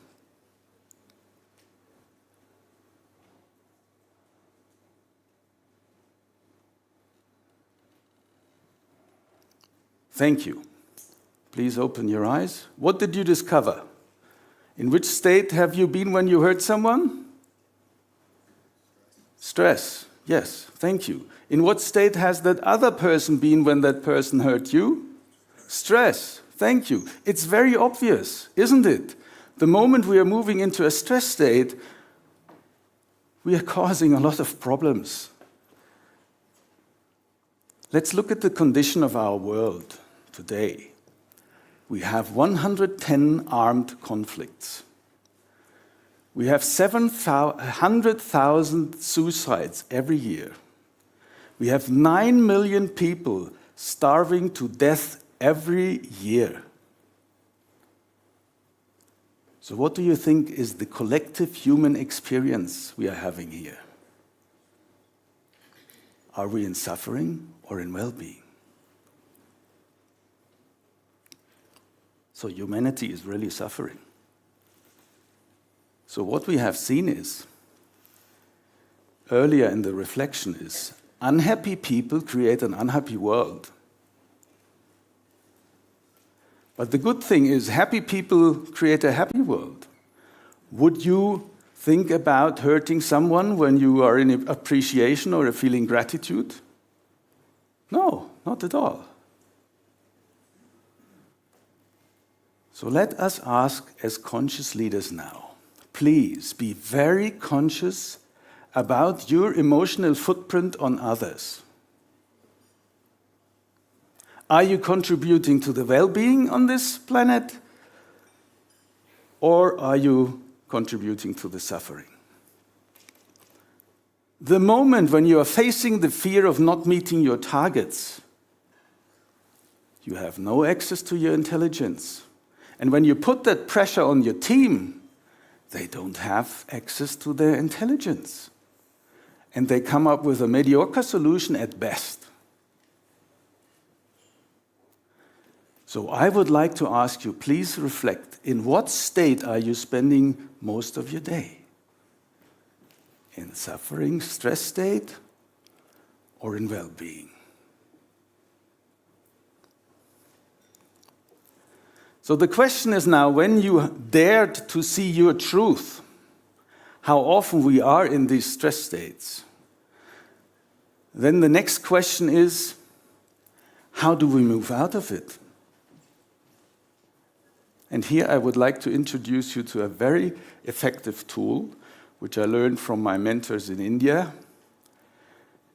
Thank you. Please open your eyes. What did you discover? In which state have you been when you hurt someone? Stress. Yes, thank you. In what state has that other person been when that person hurt you? Stress. Thank you. It's very obvious, isn't it? The moment we are moving into a stress state, we are causing a lot of problems. Let's look at the condition of our world today. We have 110 armed conflicts. We have 700,000 suicides every year. We have 9 million people starving to death every year. So what do you think is the collective human experience we are having here? Are we in suffering or in well-being? So humanity is really suffering. So what we have seen is, earlier in the reflection is, unhappy people create an unhappy world. But the good thing is, happy people create a happy world. Would you think about hurting someone when you are in appreciation or feeling gratitude? No, not at all. So let us ask as conscious leaders now, please be very conscious about your emotional footprint on others. Are you contributing to the well-being on this planet? Or are you contributing to the suffering? The moment when you are facing the fear of not meeting your targets, you have no access to your intelligence. And when you put that pressure on your team, they don't have access to their intelligence. And they come up with a mediocre solution at best. So I would like to ask you, please reflect, in what state are you spending most of your day? In suffering, stress state, or in well-being? So the question is now, when you dared to see your truth, how often we are in these stress states, then the next question is, how do we move out of it? And here I would like to introduce you to a very effective tool, which I learned from my mentors in India.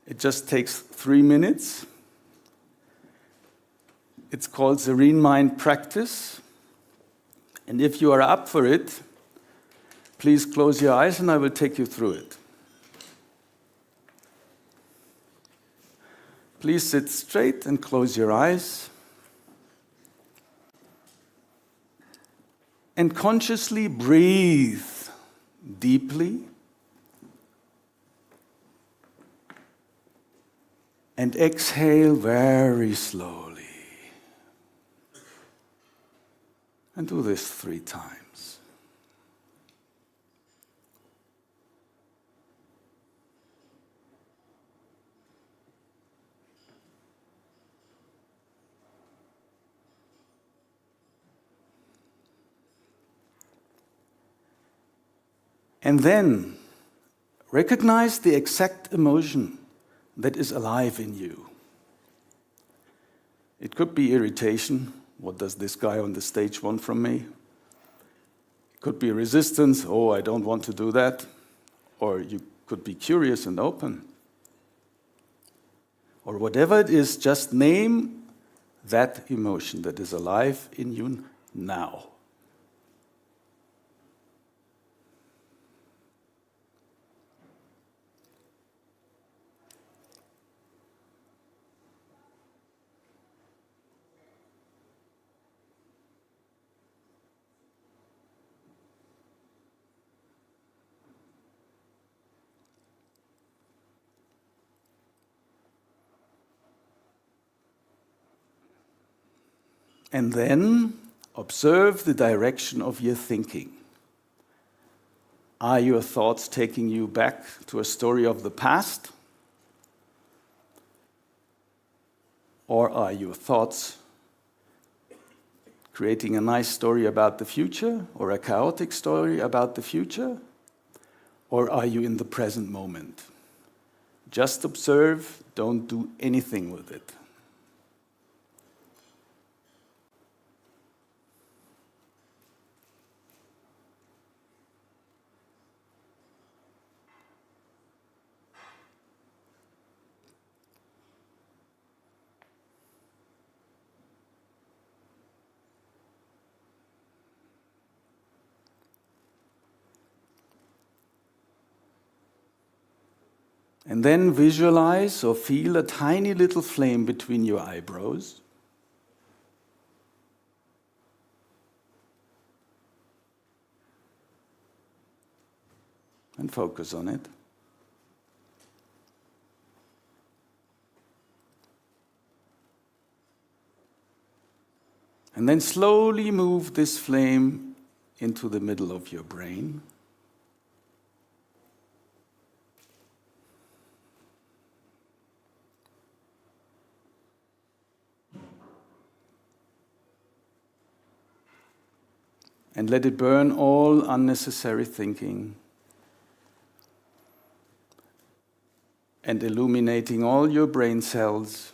It just takes 3 minutes. It's called Serene Mind Practice. And if you are up for it, please close your eyes and I will take you through it. Please sit straight and close your eyes. And consciously breathe deeply. And exhale very slowly. And do this 3 times. And then recognize the exact emotion that is alive in you. It could be irritation. What does this guy on the stage want from me? It could be resistance. Oh, I don't want to do that. Or you could be curious and open. Or whatever it is, just name that emotion that is alive in you now. And then observe the direction of your thinking. Are your thoughts taking you back to a story of the past? Or are your thoughts creating a nice story about the future or a chaotic story about the future? Or are you in the present moment? Just observe, don't do anything with it. And then visualize or feel a tiny little flame between your eyebrows. And focus on it. And then slowly move this flame into the middle of your brain. And let it burn all unnecessary thinking and illuminating all your brain cells.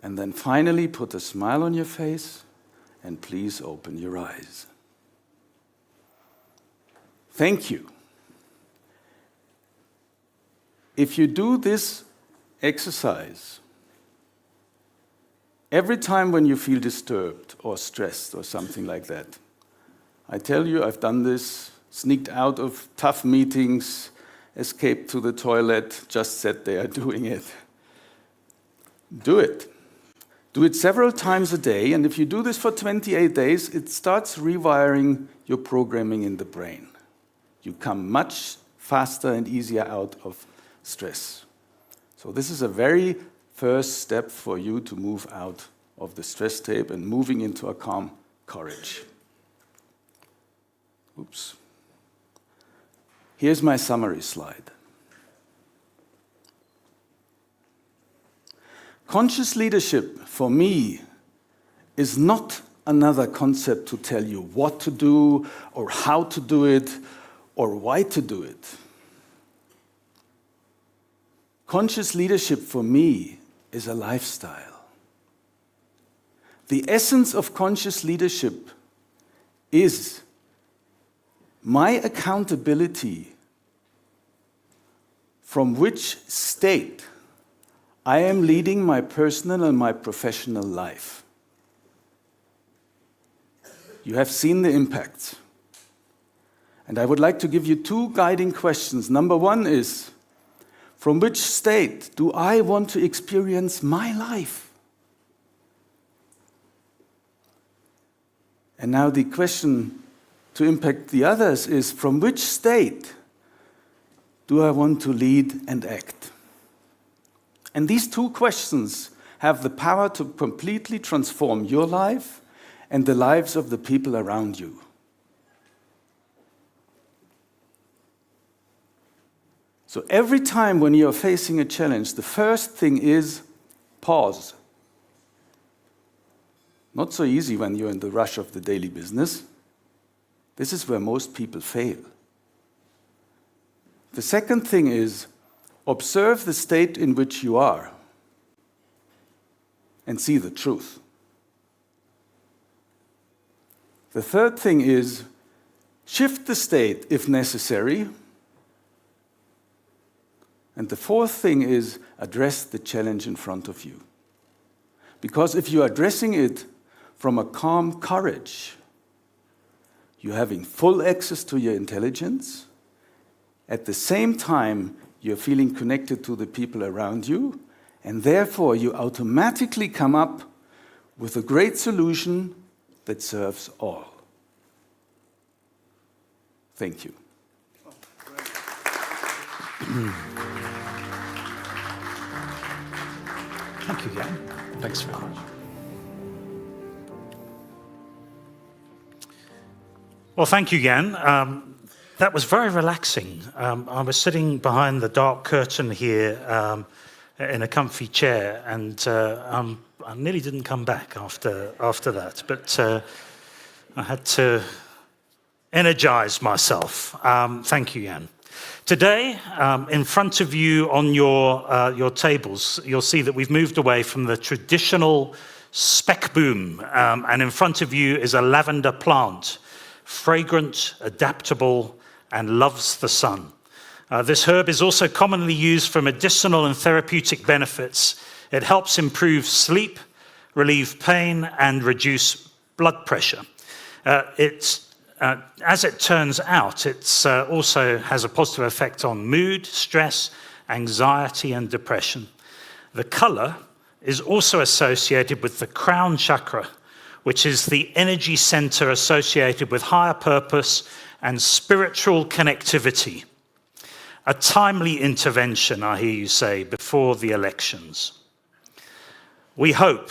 And then finally put a smile on your face and please open your eyes. Thank you. If you do this exercise, every time when you feel disturbed or stressed or something like that, I tell you, I've done this, sneaked out of tough meetings, escaped to the toilet, just sat there doing it. Do it. Do it several times a day, and if you do this for 28 days, it starts rewiring your programming in the brain. You come much faster and easier out of stress. So this is a very first step for you to move out of the stress tape and moving into a calm courage. Oops. Here's my summary slide. Conscious leadership, for me, is not another concept to tell you what to do or how to do it or why to do it. Conscious leadership for me is a lifestyle. The essence of conscious leadership is my accountability from which state I am leading my personal and my professional life. You have seen the impacts. And I would like to give you two guiding questions. Number one is, from which state do I want to experience my life? And now the question to impact the others is, from which state do I want to lead and act? And these two questions have the power to completely transform your life and the lives of the people around you. So every time when you're facing a challenge, the first thing is pause. Not so easy when you're in the rush of the daily business. This is where most people fail. The second thing is observe the state in which you are and see the truth. The third thing is shift the state if necessary. And the fourth thing is address the challenge in front of you. Because if you're addressing it from a calm courage, you're having full access to your intelligence. At the same time, you're feeling connected to the people around you, and therefore you automatically come up with a great solution that serves all. Thank you. Thank you, Jan. Thanks very much. Well, thank you, Jan. That was very relaxing. I was sitting behind the dark curtain here in a comfy chair, and I nearly didn't come back after that. But I had to energize myself. Thank you, Jan. Today, in front of you on your tables, you'll see that we've moved away from the traditional speck boom, and in front of you is a lavender plant, fragrant, adaptable, and loves the sun. This herb is also commonly used for medicinal and therapeutic benefits. It helps improve sleep, relieve pain, and reduce blood pressure. As it turns out, it also has a positive effect on mood, stress, anxiety, and depression. The color is also associated with the crown chakra, which is the energy center associated with higher purpose and spiritual connectivity. A timely intervention, I hear you say, before the elections. We hope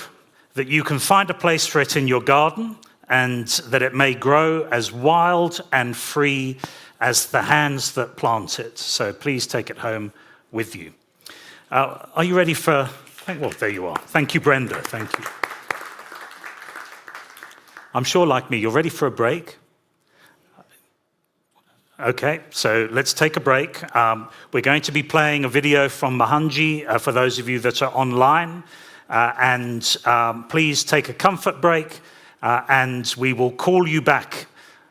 that you can find a place for it in your garden, and that it may grow as wild and free as the hands that plant it. So please take it home with you. Are you ready for... Well, there you are. Thank you, Brenda. Thank you. I'm sure, like me, you're ready for a break. Okay, so let's take a break. We're going to be playing a video from Mahanji for those of you that are online. Please take a comfort break. And we will call you back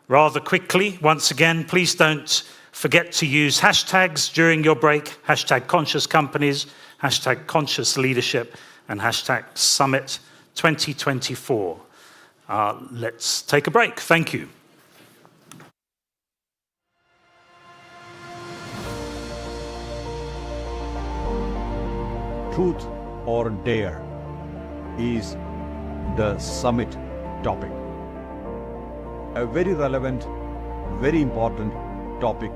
rather quickly. Once again, please don't forget to use hashtags during your break, hashtag conscious companies, hashtag conscious leadership, and hashtag summit 2024. Let's take a break. Thank you. Truth or dare is the summit topic. A very relevant, very important topic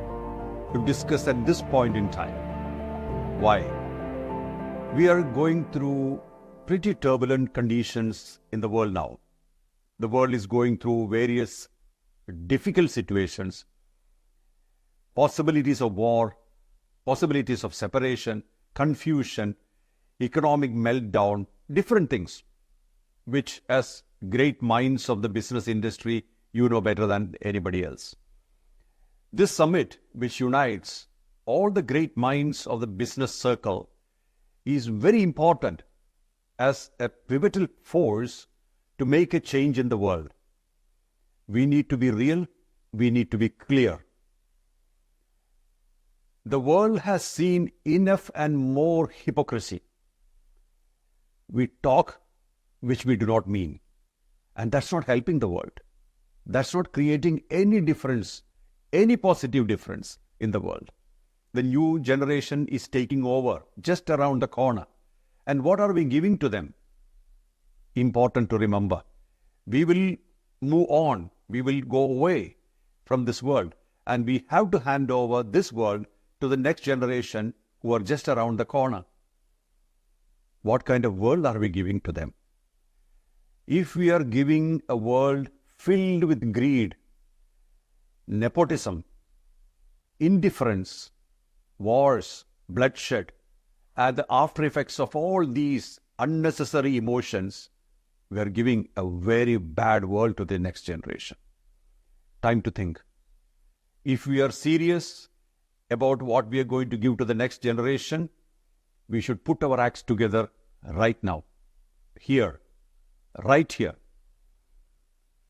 to discuss at this point in time. Why? We are going through pretty turbulent conditions in the world now. The world is going through various difficult situations, possibilities of war, possibilities of separation, confusion, economic meltdown, different things, which as great minds of the business industry, you know better than anybody else. This summit, which unites all the great minds of the business circle, is very important as a pivotal force to make a change in the world. We need to be real, we need to be clear. The world has seen enough and more hypocrisy. We talk which we do not mean. And that's not helping the world. That's not creating any difference, any positive difference in the world. The new generation is taking over just around the corner. And what are we giving to them? Important to remember. We will move on. We will go away from this world. And we have to hand over this world to the next generation who are just around the corner. What kind of world are we giving to them? If we are giving a world filled with greed, nepotism, indifference, wars, bloodshed, and the after effects of all these unnecessary emotions, we are giving a very bad world to the next generation. Time to think. If we are serious about what we are going to give to the next generation, we should put our acts together right now, here, right here.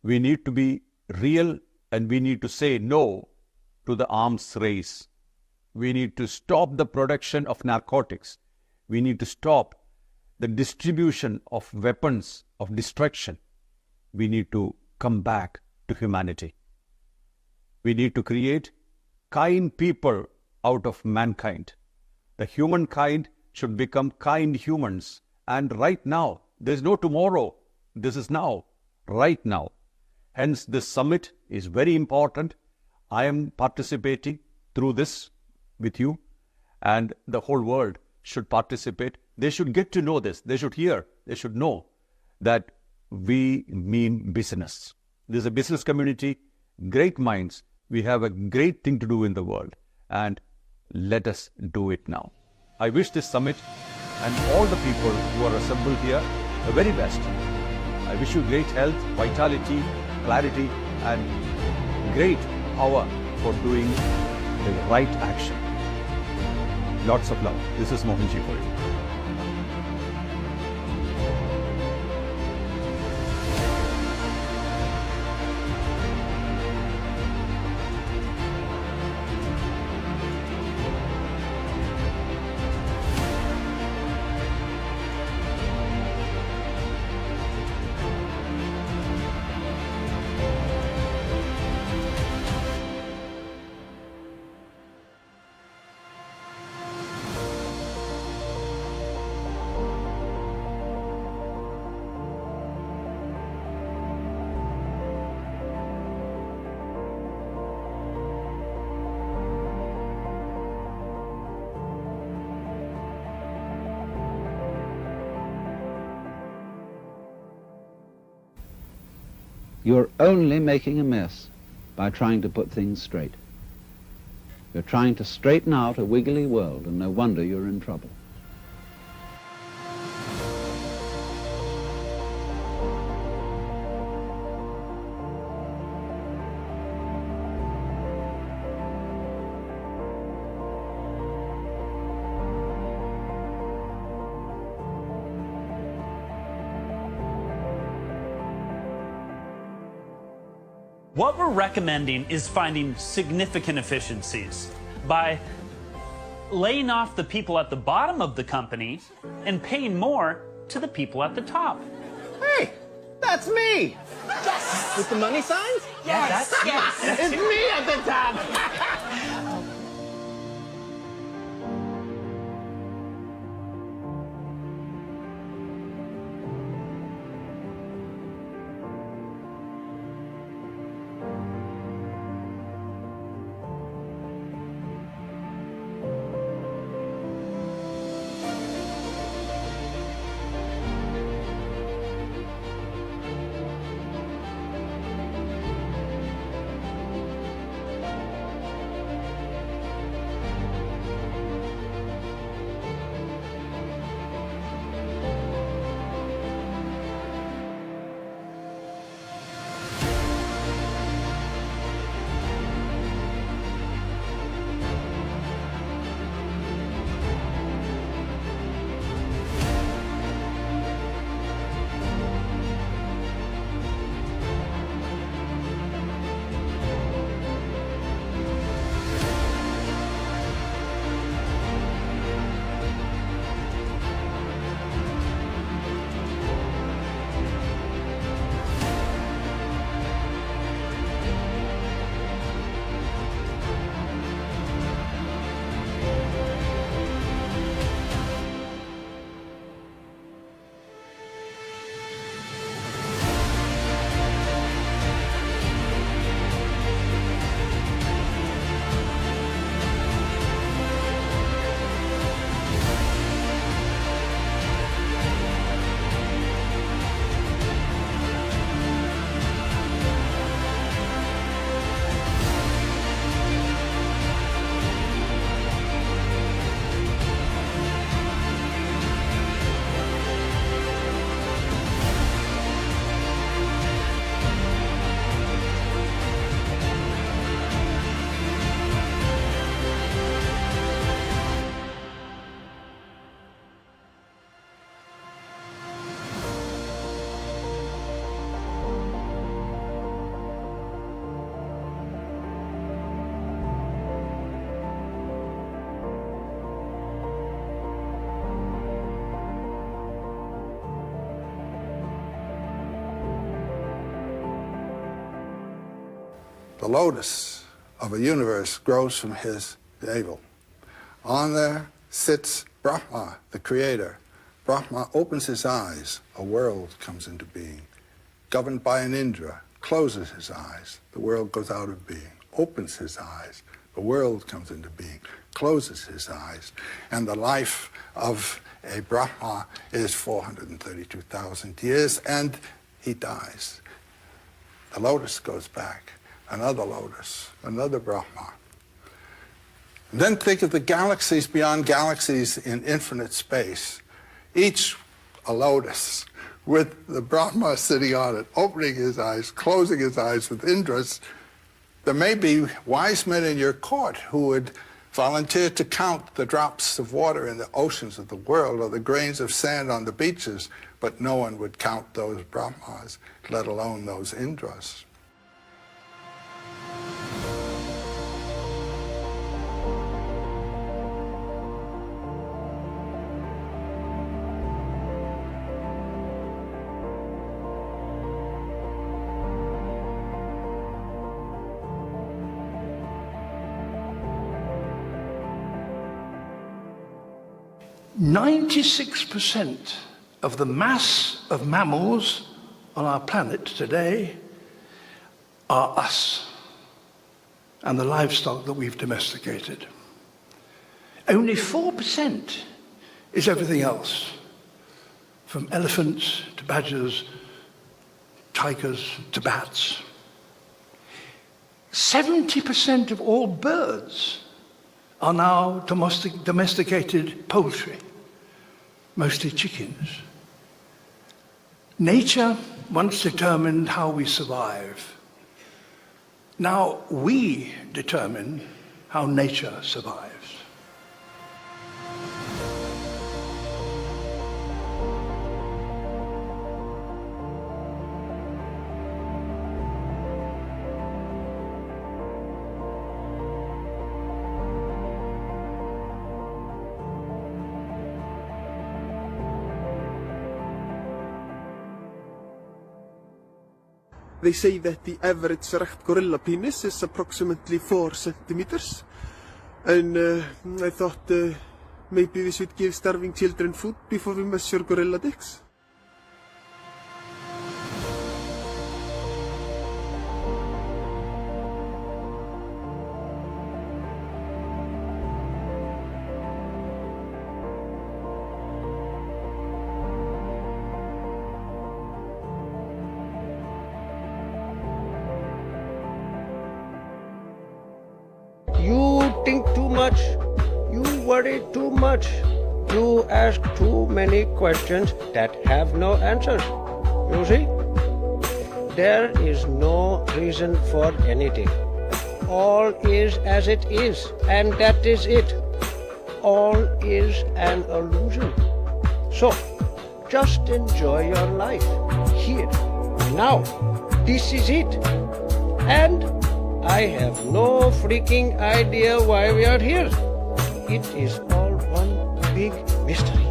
We need to be real and we need to say no to the arms race. We need to stop the production of narcotics. We need to stop the distribution of weapons of destruction. We need to come back to humanity. We need to create kind people out of mankind. The humankind should become kind humans. And right now, there is no tomorrow. This is now, right now. Hence, this summit is very important. I am participating through this with you, and the whole world should participate. They should get to know this. They should hear. They should know that we mean business. This is a business community, great minds. We have a great thing to do in the world, and let us do it now. I wish this summit and all the people who are assembled here the very best. I wish you great health, vitality, clarity, and great power for doing the right action. Lots of love. This is Mohanji for you. You're only making a mess by trying to put things straight. You're trying to straighten out a wiggly world, and no wonder you're in trouble. What we're recommending is finding significant efficiencies by laying off the people at the bottom of the company and paying more to the people at the top. Hey, that's me! Yes! With the money signs? Yeah, that's you. Yes! It's me at the top! The lotus of a universe grows from his navel. On there sits Brahma, the creator. Brahma opens his eyes, a world comes into being. Governed by an Indra, closes his eyes, the world goes out of being. Opens his eyes, the world comes into being. Closes his eyes, and the life of a Brahma is 432,000 years, and he dies. The lotus goes back, another lotus, another Brahma. And then think of the galaxies beyond galaxies in infinite space, each a lotus, with the Brahma sitting on it, opening his eyes, closing his eyes with Indras. There may be wise men in your court who would volunteer to count the drops of water in the oceans of the world or the grains of sand on the beaches, but no one would count those Brahmas, let alone those Indras. %96 of the mass of mammals on our planet today are us and the livestock that we've domesticated. Only 4% is everything else, from elephants to badgers, tigers to bats. 70% of all birds are now domesticated poultry, mostly chickens. Nature once determined how we survive. Now we determine how nature survives. They say that the average erect gorilla penis is approximately 4 centimeters. And I thought maybe we should give starving children food before we measure gorilla dicks. You think too much. You worry too much. You ask too many questions that have no answers. You see? There is no reason for anything. All is as it is, and that is it. All is an illusion. So, just enjoy your life. Here, now. This is it. And I have no freaking idea why we are here. It is all one big mystery.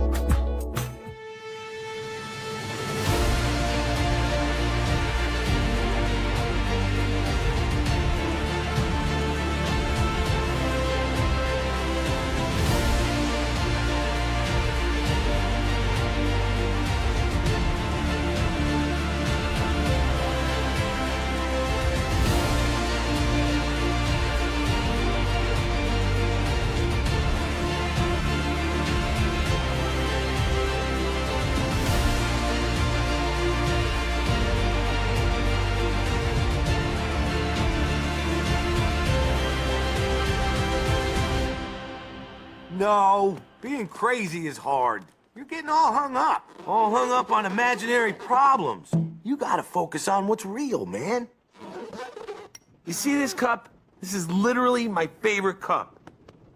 No, being crazy is hard. You're getting all hung up on imaginary problems. You gotta focus on what's real, man. You see this cup? This is literally my favorite cup.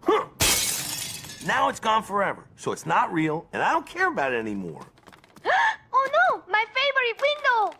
Huh. Now it's gone forever, so it's not real, and I don't care about it anymore. Oh no, my favorite window!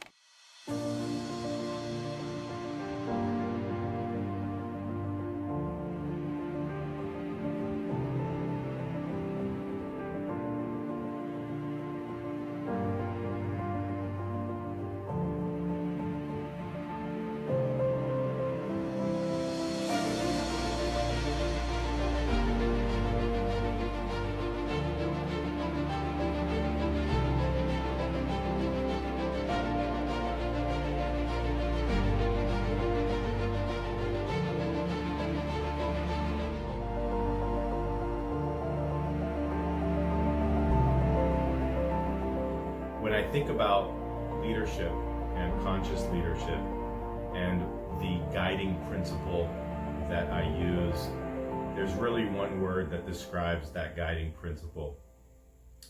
when I think about leadership and conscious leadership and the guiding principle that I use, there's really one word that describes that guiding principle,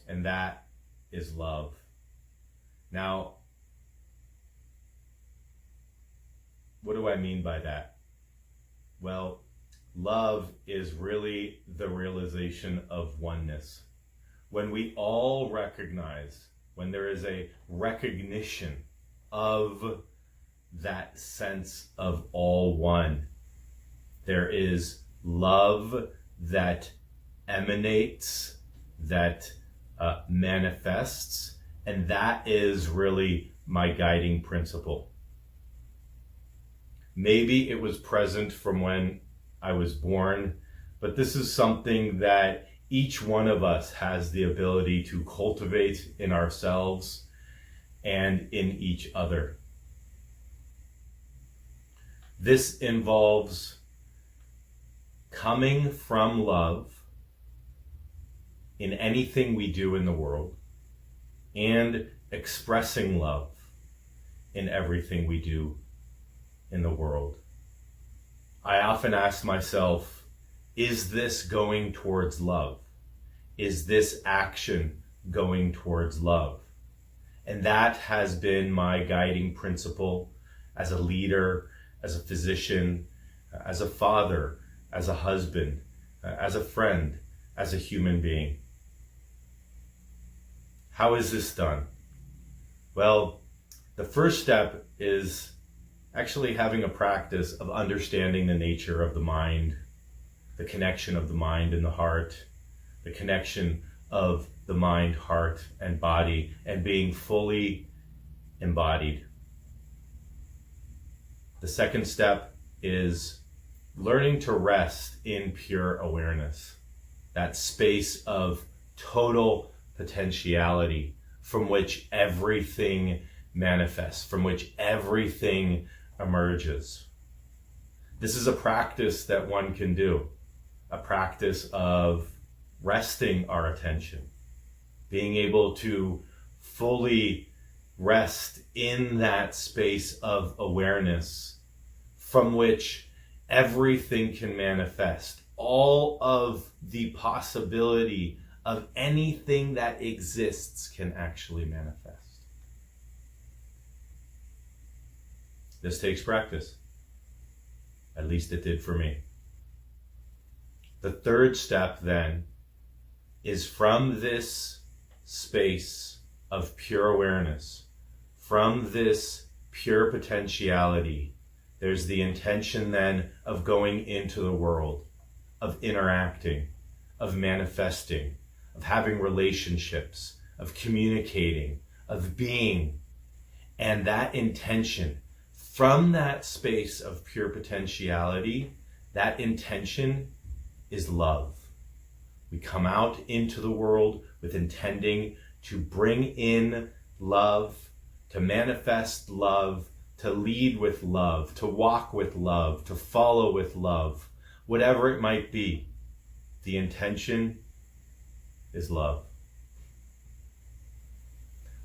and that is love. Now, what do I mean by that? Well, love is really the realization of oneness. When we all recognize, when there is a recognition of that sense of all one, there is love that emanates, that manifests, and that is really my guiding principle. Maybe it was present from when I was born, but this is something that each one of us has the ability to cultivate in ourselves and in each other. This involves coming from love in anything we do in the world and expressing love in everything we do in the world. I often ask myself, is this going towards love? Is this action going towards love? And that has been my guiding principle as a leader, as a physician, as a father, as a husband, as a friend, as a human being. How is this done? Well, the first step is actually having a practice of understanding the nature of the mind, the connection of the mind and the heart, the connection of the mind, heart, and body, and being fully embodied. The second step is learning to rest in pure awareness, that space of total potentiality from which everything manifests, from which everything emerges. This is a practice that one can do, a practice of resting our attention, being able to fully rest in that space of awareness from which everything can manifest. All of the possibility of anything that exists can actually manifest. This takes practice. At least it did for me. The third step then is from this space of pure awareness, from this pure potentiality, there's the intention then of going into the world, of interacting, of manifesting, of having relationships, of communicating, of being. And that intention, from that space of pure potentiality, that intention is love. We come out into the world with intending to bring in love, to manifest love, to lead with love, to walk with love, to follow with love, whatever it might be. The intention is love.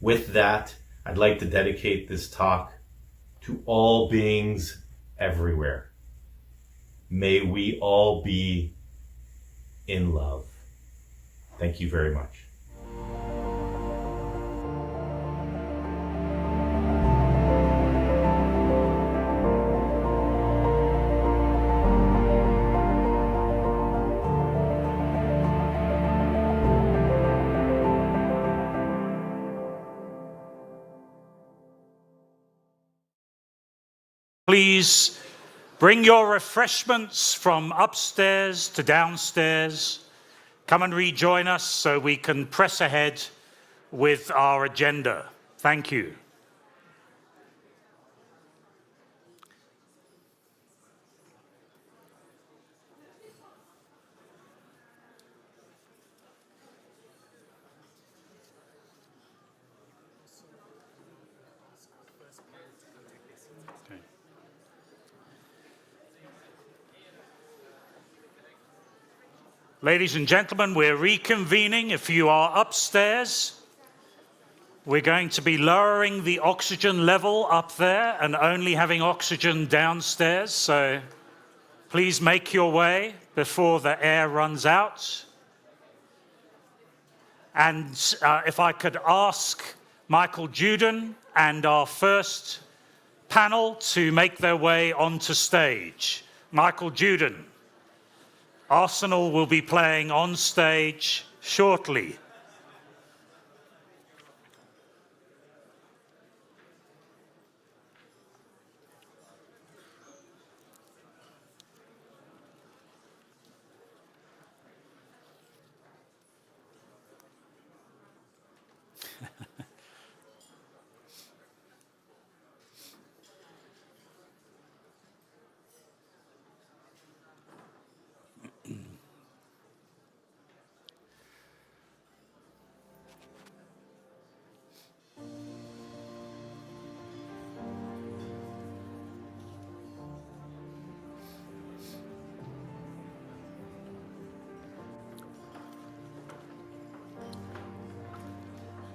With that, I'd like to dedicate this talk to all beings everywhere. May we all be in love. Thank you very much. Please bring your refreshments from upstairs to downstairs. Come and rejoin us so we can press ahead with our agenda. Thank you. Ladies and gentlemen, we're reconvening. If you are upstairs, We're going to be lowering the oxygen level up there and only having oxygen downstairs, so please make your way before the air runs out. And if I could ask Michael Juden and our first panel to make their way onto stage. Michael Juden. Arsenal will be playing on stage shortly.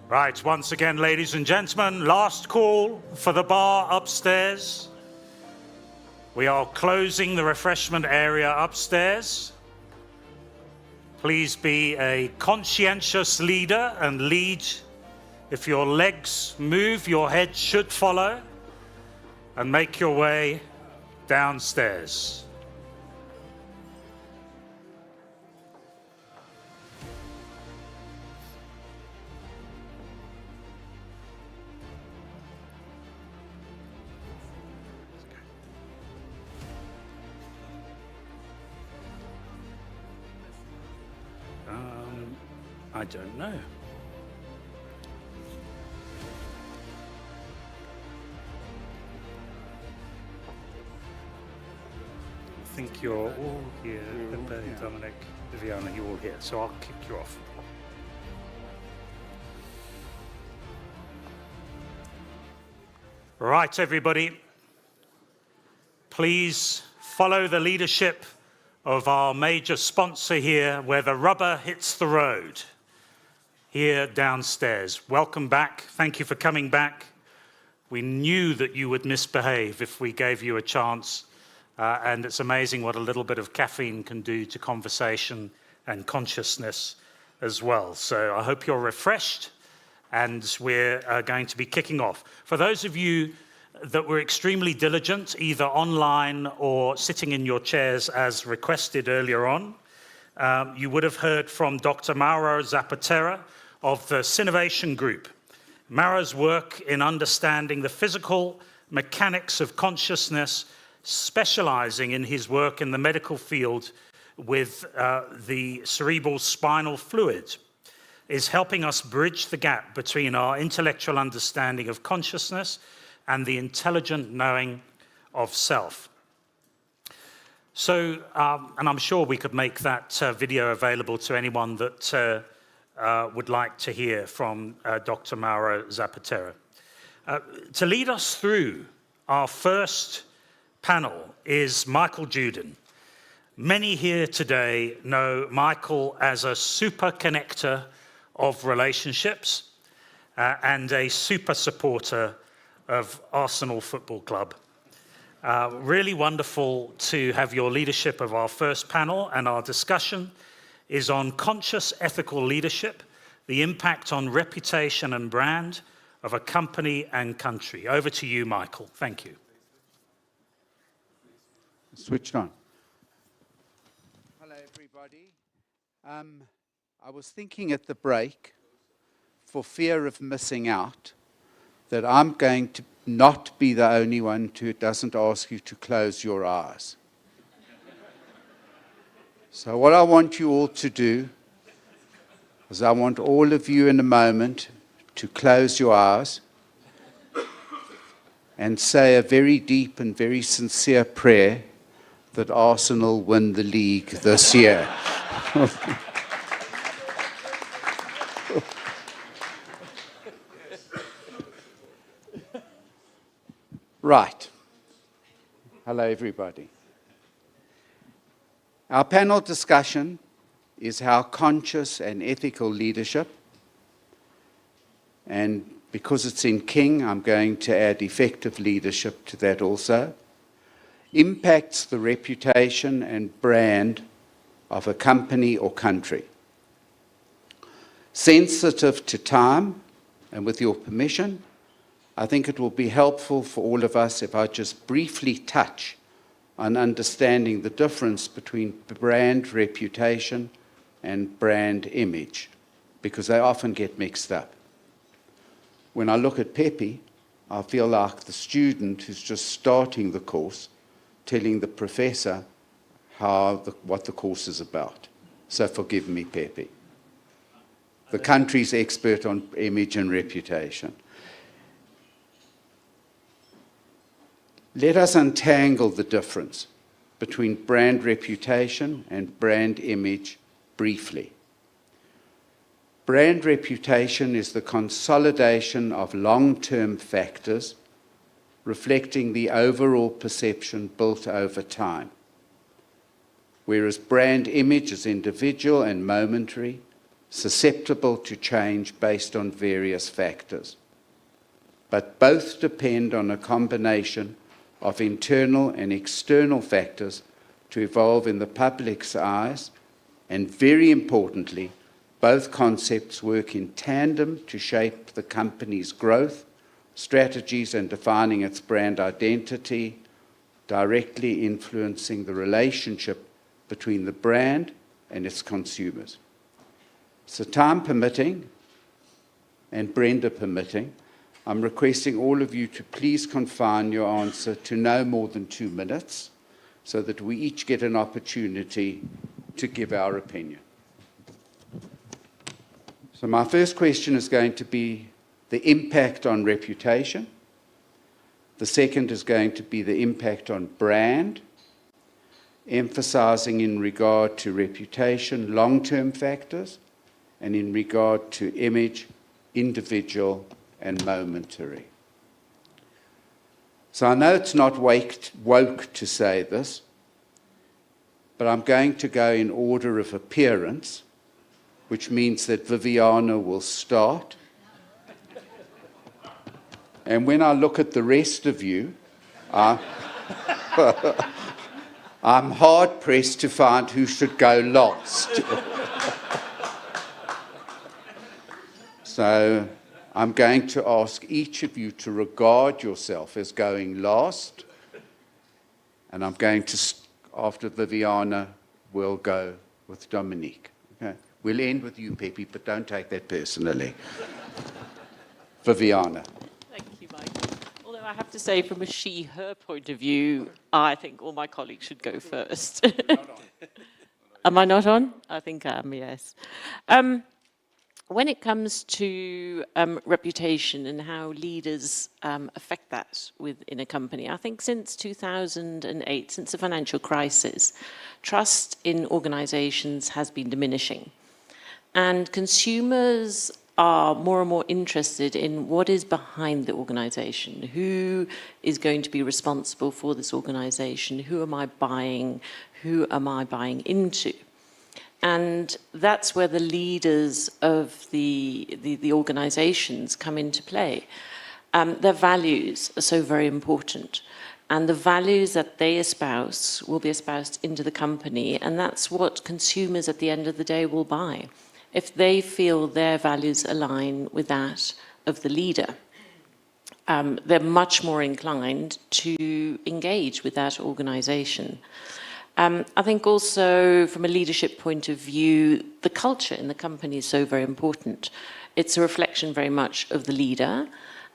Right, once again, ladies and gentlemen, last call for the bar upstairs. We are closing the refreshment area upstairs. Please be a conscientious leader and lead. If your legs move, your head should follow, and make your way downstairs. I don't know. I think you're all here, Pepe, Dominic, Viviana, you're all here, so I'll kick you off. Right, everybody, please follow the leadership of our major sponsor here, where the rubber hits the road. Here downstairs. Welcome back. Thank you for coming back. We knew that you would misbehave if we gave you a chance. And it's amazing what a little bit of caffeine can do to conversation and consciousness as well. So I hope you're refreshed, and we're going to be kicking off. For those of you that were extremely diligent, either online or sitting in your chairs as requested earlier on, you would have heard from Dr. Mauro Zapatera of the Synovation Group. Mauro's work in understanding the physical mechanics of consciousness, specializing in his work in the medical field with the cerebral spinal fluid, is helping us bridge the gap between our intellectual understanding of consciousness and the intelligent knowing of self. So, and I'm sure we could make that video available to anyone that would like to hear from Dr. Mauro Zapatera. To lead us through our first panel is Michael Juden. Many here today know Michael as a super connector of relationships and a super supporter of Arsenal Football Club. Really wonderful to have your leadership of our first panel, and our discussion is on conscious ethical leadership, the impact on reputation and brand of a company and country. Over to you, Michael. Thank you. Switched on. Hello, everybody. I was thinking at the break, for fear of missing out, that I'm going to not be the only one who doesn't ask you to close your eyes. So what I want you all to do is I want all of you in a moment to close your eyes and say a very deep and very sincere prayer that Arsenal win the league this year. Right. Hello, everybody. Our panel discussion is how conscious and ethical leadership and Because it's in King, I'm going to add effective leadership to that also. Impacts the reputation and brand of a company or country. Sensitive to time, and with your permission, I think it will be helpful for all of us if I just briefly touch on understanding the difference between brand reputation and brand image, because they often get mixed up. When I look at Pepe, I feel like the student who's just starting the course telling the professor what the course is about. So forgive me, Pepe. The country's expert on image and reputation. Let us untangle the difference between brand reputation and brand image briefly. Brand reputation is the consolidation of long-term factors reflecting the overall perception built over time, whereas brand image is individual and momentary, susceptible to change based on various factors. But both depend on a combination of internal and external factors to evolve in the public's eyes, and very importantly, both concepts work in tandem to shape the company's growth, strategies, and defining its brand identity, directly influencing the relationship between the brand and its consumers. So time permitting, and Brenda permitting, I'm requesting all of you to please confine your answer to no more than 2 minutes so that we each get an opportunity to give our opinion. So my first question is going to be the impact on reputation. The second is going to be the impact on brand, emphasizing in regard to reputation, long-term factors, and in regard to image, individual and momentary. So I know it's not woke to say this, but I'm going to go in order of appearance, which means that Viviana will start. And when I look at the rest of you, I'm hard-pressed to find who should go last. So I'm going to ask each of you to regard yourself as going last. And I'm going to, after Viviana, we'll go with Dominique. Okay? We'll end with you, Pepe, but don't take that personally. Viviana. Thank you, Michael. Although I have to say, from a she-her point of view, I think all my colleagues should go first. Am I not on? I think I am, yes. When it comes to reputation and how leaders affect that within a company, I think since 2008, since the financial crisis, trust in organizations has been diminishing. And consumers are more and more interested in what is behind the organization. Who is going to be responsible for this organization? Who am I buying? Who am I buying into? And that's where the leaders of the organizations come into play. Their values are so very important. And the values that they espouse will be espoused into the company. And that's what consumers at the end of the day will buy. If they feel their values align with that of the leader, they're much more inclined to engage with that organization. I think also from a leadership point of view, the culture in the company is so very important. It's a reflection very much of the leader,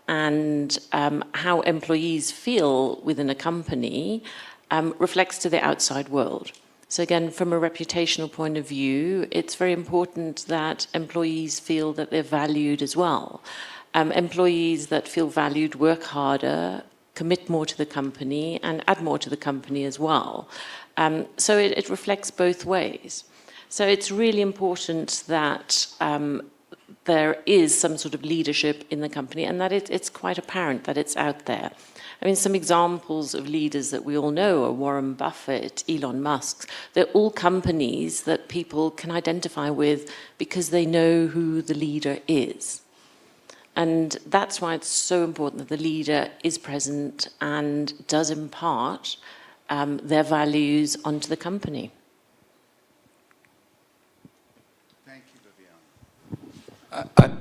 and how employees feel within a company reflects to the outside world. So again, from a reputational point of view, it's very important that employees feel that they're valued as well. Employees that feel valued work harder, commit more to the company, and add more to the company as well. So it reflects both ways. So it's really important that there is some sort of leadership in the company, and that it's quite apparent that it's out there. I mean, some examples of leaders that we all know are Warren Buffett, Elon Musk. They're all companies that people can identify with because they know who the leader is. And that's why it's so important that the leader is present and does impart their values onto the company. Thank you, Vivian.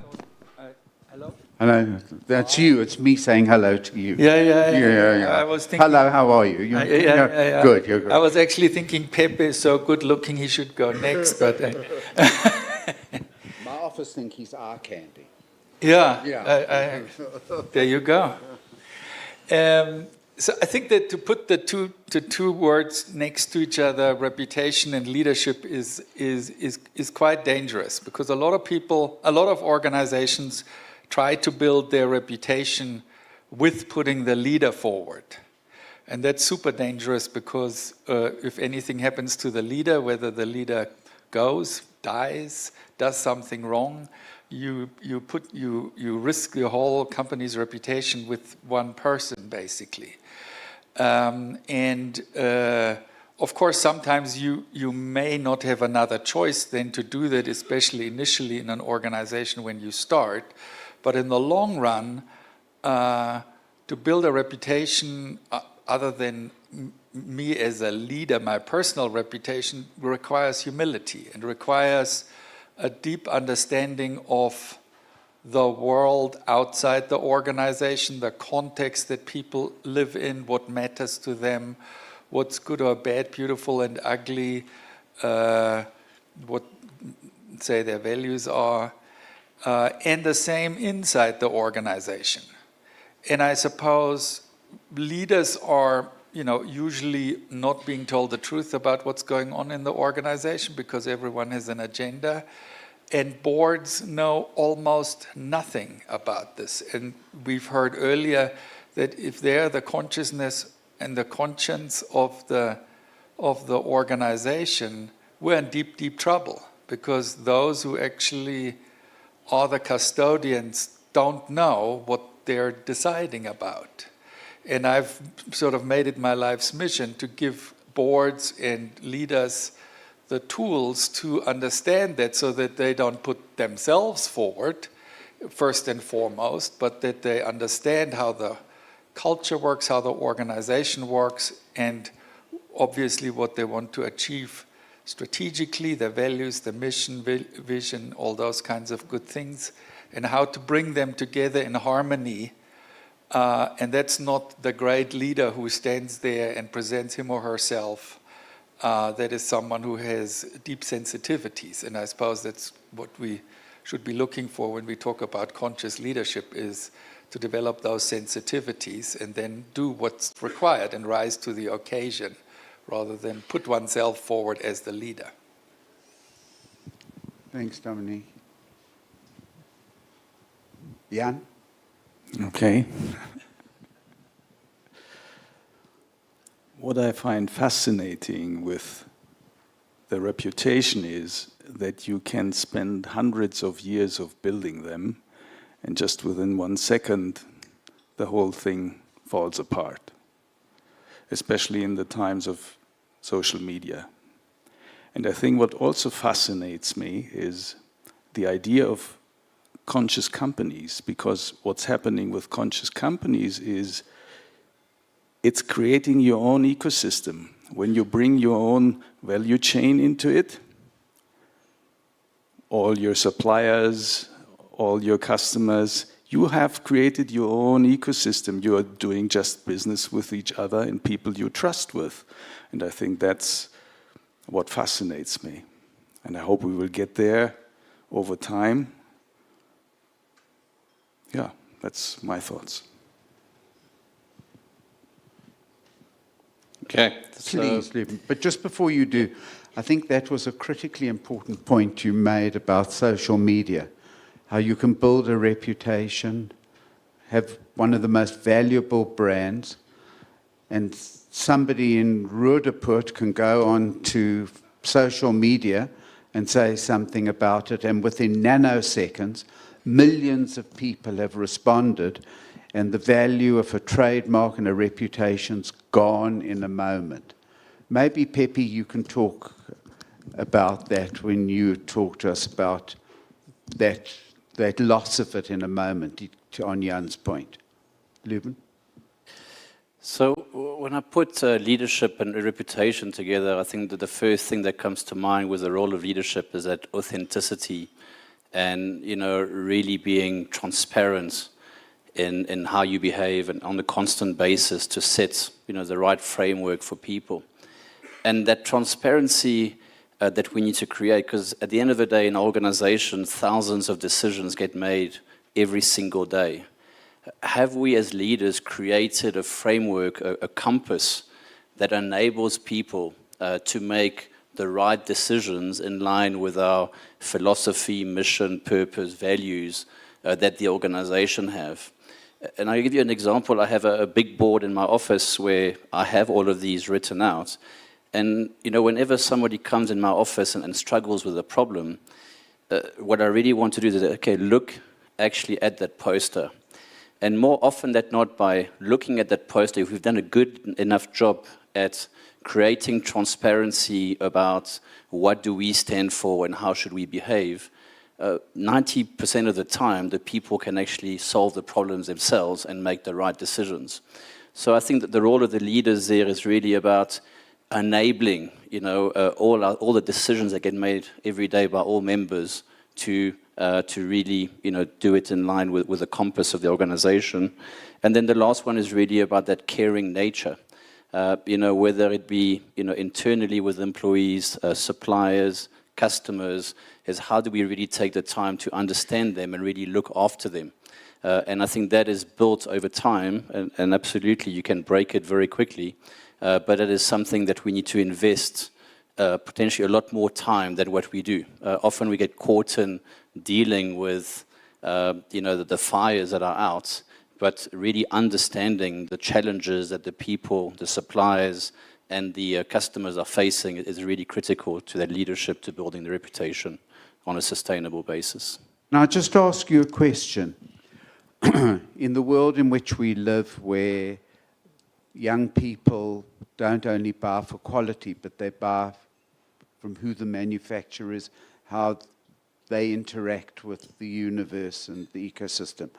Hello? Hello, that's you. It's me saying hello to you. Yeah. I was thinking. Hello, how are you? Yeah. Good, you're good. I was actually thinking Pepe is so good looking, he should go next, but. My office think he's eye candy. Yeah. There you go. So I think that to put the two words next to each other, reputation and leadership, is quite dangerous, because a lot of organizations try to build their reputation with putting the leader forward. And that's super dangerous, because if anything happens to the leader, whether the leader goes, dies, does something wrong, you risk your whole company's reputation with one person, basically. Of course, sometimes you may not have another choice than to do that, especially initially in an organization when you start. But in the long run, to build a reputation other than me as a leader, my personal reputation requires humility and requires a deep understanding of the world outside the organization, the context that people live in, what matters to them, what's good or bad, beautiful and ugly, what, say, their values are, and the same inside the organization. And I suppose leaders are, usually not being told the truth about what's going on in the organization, because everyone has an agenda. And boards know almost nothing about this. And we've heard earlier that if they're the consciousness and the conscience of the organization, we're in deep, deep trouble, because those who actually are the custodians don't know what they're deciding about. And I've sort of made it my life's mission to give boards and leaders the tools to understand that, so that they don't put themselves forward first and foremost, but that they understand how the culture works, how the organization works, and obviously what they want to achieve strategically, the values, the mission, vision, all those kinds of good things, and how to bring them together in harmony. And that's not the great leader who stands there and presents him or herself. That is someone who has deep sensitivities. And I suppose that's what we should be looking for when we talk about conscious leadership, is to develop those sensitivities and then do what's required and rise to the occasion, rather than put oneself forward as the leader. Thanks, Dominique. Jan? Okay. What I find fascinating with the reputation is that you can spend hundreds of years of building them, and just within 1 second, the whole thing falls apart, especially in the times of social media. And I think what also fascinates me is the idea of conscious companies, because what's happening with conscious companies is it's creating your own ecosystem. When you bring your own value chain into it, all your suppliers, all your customers, you have created your own ecosystem. You are doing just business with each other and people you trust with. And I think that's what fascinates me. And I hope we will get there over time. Yeah, that's my thoughts. Okay. Please, Liam. But just before you do, I think that was a critically important point you made about social media, how you can build a reputation, have one of the most valuable brands, and somebody in Rudaput can go on to social media and say something about it, and within nanoseconds, millions of people have responded, and the value of a trademark and a reputation's gone in a moment. Maybe, Pepe, you can talk about that when you talk to us about that that loss of it in a moment, on Jan's point. Leuven? So when I put leadership and reputation together, I think that the first thing that comes to mind with the role of leadership is that authenticity and, really being transparent in how you behave and on a constant basis to set, the right framework for people. And that transparency that we need to create, because at the end of the day, in an organization, thousands of decisions get made every single day. Have we as leaders created a framework, a compass that enables people to make the right decisions in line with our philosophy, mission, purpose, values that the organization have? And I'll give you an example. I have a big board in my office where I have all of these written out. And, whenever somebody comes in my office and struggles with a problem, what I really want to do is, okay, look actually at that poster. And more often than not, by looking at that poster, if we've done a good enough job at creating transparency about what do we stand for and how should we behave, 90% of the time, the people can actually solve the problems themselves and make the right decisions. So I think that the role of the leaders there is really about enabling, all the decisions that get made every day by all members to really, do it in line with the compass of the organization. And then the last one is really about that caring nature. Whether it be, internally with employees, suppliers, customers, is how do we really take the time to understand them and really look after them. And I think that is built over time, and absolutely you can break it very quickly, but it is something that we need to invest potentially a lot more time than what we do. Often we get caught in dealing with the fires that are out, but really understanding the challenges that the people, the suppliers, and the customers are facing is really critical to that leadership, to building the reputation on a sustainable basis. Now, I'll just ask you a question. In the world in which we live, where young people don't only buy for quality, but they buy from who the manufacturer is, how they interact with the universe and the ecosystem.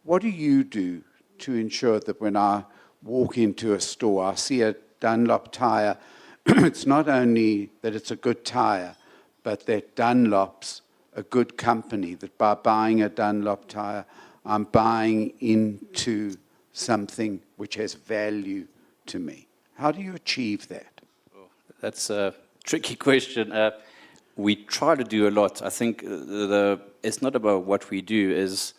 What do you do to ensure that when I walk into a store, I see a Dunlop tire, it's not only that it's a good tire, but that Dunlop's a good company, that by buying a Dunlop tire, I'm buying into something which has value to me. How do you achieve that? That's a tricky question. We try to do a lot. I think it's not about what we do, is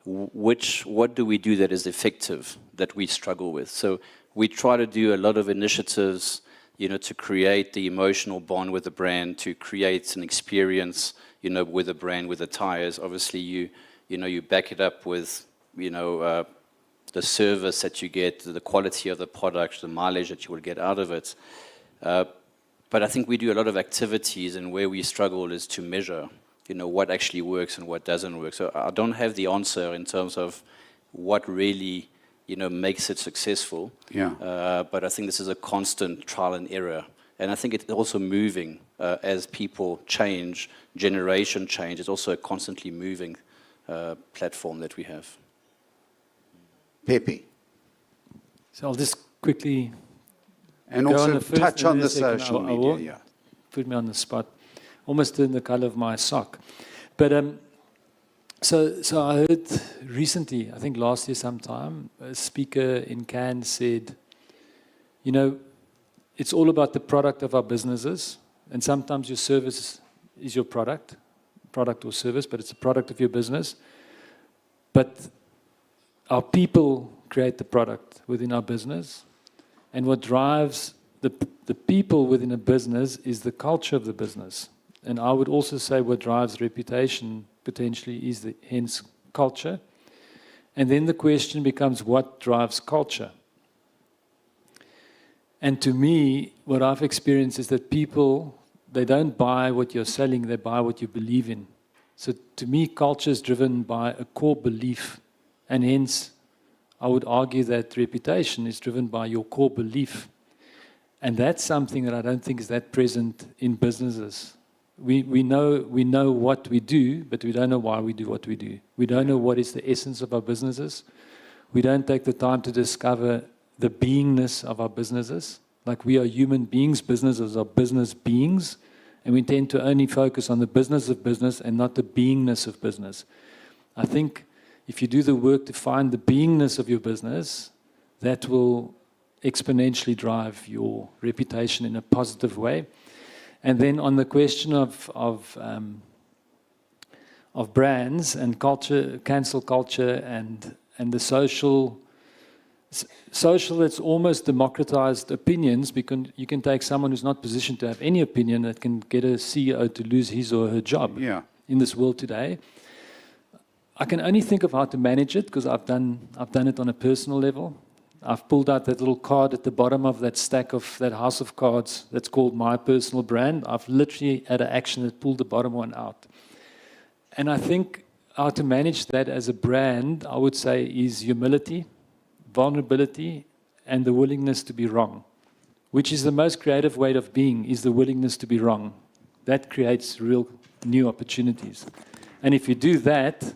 what do we do that is effective, that we struggle with. So we try to do a lot of initiatives, to create the emotional bond with the brand, to create an experience, with the brand, with the tires. Obviously, you back it up with, the service that you get, the quality of the product, the mileage that you will get out of it. But I think we do a lot of activities, and where we struggle is to measure, what actually works and what doesn't work. So I don't have the answer in terms of what really, makes it successful. Yeah. But I think this is a constant trial and error. And I think it's also moving as people change, generation change. It's also a constantly moving platform that we have. Pepe. So I'll just quickly and go also on the first touch and on then the second. social I will. media. Yeah. Put me on the spot. Almost in the color of my sock. But so I heard recently, I think last year sometime, a speaker in Cannes said, it's all about the product of our businesses, and sometimes your service is your product or service, but it's a product of your business. But our people create the product within our business, and what drives the people within a business is the culture of the business. And I would also say what drives reputation potentially is the hence culture. And then the question becomes, what drives culture? And to me, what I've experienced is that people, they don't buy what you're selling, they buy what you believe in. So to me, culture is driven by a core belief. And hence, I would argue that reputation is driven by your core belief. And that's something that I don't think is that present in businesses. We know what we do, but we don't know why we do what we do. We don't know what is the essence of our businesses. We don't take the time to discover the beingness of our businesses. Like, we are human beings, businesses are business beings, and we tend to only focus on the business of business and not the beingness of business. I think if you do the work to find the beingness of your business, that will exponentially drive your reputation in a positive way. And then on the question of brands and culture, cancel culture, and the social, it's almost democratized opinions, because you can take someone who's not positioned to have any opinion that can get a CEO to lose his or her job in this world today. I can only think of how to manage it, because I've done it on a personal level. I've pulled out that little card at the bottom of that stack of that house of cards that's called my personal brand. I've literally had an action that pulled the bottom one out. And I think how to manage that as a brand, I would say, is humility, vulnerability, and the willingness to be wrong, which is the most creative way of being, is the willingness to be wrong. That creates real new opportunities. And if you do that,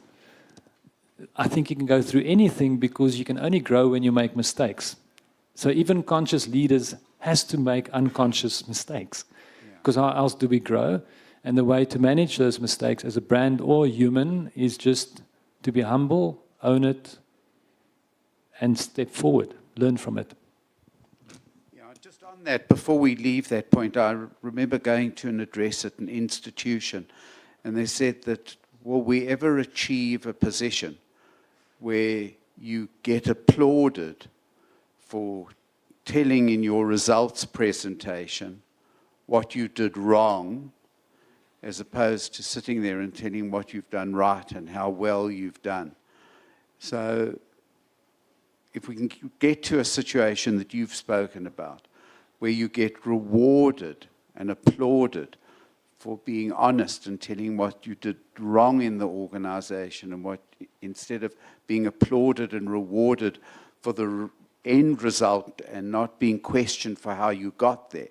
I think you can go through anything, because you can only grow when you make mistakes. So even conscious leaders has to make unconscious mistakes, because how else do we grow? And the way to manage those mistakes as a brand or a human is just to be humble, own it, and step forward, learn from it. Yeah, just on that, before we leave that point, I remember going to an address at an institution, and they said that, will we ever achieve a position where you get applauded for telling in your results presentation what you did wrong, as opposed to sitting there and telling what you've done right and how well you've done? So if we can get to a situation that you've spoken about, where you get rewarded and applauded for being honest and telling what you did wrong in the organization, and what, instead of being applauded and rewarded for the end result and not being questioned for how you got there,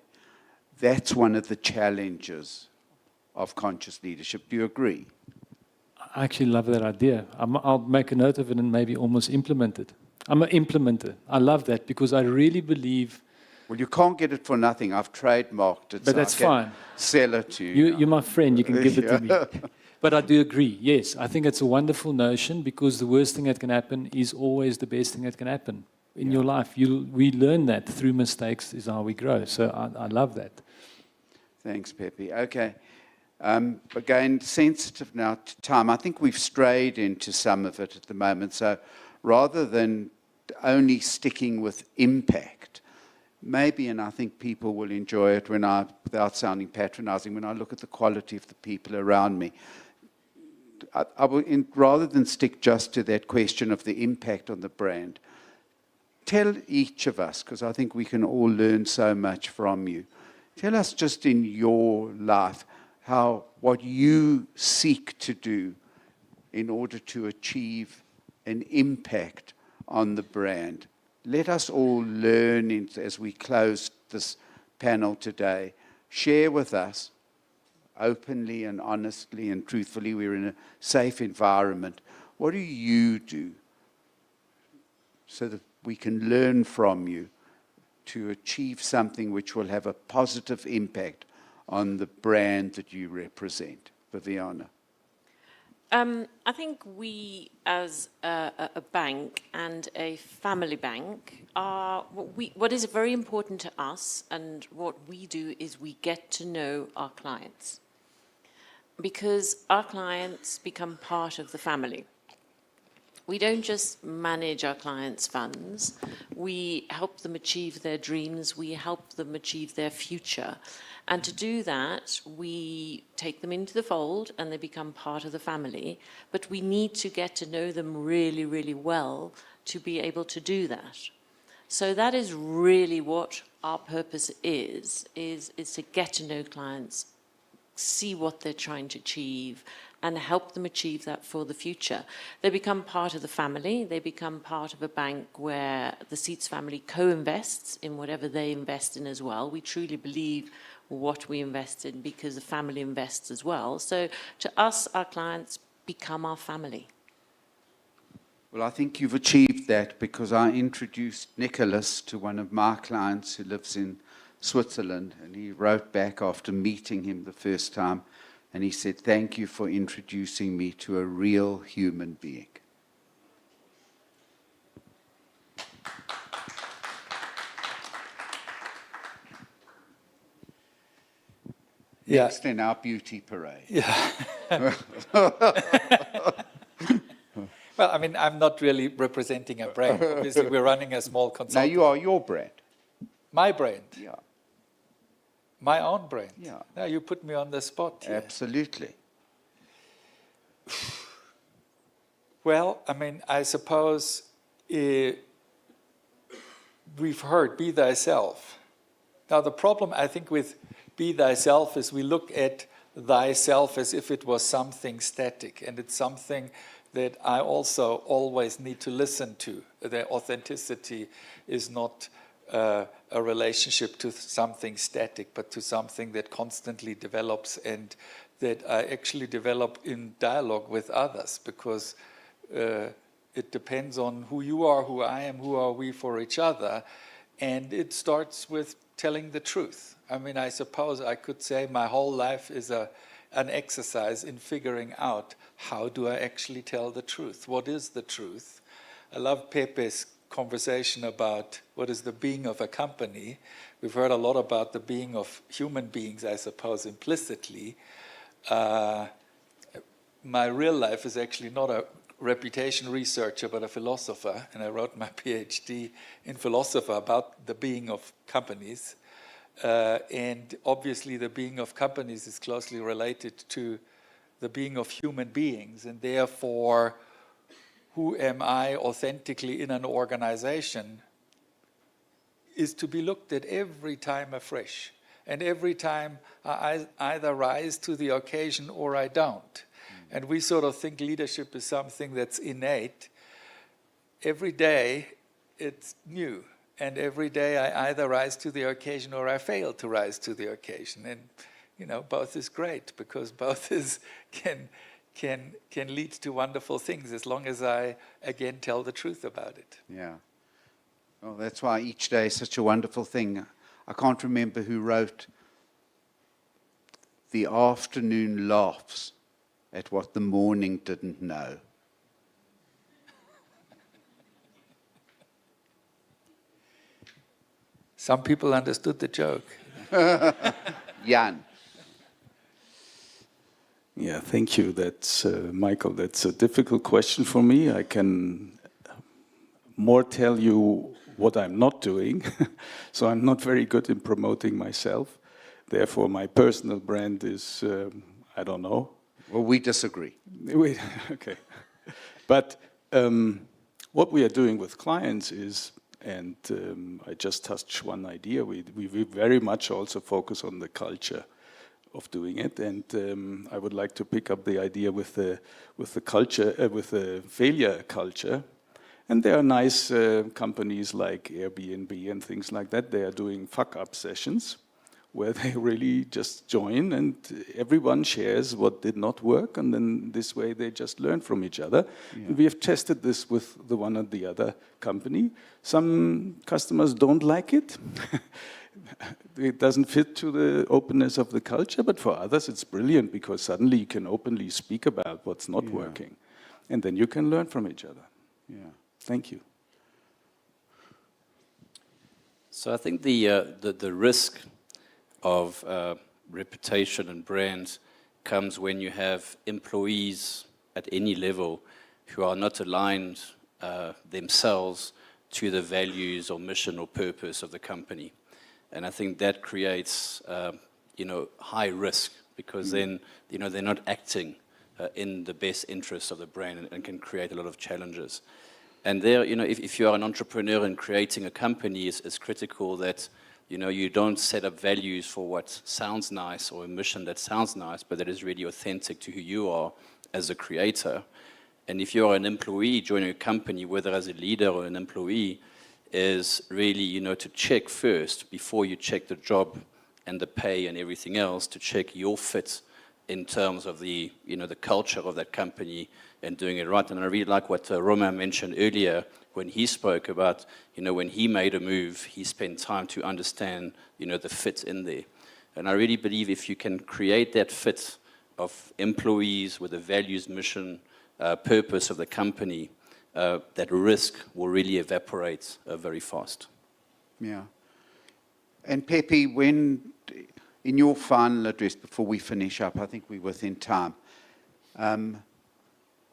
that's one of the challenges of conscious leadership. Do you agree? I actually love that idea. I'll make a note of it and maybe almost implement it. I'm an implementer. I love that, because I really believe... Well, you can't get it for nothing. I've trademarked it. But that's fine. Sell it to you. You're my friend. You can give it to me. But I do agree. Yes, I think it's a wonderful notion, because the worst thing that can happen is always the best thing that can happen in your life. We learn that through mistakes is how we grow. So I love that. Thanks, Pepe. Okay. Again, sensitive now to time. I think we've strayed into some of it at the moment. So rather than only sticking with impact, maybe, and I think people will enjoy it without sounding patronizing, when I look at the quality of the people around me, I will, rather than stick just to that question of the impact on the brand, tell each of us, because I think we can all learn so much from you, tell us just in your life what you seek to do in order to achieve an impact on the brand. Let us all learn as we close this panel today. Share with us, openly and honestly and truthfully, we're in a safe environment. What do you do so that we can learn from you to achieve something which will have a positive impact on the brand that you represent? Viviana. I think we, as a bank and a family bank, what is very important to us, and what we do is we get to know our clients, because our clients become part of the family. We don't just manage our clients' funds. We help them achieve their dreams. We help them achieve their future. And to do that, we take them into the fold and they become part of the family. But we need to get to know them really, really well to be able to do that. So that is really what our purpose is to get to know clients, see what they're trying to achieve, and help them achieve that for the future. They become part of the family. They become part of a bank where the Seats family co-invests in whatever they invest in as well. We truly believe what we invest in, because the family invests as well. So to us, our clients become our family. Well, I think you've achieved that, because I introduced Nicholas to one of my clients who lives in Switzerland, and he wrote back after meeting him the first time, and he said, "Thank you for introducing me to a real human being." Yeah. Next in our beauty parade. Yeah. Well, I mean, I'm not really representing a brand. Obviously, we're running a small consulting. Now, you are your brand. My brand? Yeah. My own brand? Yeah. Now, you put me on the spot here. Absolutely. Well, I mean, I suppose we've heard, be thyself. Now, the problem, I think, with be thyself is we look at thyself as if it was something static, and it's something that I also always need to listen to. The authenticity is not a relationship to something static, but to something that constantly develops, and that I actually develop in dialogue with others, because it depends on who you are, who I am, who are we for each other. And it starts with telling the truth. I mean, I suppose I could say my whole life is an exercise in figuring out, how do I actually tell the truth? What is the truth? I love Pepe's conversation about what is the being of a company. We've heard a lot about the being of human beings, I suppose, implicitly. My real life is actually not a reputation researcher, but a philosopher, and I wrote my PhD in philosophy about the being of companies. And obviously the being of companies is closely related to the being of human beings, and therefore who am I authentically in an organization is to be looked at every time afresh. And every time I either rise to the occasion or I don't. And we sort of think leadership is something that's innate. Every day it's new. And every day I either rise to the occasion or I fail to rise to the occasion. And, you know, both is great, because both can lead to wonderful things, as long as I, again, tell the truth about it. Yeah. Well, that's why each day is such a wonderful thing. I can't remember who wrote, "The afternoon laughs at what the morning didn't know." Some people understood the joke. Jan. Yeah, thank you. That's Michael. That's a difficult question for me. I can more tell you what I'm not doing. So I'm not very good in promoting myself. Therefore, my personal brand is, I don't know. Well, we disagree. Okay. But what we are doing with clients is, and I just touched one idea, we very much also focus on the culture of doing it, and I would like to pick up the idea with the culture, with the failure culture. And there are nice companies like Airbnb and things like that. They are doing fuck-up sessions where they really just join and everyone shares what did not work, and then this way they just learn from each other. Yeah. And we have tested this with the one or the other company. Some customers don't like it. It doesn't fit to the openness of the culture, but for others it's brilliant, because suddenly you can openly speak about what's not working. And then you can learn from each other. Yeah. Thank you. So I think the risk of reputation and brand comes when you have employees at any level who are not aligned themselves to the values or mission or purpose of the company. And I think that creates, high risk, because then, they're not acting in the best interests of the brand, and can create a lot of challenges. And there, if you are an entrepreneur and creating a company, it's critical that, you don't set up values for what sounds nice or a mission that sounds nice, but that is really authentic to who you are as a creator. And if you're an employee joining a company, whether as a leader or an employee, is really, to check first before you check the job and the pay and everything else to check your fit in terms of the, the culture of that company and doing it right. And I really like what Romain mentioned earlier when he spoke about, when he made a move, he spent time to understand, the fit in there. And I really believe if you can create that fit of employees with the values, mission, purpose of the company, that risk will really evaporate very fast. Yeah. And Pepe, when, in your final address, before we finish up, I think we're within time.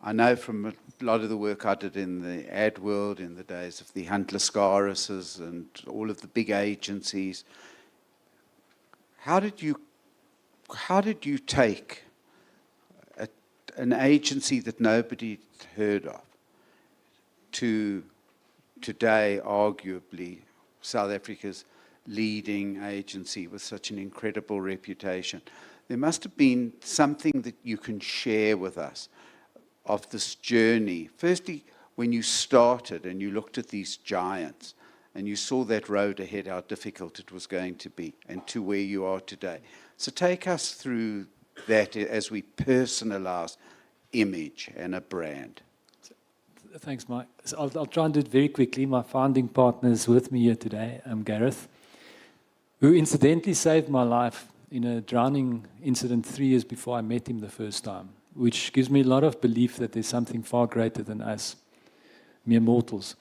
I know from a lot of the work I did in the ad world in the days of the Hunt Lascarises and all of the big agencies, how did you take an agency that nobody heard of to today, arguably, South Africa's leading agency with such an incredible reputation? There must have been something that you can share with us of this journey. Firstly, when you started and you looked at these giants and you saw that road ahead, how difficult it was going to be, and to where you are today. So take us through that as we personalize image and a brand. Thanks, Mike. So I'll try and do it very quickly. My founding partner is with me here today, Gareth, who incidentally saved my life in a drowning incident 3 years before I met him the first time, which gives me a lot of belief that there's something far greater than us, mere mortals.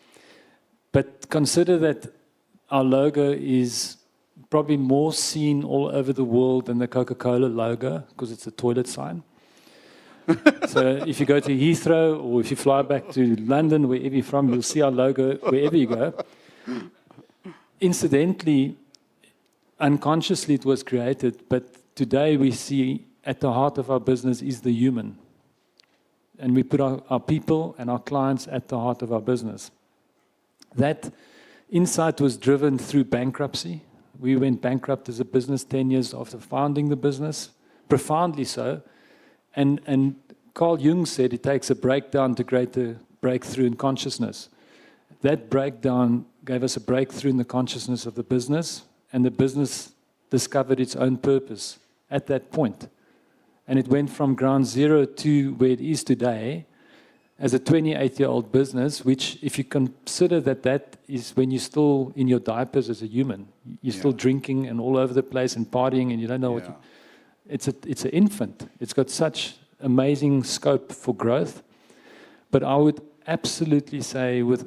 But consider that our logo is probably more seen all over the world than the Coca-Cola logo, because it's a toilet sign. So if you go to Heathrow or if you fly back to London, wherever you're from, you'll see our logo wherever you go. Incidentally, unconsciously it was created, but today we see at the heart of our business is the human. And we put our people and our clients at the heart of our business. That insight was driven through bankruptcy. We went bankrupt as a business 10 years after founding the business, profoundly so. And Carl Jung said it takes a breakdown to create a breakthrough in consciousness. That breakdown gave us a breakthrough in the consciousness of the business, and the business discovered its own purpose at that point. And it went from ground zero to where it is today as a 28-year-old business, which if you consider that is when you're still in your diapers as a human, you're still drinking and all over the place and partying and you don't know what you... It's an infant. It's got such amazing scope for growth. But I would absolutely say with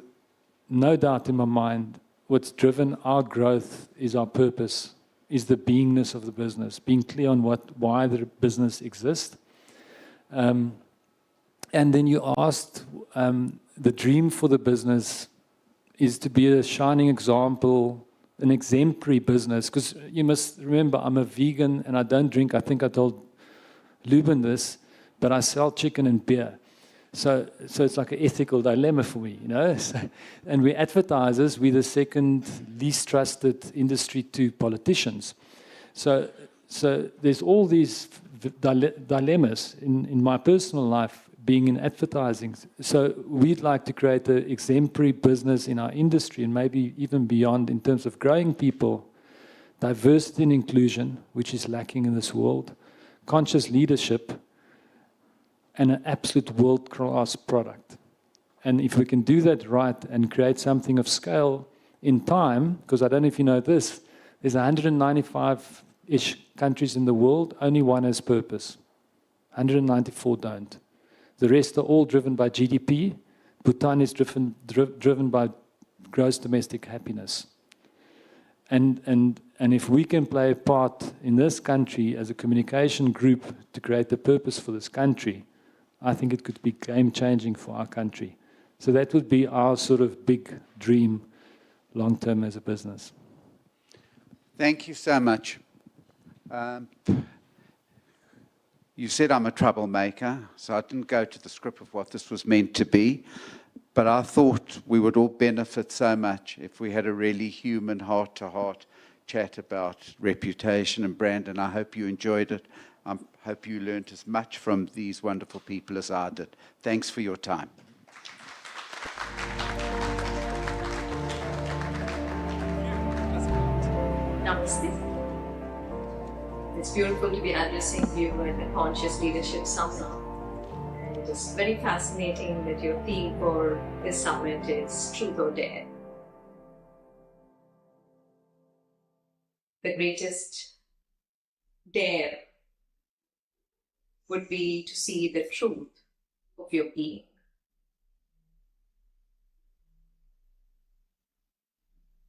no doubt in my mind, what's driven our growth is our purpose, is the beingness of the business, being clear on why the business exists. And then you asked, the dream for the business is to be a shining example, an exemplary business. Because you must remember, I'm a vegan and I don't drink. I think I told Lubin this, but I sell chicken and beer. So it's like an ethical dilemma for me, and we advertisers, we're the second least trusted industry to politicians. So there's all these dilemmas in my personal life being in advertising. So we'd like to create an exemplary business in our industry and maybe even beyond in terms of growing people, diversity and inclusion, which is lacking in this world, conscious leadership, and an absolute world-class product. And if we can do that right and create something of scale in time, because I don't know if you know this, there's 195-ish countries in the world, only one has purpose. 194 don't. The rest are all driven by GDP. Bhutan is driven by gross domestic happiness. And if we can play a part in this country as a communication group to create the purpose for this country, I think it could be game-changing for our country. So that would be our sort of big dream long-term as a business. Thank you so much. You said I'm a troublemaker, so I didn't go to the script of what this was meant to be, but I thought we would all benefit so much if we had a really human heart-to-heart chat about reputation and brand, and I hope you enjoyed it. I hope you learned as much from these wonderful people as I did. Thanks for your time. Namaste. It's beautiful to be addressing you at the Conscious Leadership Summit. It is very fascinating that your theme for this summit is Truth or Dare. The greatest dare would be to see the truth of your being.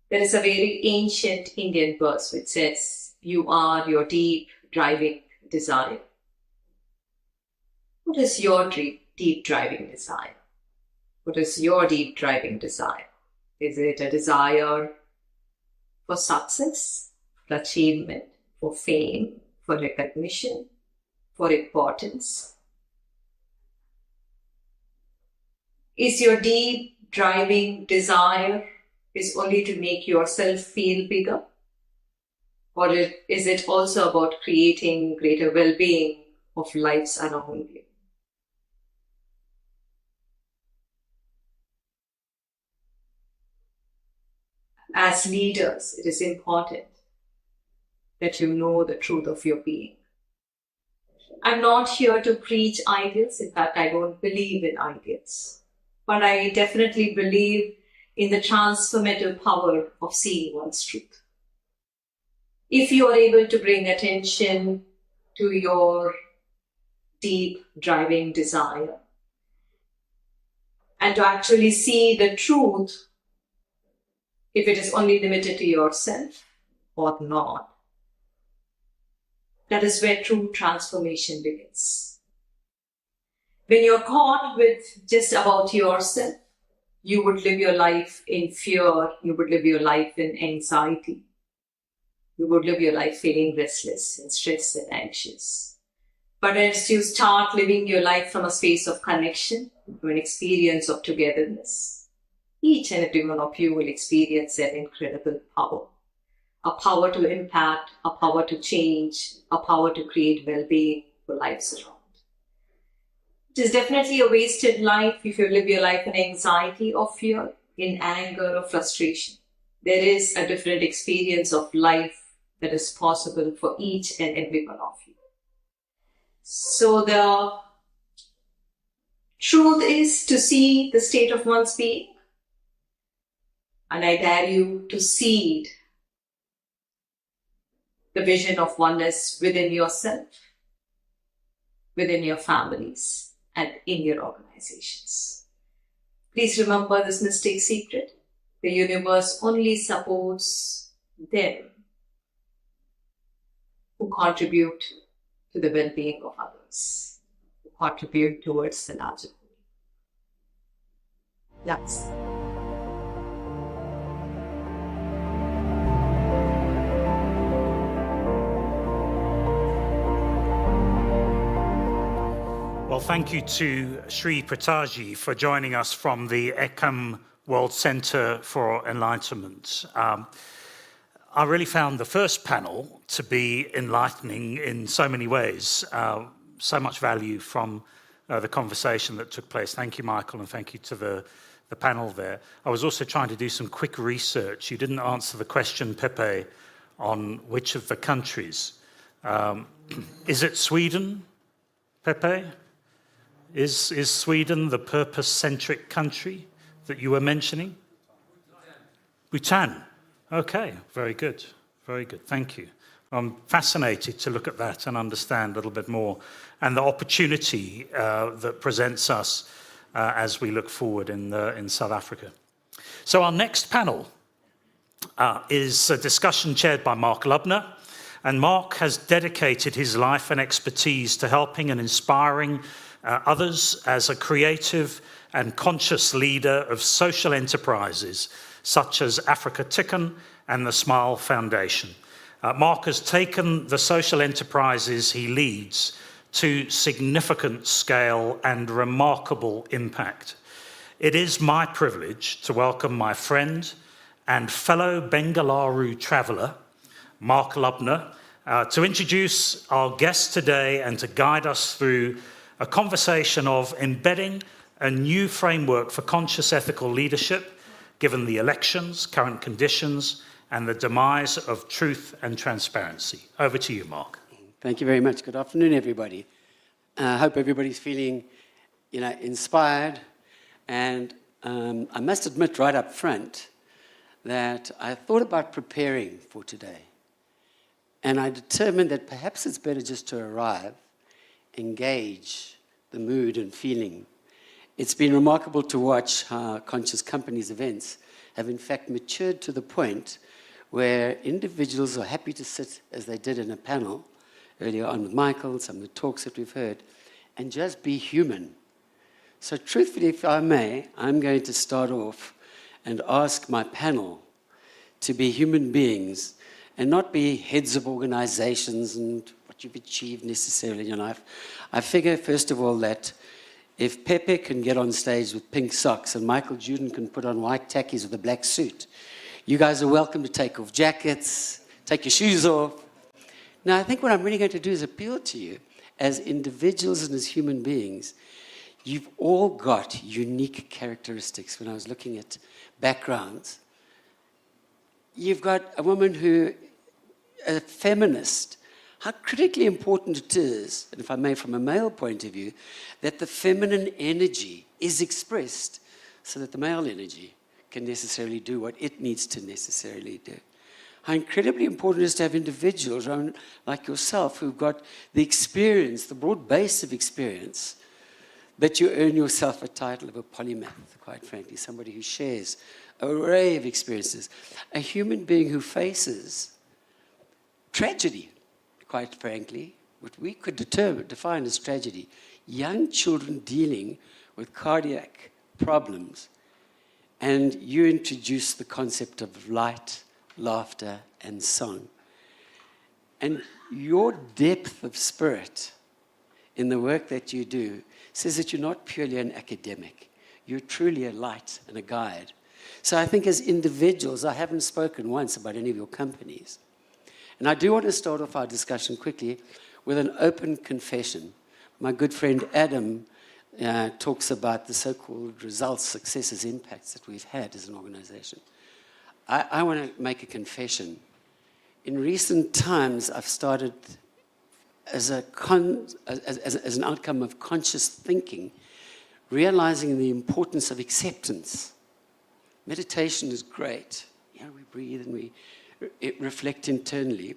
There is a very ancient Indian verse which says, "You are your deep driving desire." What is your deep driving desire? What is your deep driving desire? Is it a desire for success, for achievement, for fame, for recognition, for importance? Is your deep driving desire is only to make yourself feel bigger? Or is it also about creating greater well-being of lives around you? As leaders, it is important that you know the truth of your being. I'm not here to preach ideals. In fact, I don't believe in ideals. But I definitely believe in the transformative power of seeing one's truth. If you are able to bring attention to your deep driving desire and to actually see the truth, if it is only limited to yourself or not, that is where true transformation begins. When you're caught with just about yourself, you would live your life in fear, you would live your life in anxiety, you would live your life feeling restless and stressed and anxious. But as you start living your life from a space of connection, from an experience of togetherness, each and every one of you will experience an incredible power. A power to impact, a power to change, a power to create well-being for lives around. It is definitely a wasted life if you live your life in anxiety or fear, in anger or frustration. There is a different experience of life that is possible for each and every one of you. So the truth is to see the state of one's being, and I dare you to seed the vision of oneness within yourself, within your families, and in your organizations. Please remember this mystic secret. The universe only supports them who contribute to the well-being of others, who contribute towards the larger good. That's Well, thank you to Sri Prataji for joining us from the Ekam World Center for Enlightenment. I really found the first panel to be enlightening in so many ways. So much value from the conversation that took place. Thank you, Michael, and thank you to the panel there. I was also trying to do some quick research. You didn't answer the question, Pepe, on which of the countries. Is it Sweden, Pepe? Is Sweden the purpose-centric country that you were mentioning? Bhutan. Okay, very good. Very good. Thank you. I'm fascinated to look at that and understand a little bit more and the opportunity that presents us as we look forward in South Africa. So our next panel is a discussion chaired by Mark Lubner. And Mark has dedicated his life and expertise to helping and inspiring others as a creative and conscious leader of social enterprises such as Africa Tikkun and the Smile Foundation. Mark has taken the social enterprises he leads to significant scale and remarkable impact. It is my privilege to welcome my friend and fellow Bengaluru traveller, Mark Lubner, to introduce our guest today and to guide us through a conversation of embedding a new framework for conscious ethical leadership, given the elections, current conditions, and the demise of truth and transparency. Over to you, Mark. Thank you very much. Good afternoon, everybody. I hope everybody's feeling, inspired. And I must admit right up front that I thought about preparing for today. And I determined that perhaps it's better just to arrive, engage the mood and feeling. It's been remarkable to watch how Conscious Company's events have in fact matured to the point where individuals are happy to sit as they did in a panel earlier on with Michael, some of the talks that we've heard, and just be human. So truthfully, if I may, I'm going to start off and ask my panel to be human beings and not be heads of organizations and what you've achieved necessarily in your life. I figure, first of all, that if Pepe can get on stage with pink socks and Michael Juden can put on white tackies with a black suit, you guys are welcome to take off jackets, take your shoes off. Now, I think what I'm really going to do is appeal to you as individuals and as human beings. You've all got unique characteristics. When I was looking at backgrounds, you've got a woman who, a feminist, how critically important it is, and if I may, from a male point of view, that the feminine energy is expressed so that the male energy can necessarily do what it needs to necessarily do. How incredibly important it is to have individuals like yourself who've got the experience, the broad base of experience, that you earn yourself a title of a polymath, quite frankly, somebody who shares an array of experiences, a human being who faces tragedy, quite frankly, what we could define as tragedy, young children dealing with cardiac problems, and you introduce the concept of light, laughter, and song. And your depth of spirit in the work that you do says that you're not purely an academic. You're truly a light and a guide. So I think as individuals, I haven't spoken once about any of your companies. And I do want to start off our discussion quickly with an open confession. My good friend Adam talks about the so-called results, successes, impacts that we've had as an organization. I want to make a confession. In recent times, I've started, as an outcome of conscious thinking, realizing the importance of acceptance. Meditation is great. We breathe and we reflect internally.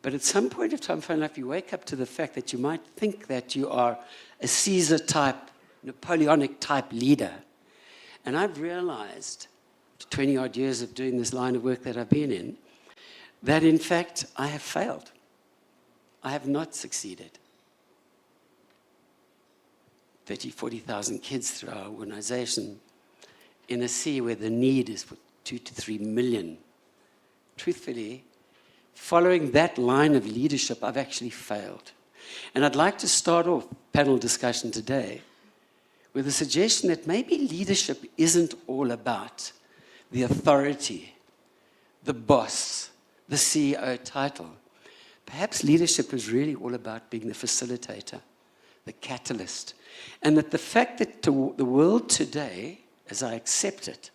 But at some point of time, funny enough, you wake up to the fact that you might think that you are a Caesar-type, Napoleonic-type leader. And I've realized, 20-odd years of doing this line of work that I've been in, that in fact, I have failed. I have not succeeded. 30,000, 40,000 kids through our organization in a sea where the need is for 2 to 3 million. Truthfully, following that line of leadership, I've actually failed. And I'd like to start off panel discussion today with a suggestion that maybe leadership isn't all about the authority, the boss, the CEO title. Perhaps leadership is really all about being the facilitator, the catalyst. And that the fact that the world today, as I accept it,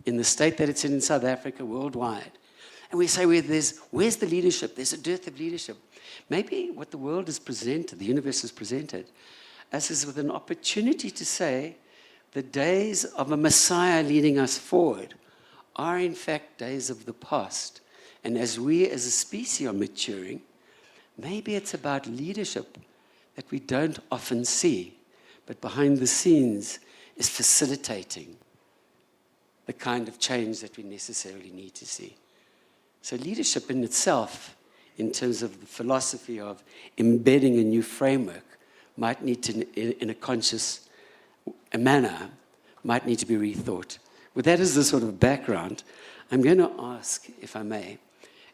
in the state that it's in South Africa, worldwide, and we say, where's the leadership? There's a dearth of leadership. Maybe what the world has presented, the universe has presented, us is with an opportunity to say the days of a Messiah leading us forward are in fact days of the past. And as we as a species are maturing, maybe it's about leadership that we don't often see, but behind the scenes is facilitating the kind of change that we necessarily need to see. So leadership in itself, in terms of the philosophy of embedding a new framework, might need to, in a conscious manner, might need to be rethought. With that as the sort of background, I'm going to ask, if I may,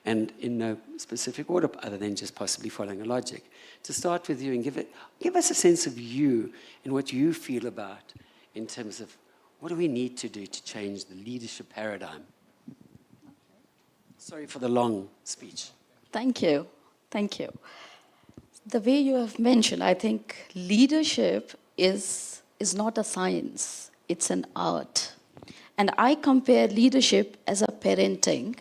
and in no specific order other than just possibly following a logic, to start with you and give us a sense of you and what you feel about in terms of what do we need to do to change the leadership paradigm. Sorry for the long speech. Thank you. Thank you. The way you have mentioned, I think leadership is not a science, it's an art. And I compare leadership as a parenting,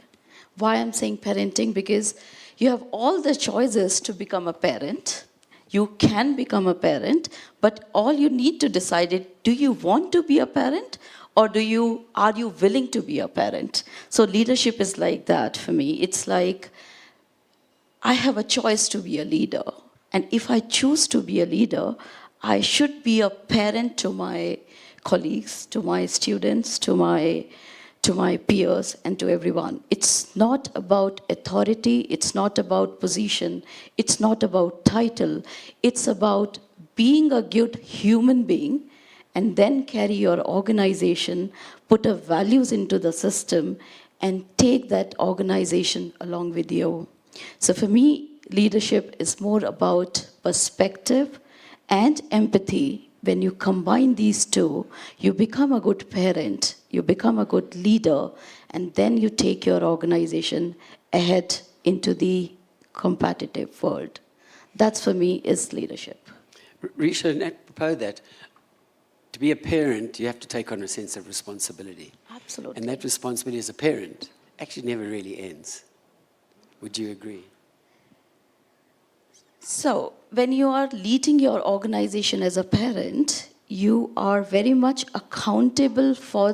Why I'm saying parenting? Because you have all the choices to become a parent. You can become a parent, but all you need to decide is, do you want to be a parent, or are you willing to be a parent? So leadership is like that for me. It's like, I have a choice to be a leader. And if I choose to be a leader, I should be a parent to my colleagues, to my students, to my peers, and to everyone. It's not about authority, it's not about position, it's not about title. It's about being a good human being and then carry your organization, put a values into the system, and take that organization along with you. So for me, leadership is more about perspective and empathy. When you combine these two, you become a good parent, you become a good leader, and then you take your organization ahead into the competitive world. That's for me is leadership. Risha, and I propose that to be a parent, you have to take on a sense of responsibility. Absolutely. And that responsibility as a parent actually never really ends. Would you agree? So, when you are leading your organization as a parent, you are very much accountable for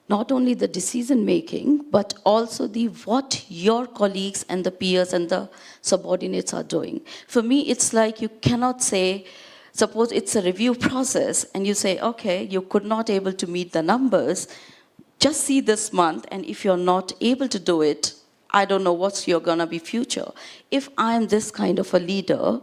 not only the decision making, but also what your colleagues and the peers and the subordinates are doing. For me, it's like you cannot say, suppose it's a review process and you say, okay, you could not able to meet the numbers, just see this month, and if you're not able to do it, I don't know what's your gonna be future. If I'm this kind of a leader,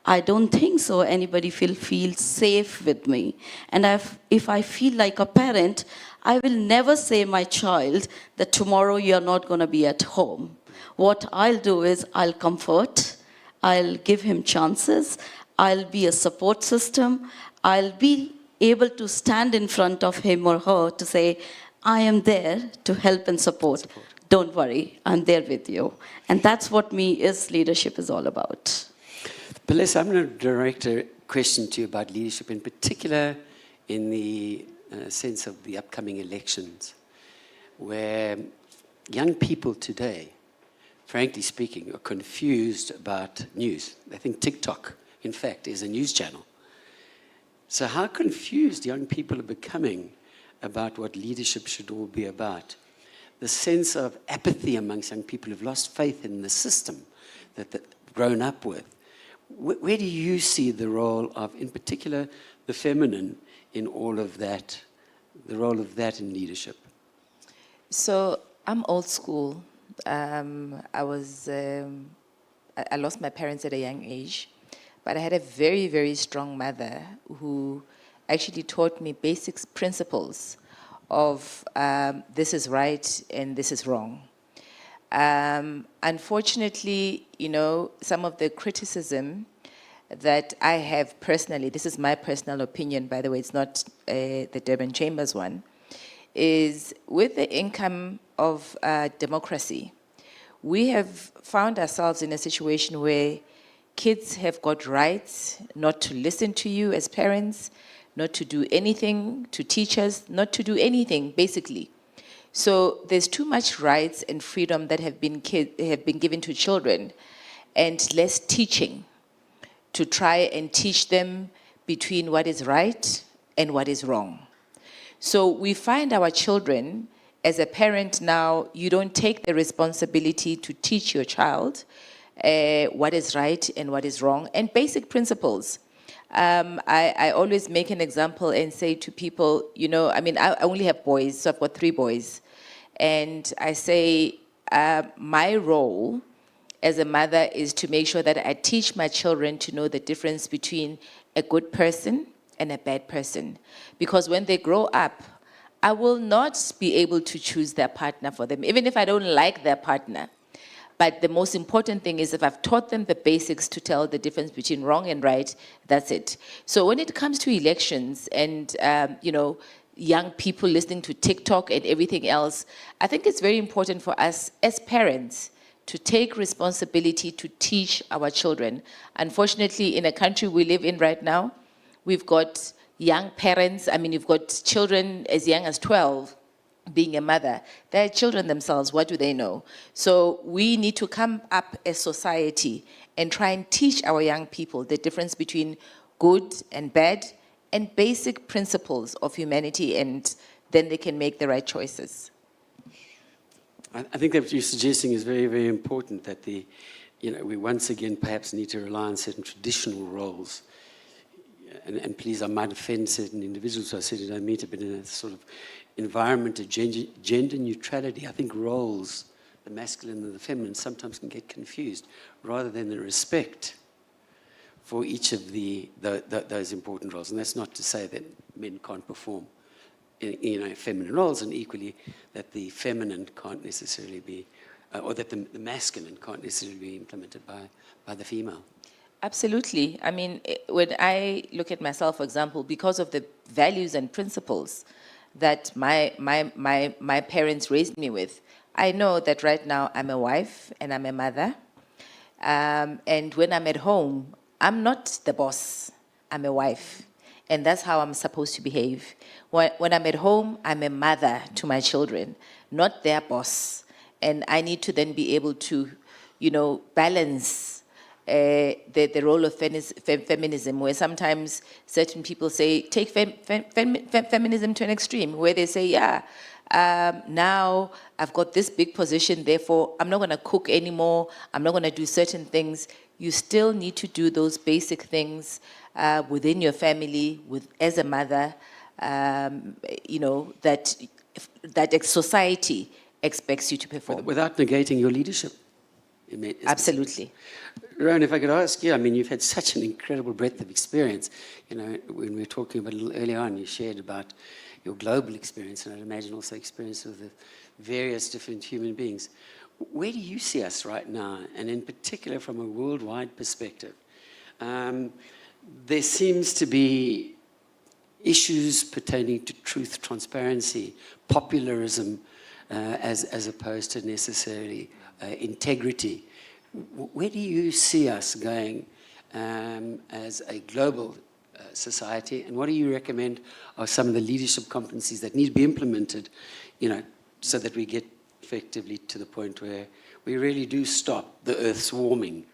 I don't think so anybody feel safe with me. And if I feel like a parent, I will never say my child that tomorrow you're not gonna be at home. What I'll do is I'll comfort, I'll give him chances, I'll be a support system, I'll be able to stand in front of him or her to say, I am there to help and support. Don't worry, I'm there with you. And that's what leadership is all about. Palesa, I'm going to direct a question to you about leadership, in particular in the sense of the upcoming elections, where young people today, frankly speaking, are confused about news. They think TikTok, in fact, is a news channel. So how confused young people are becoming about what leadership should all be about. The sense of apathy amongst young people who've lost faith in the system that they've grown up with. Where do you see the role of, in particular, the feminine in all of that, the role of that in leadership? So I'm old school. I lost my parents at a young age, but I had a very, very strong mother who actually taught me basic principles of this is right and this is wrong. Unfortunately, some of the criticism that I have personally, this is my personal opinion, by the way, it's not the Durban Chambers one, is with the income of democracy, we have found ourselves in a situation where kids have got rights not to listen to you as parents, not to do anything to teachers, not to do anything, basically. So there's too much rights and freedom that have been given to children, and less teaching to try and teach them between what is right and what is wrong. So we find our children, as a parent now, you don't take the responsibility to teach your child what is right and what is wrong, and basic principles. I always make an example and say to people, I only have boys, so I've got 3 boys. And I say, my role as a mother is to make sure that I teach my children to know the difference between a good person and a bad person. Because when they grow up, I will not be able to choose their partner for them, even if I don't like their partner. But the most important thing is if I've taught them the basics to tell the difference between wrong and right, that's it. So when it comes to elections and, young people listening to TikTok and everything else, I think it's very important for us as parents to take responsibility to teach our children. Unfortunately, in a country we live in right now, we've got young parents, you've got children as young as 12 being a mother. They're children themselves. What do they know? So we need to come up as society and try and teach our young people the difference between good and bad and basic principles of humanity, and then they can make the right choices. I think that what you're suggesting is very, very important, that we once again perhaps need to rely on certain traditional roles. And please, I might offend certain individuals who I said I don't mean to, but in a sort of environment of gender neutrality, I think roles, the masculine and the feminine, sometimes can get confused, rather than the respect for each of those important roles. And that's not to say that men can't perform in feminine roles, and equally that the feminine can't necessarily be, or that the masculine can't necessarily be implemented by the female. Absolutely. I mean, when I look at myself, for example, because of the values and principles that my parents raised me with, I know that right now I'm a wife and I'm a mother. And when I'm at home, I'm not the boss, I'm a wife. And that's how I'm supposed to behave. When I'm at home, I'm a mother to my children, not their boss. And I need to then be able to, balance the role of feminism, where sometimes certain people say, take feminism to an extreme, where they say, now I've got this big position, therefore I'm not going to cook anymore, I'm not going to do certain things. You still need to do those basic things within your family, as a mother, that society expects you to perform. Without negating your leadership. Absolutely. Rowan, if I could ask you, I mean, you've had such an incredible breadth of experience. When we were talking about a little earlier on, you shared about your global experience, and I'd imagine also experience with the various different human beings. Where do you see us right now, and in particular from a worldwide perspective? There seems to be issues pertaining to truth, transparency, popularism, as opposed to necessarily integrity. Where do you see us going as a global society, and what do you recommend are some of the leadership competencies that need to be implemented, so that we get effectively to the point where we really do stop the Earth's warming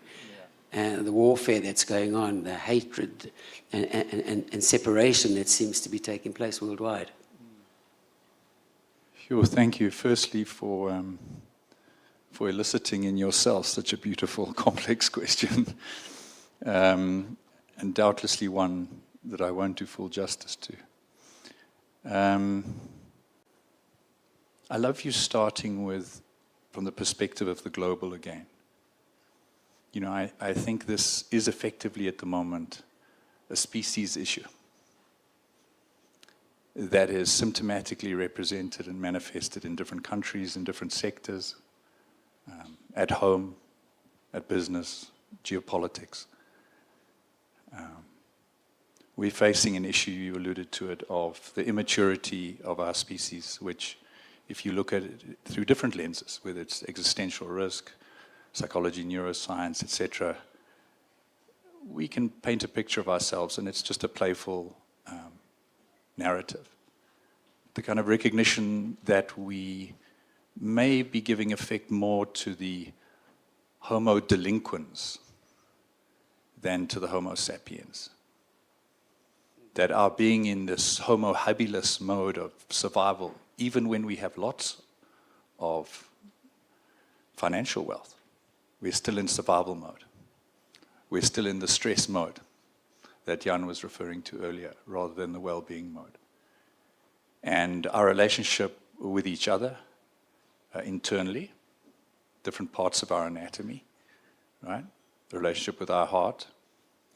and the warfare that's going on, the hatred and separation that seems to be taking place worldwide? Sure, thank you. Firstly, for eliciting in yourself such a beautiful, complex question, and doubtlessly one that I won't do full justice to. I love you starting from the perspective of the global again. I think this is effectively at the moment a species issue that is symptomatically represented and manifested in different countries, in different sectors, at home, at business, geopolitics. We're facing an issue, you alluded to it, of the immaturity of our species, which, if you look at it through different lenses, whether it's existential risk, psychology, neuroscience, etc., we can paint a picture of ourselves, and it's just a playful narrative. The kind of recognition that we may be giving effect more to the homo delinquens than to the homo sapiens. That our being in this homo habilis mode of survival, even when we have lots of financial wealth, we're still in survival mode. We're still in the stress mode that Jan was referring to earlier, rather than the well-being mode. And our relationship with each other, internally, different parts of our anatomy, right? The relationship with our heart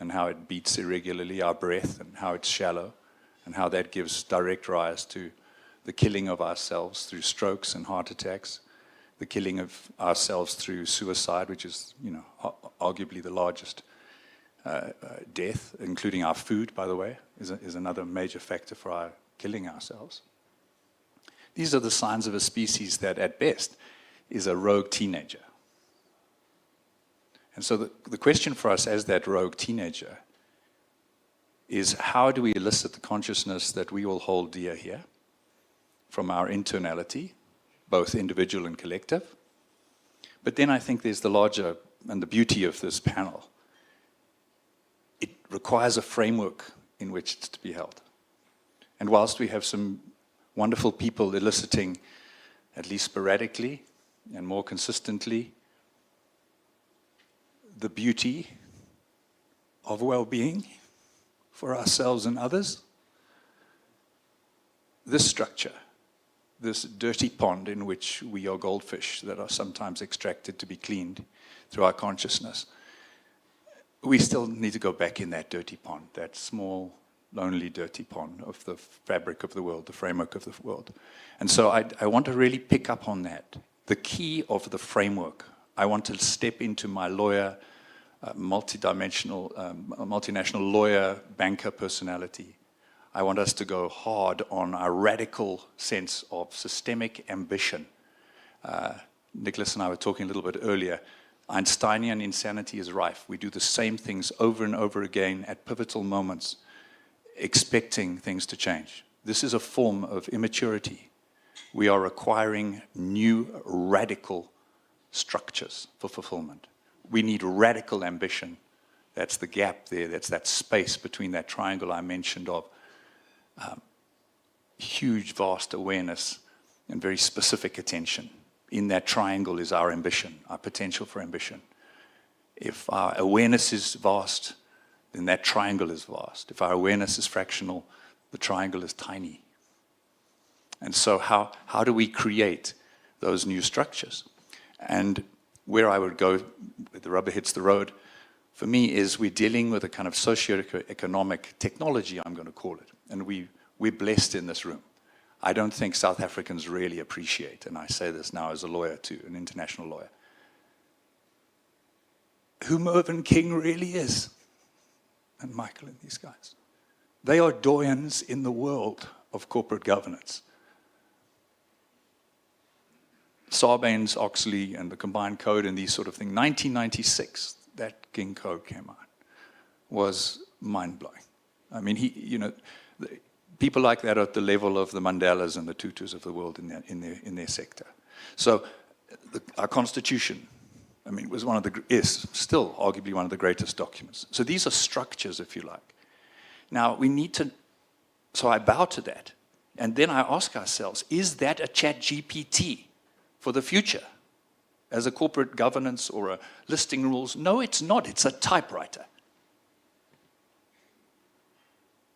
and how it beats irregularly, our breath and how it's shallow, and how that gives direct rise to the killing of ourselves through strokes and heart attacks, the killing of ourselves through suicide, which is, arguably the largest death, including our food, by the way, is another major factor for our killing ourselves. These are the signs of a species that, at best, is a rogue teenager. And so the question for us as that rogue teenager is, how do we elicit the consciousness that we all hold dear here from our internality, both individual and collective. But then I think there's the larger and the beauty of this panel. It requires a framework in which it's to be held. And whilst we have some wonderful people eliciting, at least sporadically and more consistently, the beauty of well-being for ourselves and others, this structure, this dirty pond in which we are goldfish that are sometimes extracted to be cleaned through our consciousness, we still need to go back in that dirty pond, that small, lonely, dirty pond of the fabric of the world, the framework of the world. And so I want to really pick up on that. The key of the framework. I want to step into my lawyer, multinational lawyer, banker personality. I want us to go hard on our radical sense of systemic ambition. Nicholas and I were talking a little bit earlier. Einsteinian insanity is rife. We do the same things over and over again at pivotal moments, expecting things to change. This is a form of immaturity. We are acquiring new radical structures for fulfillment. We need radical ambition. That's the gap there. That's that space between that triangle I mentioned of huge, vast awareness and very specific attention. In that triangle is our ambition, our potential for ambition. If our awareness is vast, then that triangle is vast. If our awareness is fractional, the triangle is tiny. And so how do we create those new structures? And where I would go, where the rubber hits the road, for me is we're dealing with a kind of socio-economic technology, I'm going to call it. And we're blessed in this room. I don't think South Africans really appreciate, and I say this now as a lawyer too, an international lawyer, who Mervyn King really is, and Michael and these guys. They are doyens in the world of corporate governance. Sarbanes-Oxley and the Combined Code and these sort of things. 1996, that King Code came out, was mind-blowing. I mean, people like that are at the level of the Mandelas and the Tutus of the world in their sector. So our Constitution, I mean, is still arguably one of the greatest documents. So these are structures, if you like. Now, we need to, so I bow to that. And then I ask ourselves, is that a ChatGPT for the future as a corporate governance or a listing rules? No, it's not. It's a typewriter.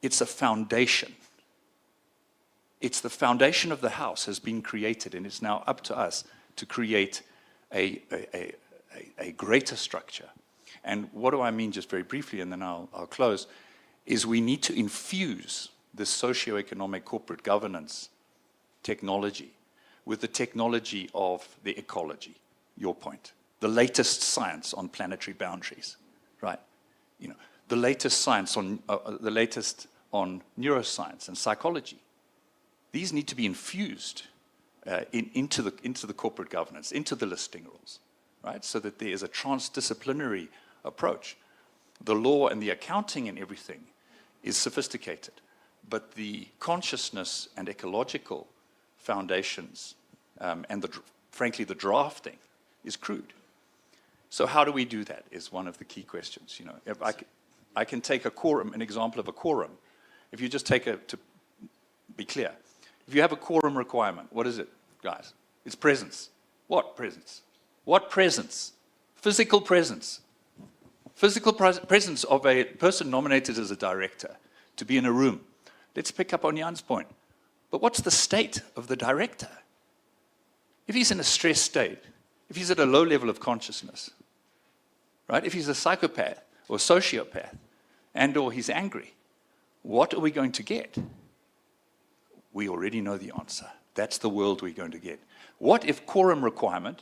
It's a foundation. It's the foundation of the house has been created, and it's now up to us to create a greater structure. And what do I mean, just very briefly, and then I'll close, is we need to infuse this socio-economic corporate governance technology with the technology of the ecology, your point. The latest science on planetary boundaries, right? The latest science on, on neuroscience and psychology. These need to be infused into the corporate governance, into the listing rules, right? So that there is a transdisciplinary approach. The law and the accounting and everything is sophisticated, but the consciousness and ecological foundations and frankly the drafting is crude. So how do we do that is one of the key questions. If I can take a quorum, an example of a quorum. If you just take to be clear, if you have a quorum requirement, what is it, guys? It's presence. What presence? What presence? Physical presence. Physical presence of a person nominated as a director to be in a room. Let's pick up on Jan's point. But what's the state of the director? If he's in a stressed state, if he's at a low level of consciousness, right? If he's a psychopath or sociopath and or he's angry, what are we going to get? We already know the answer. That's the world we're going to get. What if quorum requirement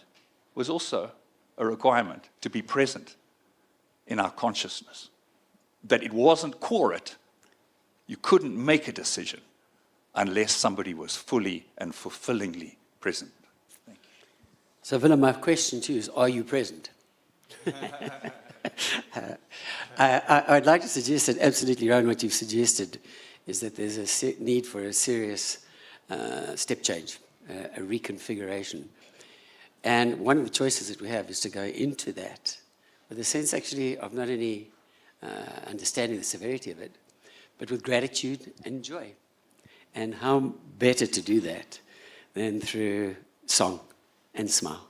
was also a requirement to be present in our consciousness? That it wasn't quorate. You couldn't make a decision unless somebody was fully and fulfillingly present. Thank you. So, Willem, my question to you is, are you present? I'd like to suggest that absolutely, Rowan, what you've suggested is that there's a need for a serious step change, a reconfiguration. And one of the choices that we have is to go into that with a sense actually of not only understanding the severity of it, but with gratitude and joy. And how better to do that than through song and smile,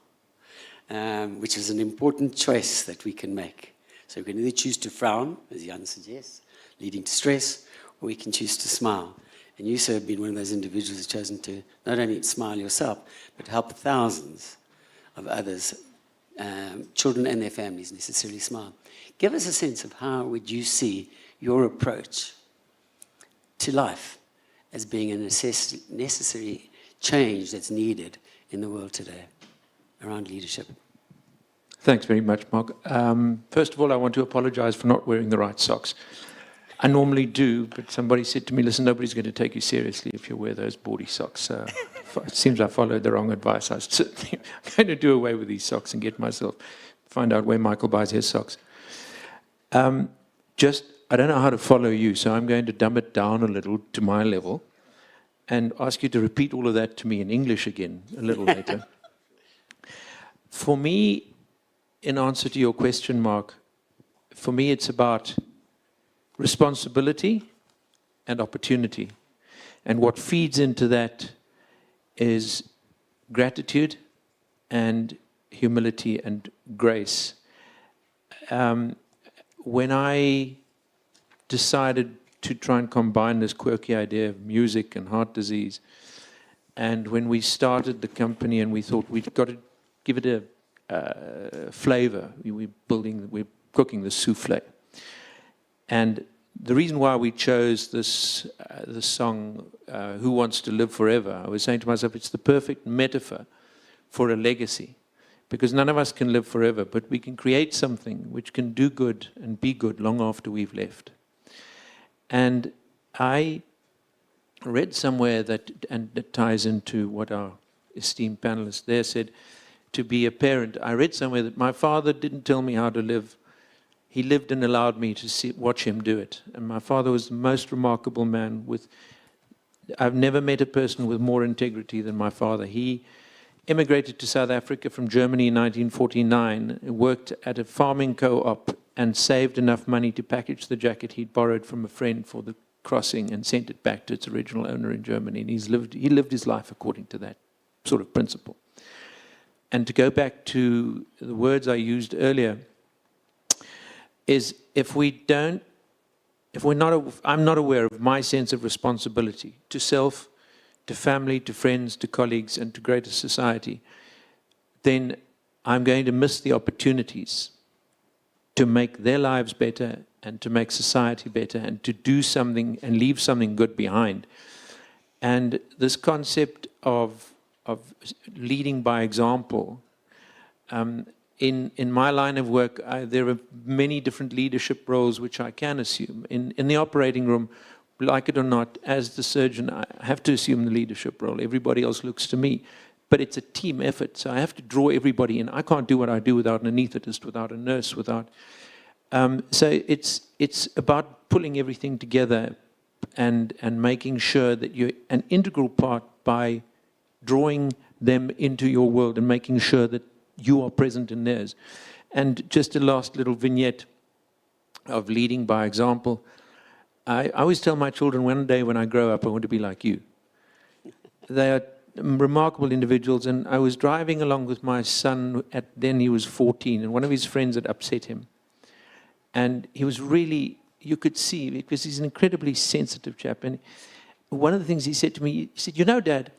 which is an important choice that we can make. So we can either choose to frown, as Jan suggests, leading to stress, or we can choose to smile. And you, sir, have been one of those individuals who've chosen to not only smile yourself, but help thousands of others, children and their families, necessarily smile. Give us a sense of how would you see your approach to life as being a necessary change that's needed in the world today around leadership. Thanks very much, Mark. First of all, I want to apologize for not wearing the right socks. I normally do, but somebody said to me, listen, nobody's going to take you seriously if you wear those bawdy socks. It seems I followed the wrong advice. I was certainly going to do away with these socks and get myself, find out where Michael buys his socks. I don't know how to follow you, so I'm going to dumb it down a little to my level and ask you to repeat all of that to me in English again a little later. For me, in answer to your question, Mark, for me it's about responsibility and opportunity. And what feeds into that is gratitude and humility and grace. When I decided to try and combine this quirky idea of music and heart disease, and when we started the company and we thought we'd got to give it a flavor, we're cooking the souffle. And the reason why we chose this song, Who Wants to Live Forever, I was saying to myself, it's the perfect metaphor for a legacy. Because none of us can live forever, but we can create something which can do good and be good long after we've left. And I read somewhere and that ties into what our esteemed panelists there said, to be a parent. I read somewhere that my father didn't tell me how to live. He lived and allowed me to watch him do it. And my father was the most remarkable man. I've never met a person with more integrity than my father. He immigrated to South Africa from Germany in 1949, worked at a farming co-op and saved enough money to package the jacket he'd borrowed from a friend for the crossing and sent it back to its original owner in Germany. And he lived his life according to that sort of principle. And to go back to the words I used earlier, is I'm not aware of my sense of responsibility to self, to family, to friends, to colleagues, and to greater society, then I'm going to miss the opportunities to make their lives better and to make society better and to do something and leave something good behind. And this concept of leading by example, in my line of work, there are many different leadership roles which I can assume. In the operating room, like it or not, as the surgeon, I have to assume the leadership role. Everybody else looks to me. But it's a team effort, so I have to draw everybody in. I can't do what I do without an anesthetist, without a nurse, without... So it's about pulling everything together and making sure that you're an integral part by drawing them into your world and making sure that you are present in theirs. And just a last little vignette of leading by example. I always tell my children, one day when I grow up, I want to be like you. They are remarkable individuals, and I was driving along with my son, then he was 14, and one of his friends had upset him. And he was really, you could see, because he's an incredibly sensitive chap, and one of the things he said to me, he said, you know, Dad,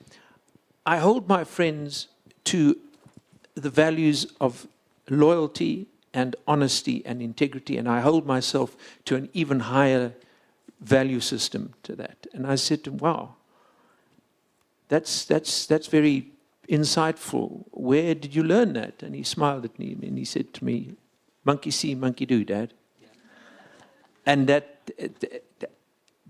I hold my friends to the values of loyalty and honesty and integrity, and I hold myself to an even higher value system to that. And I said to him, wow, that's very insightful. Where did you learn that? And he smiled at me and he said to me, monkey see, monkey do, Dad. Yeah. And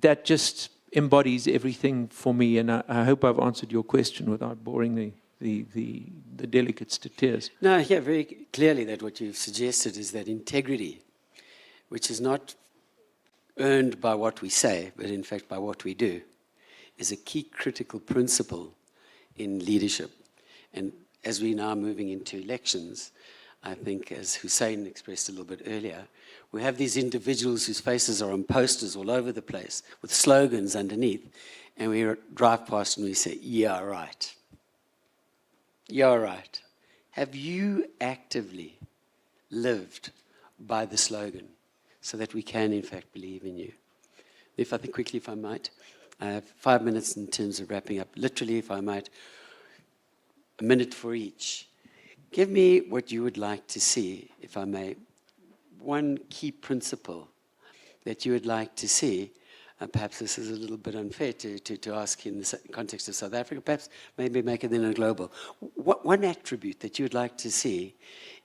that just embodies everything for me. And I hope I've answered your question without boring the delegates to tears. No, yeah, very clearly that what you've suggested is that integrity, which is not earned by what we say, but in fact by what we do, is a key critical principle in leadership. And as we're now moving into elections, I think, as Hussein expressed a little bit earlier, we have these individuals whose faces are on posters all over the place with slogans underneath, and we drive past and we say, yeah, right. Yeah, right. Have you actively lived by the slogan so that we can, in fact, believe in you? If I think quickly, if I might, I have 5 minutes in terms of wrapping up. Literally, if I might, a minute for each. Give me what you would like to see, if I may. One key principle that you would like to see, and perhaps this is a little bit unfair to ask in the context of South Africa, perhaps maybe make it then a global. One attribute that you would like to see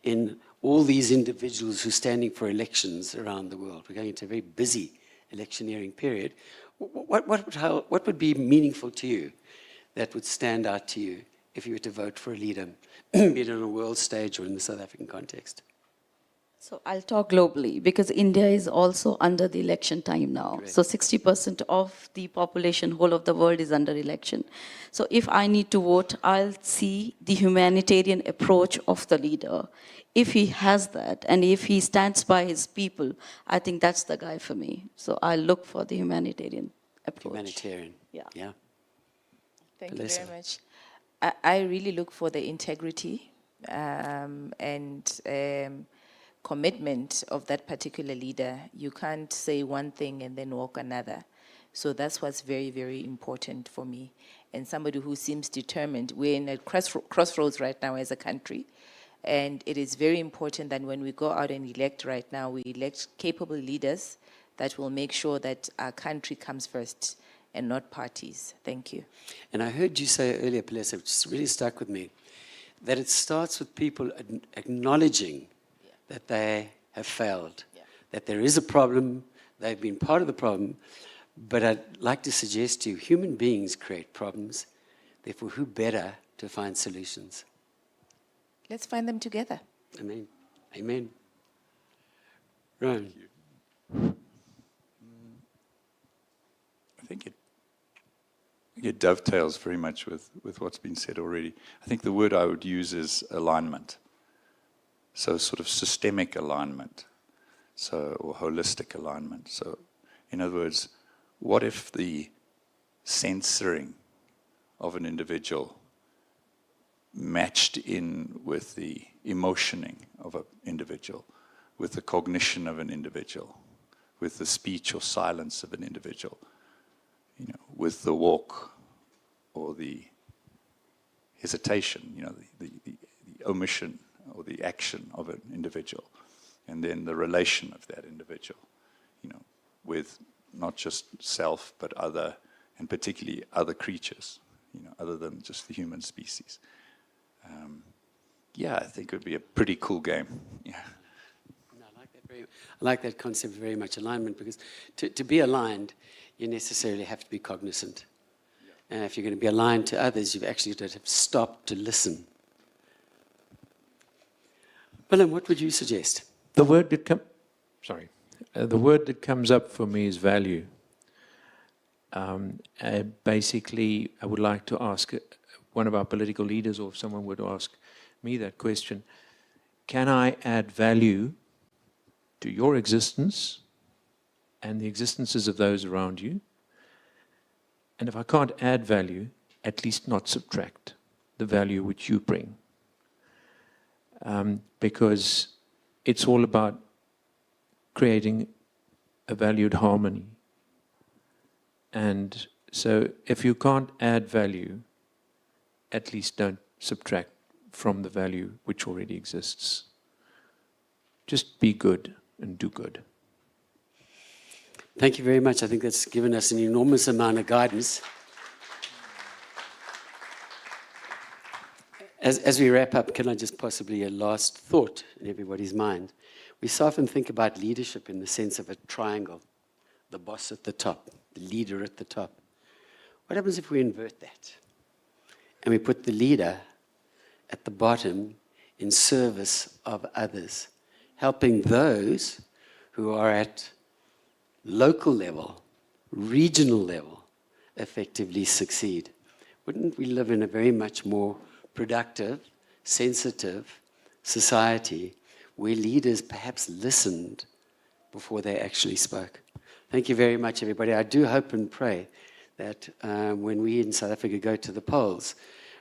in all these individuals who are standing for elections around the world. We're going into a very busy electioneering period. What would be meaningful to you that would stand out to you if you were to vote for a leader, be it on a world stage or in the South African context? So I'll talk globally because India is also under the election time now. Great. So 60% of the population, whole of the world is under election. So if I need to vote, I'll see the humanitarian approach of the leader. If he has that and if he stands by his people, I think that's the guy for me. So I'll look for the humanitarian approach. Humanitarian. Yeah. Thank Alyssa. you very much. I really look for the integrity and commitment of that particular leader. You can't say one thing and then walk another. So that's what's very, very important for me. And somebody who seems determined. We're in a crossroads right now as a country. And it is very important that when we go out and elect right now, we elect capable leaders that will make sure that our country comes first and not parties. Thank you. And I heard you say earlier, Palesa, which really stuck with me, that it starts with people acknowledging that they have failed, that there is a problem, they've been part of the problem, but I'd like to suggest to you, human beings create problems, therefore who better to find solutions? Let's find them together. Amen. Amen. Ron. I think it dovetails very much with what's been said already. I think the word I would use is alignment. So sort of systemic alignment, or holistic alignment. So in other words, what if the censoring of an individual matched in with the emotioning of an individual, with the cognition of an individual, with the speech or silence of an individual, with the walk or the hesitation, the omission or the action of an individual, and then the relation of that individual, with not just self, but other, and particularly other creatures, other than just the human species. I think it would be a pretty cool game. Yeah. No, I like that concept very much, alignment, because to be aligned, you necessarily have to be cognizant. And if you're going to be aligned to others, you've actually got to have stopped to listen. Willem, what would you suggest? The word that comes up for me is value. Basically, I would like to ask one of our political leaders, or if someone would ask me that question, can I add value to your existence and the existences of those around you? And if I can't add value, at least not subtract the value which you bring. Because it's all about creating a valued harmony. And so if you can't add value, at least don't subtract from the value which already exists. Just be good and do good. Thank you very much. I think that's given us an enormous amount of guidance. As we wrap up, can I just possibly a last thought in everybody's mind? We so often think about leadership in the sense of a triangle, the boss at the top, the leader at the top. What happens if we invert that? And we put the leader at the bottom in service of others, helping those who are at local level, regional level, effectively succeed? Wouldn't we live in a very much more productive, sensitive society where leaders perhaps listened before they actually spoke? Thank you very much, everybody. I do hope and pray that when we in South Africa go to the polls,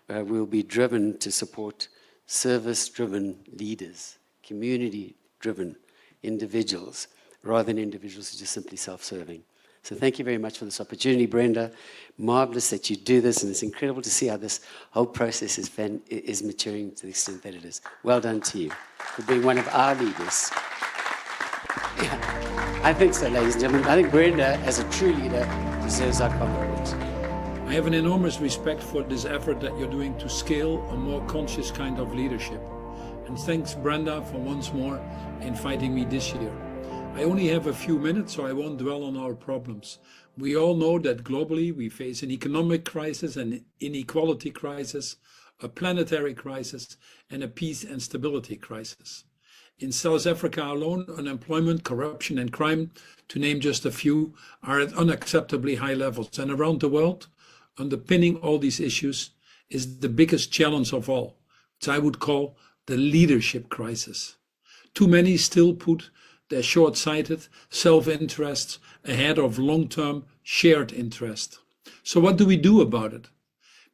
we'll be driven to support service-driven leaders, community-driven individuals, rather than individuals who are just simply self-serving. So thank you very much for this opportunity, Brenda. Marvelous that you do this, and it's incredible to see how this whole process is maturing to the extent that it is. Well done to you for being one of our leaders. Yeah, I think so, ladies and gentlemen. I think Brenda, as a true leader, deserves our compliments. I have an enormous respect for this effort that you're doing to scale a more conscious kind of leadership. And thanks, Brenda, for once more inviting me this year. I only have a few minutes, so I won't dwell on our problems. We all know that globally we face an economic crisis, an inequality crisis, a planetary crisis, and a peace and stability crisis. In South Africa alone, unemployment, corruption, and crime, to name just a few, are at unacceptably high levels. And around the world, underpinning all these issues is the biggest challenge of all, which I would call the leadership crisis. Too many still put their short-sighted self-interests ahead of long-term shared interest. So what do we do about it?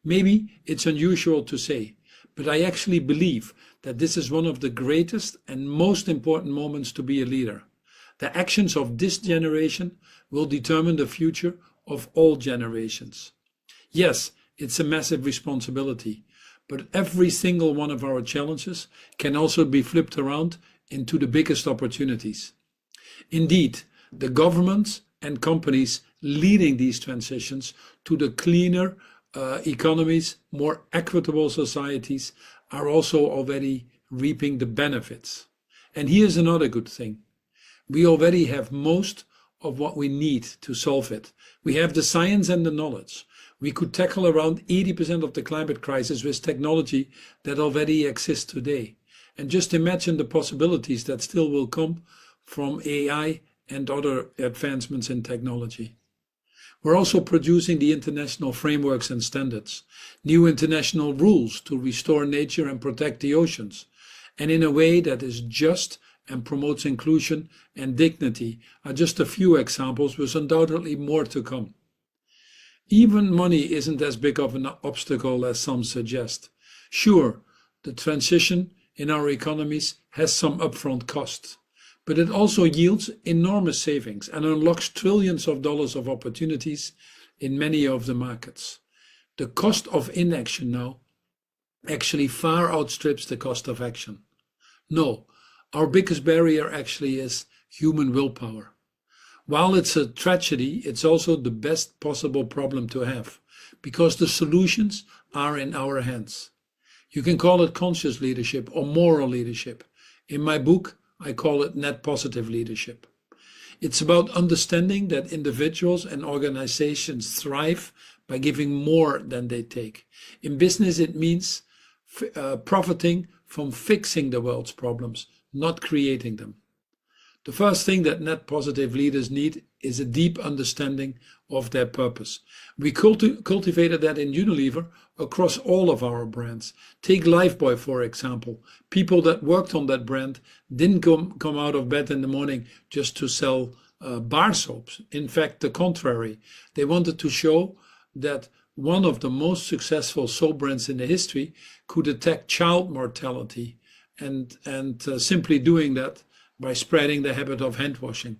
Maybe it's unusual to say, but I actually believe that this is one of the greatest and most important moments to be a leader. The actions of this generation will determine the future of all generations. Yes, it's a massive responsibility, but every single one of our challenges can also be flipped around into the biggest opportunities. Indeed, the governments and companies leading these transitions to the cleaner economies, more equitable societies, are also already reaping the benefits. And here's another good thing. We already have most of what we need to solve it. We have the science and the knowledge. We could tackle around 80% of the climate crisis with technology that already exists today. And just imagine the possibilities that still will come from AI and other advancements in technology. We're also producing the international frameworks and standards, new international rules to restore nature and protect the oceans, and in a way that is just and promotes inclusion and dignity are just a few examples, with undoubtedly more to come. Even money isn't as big of an obstacle as some suggest. Sure, the transition in our economies has some upfront costs, but it also yields enormous savings and unlocks trillions of dollars of opportunities in many of the markets. The cost of inaction now actually far outstrips the cost of action. No, our biggest barrier actually is human willpower. While it's a tragedy, it's also the best possible problem to have, because the solutions are in our hands. You can call it conscious leadership or moral leadership. In my book, I call it net positive leadership. It's about understanding that individuals and organizations thrive by giving more than they take. In business, it means profiting from fixing the world's problems, not creating them. The first thing that net positive leaders need is a deep understanding of their purpose. We cultivated that in Unilever across all of our brands. Take Lifebuoy, for example. People that worked on that brand didn't come out of bed in the morning just to sell bar soaps. In fact, the contrary. They wanted to show that one of the most successful soap brands in the history could attack child mortality, and simply doing that by spreading the habit of hand washing.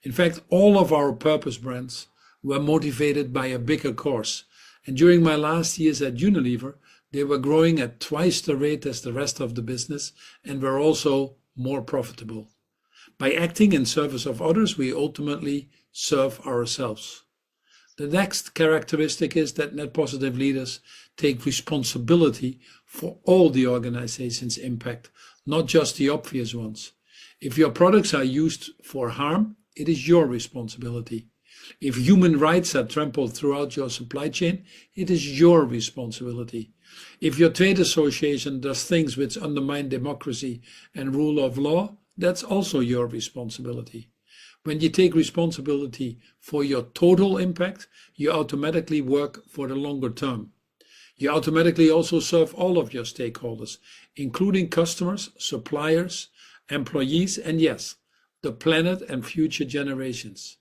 In fact, all of our purpose brands were motivated by a bigger cause. And during my last years at Unilever, they were growing at twice the rate as the rest of the business and were also more profitable. By acting in service of others, we ultimately serve ourselves. The next characteristic is that net positive leaders take responsibility for all the organization's impact, not just the obvious ones. If your products are used for harm, it is your responsibility. If human rights are trampled throughout your supply chain, it is your responsibility. If your trade association does things which undermine democracy and rule of law, that's also your responsibility. When you take responsibility for your total impact, you automatically work for the longer term. You automatically also serve all of your stakeholders, including customers, suppliers, employees, and yes, the planet and future generations.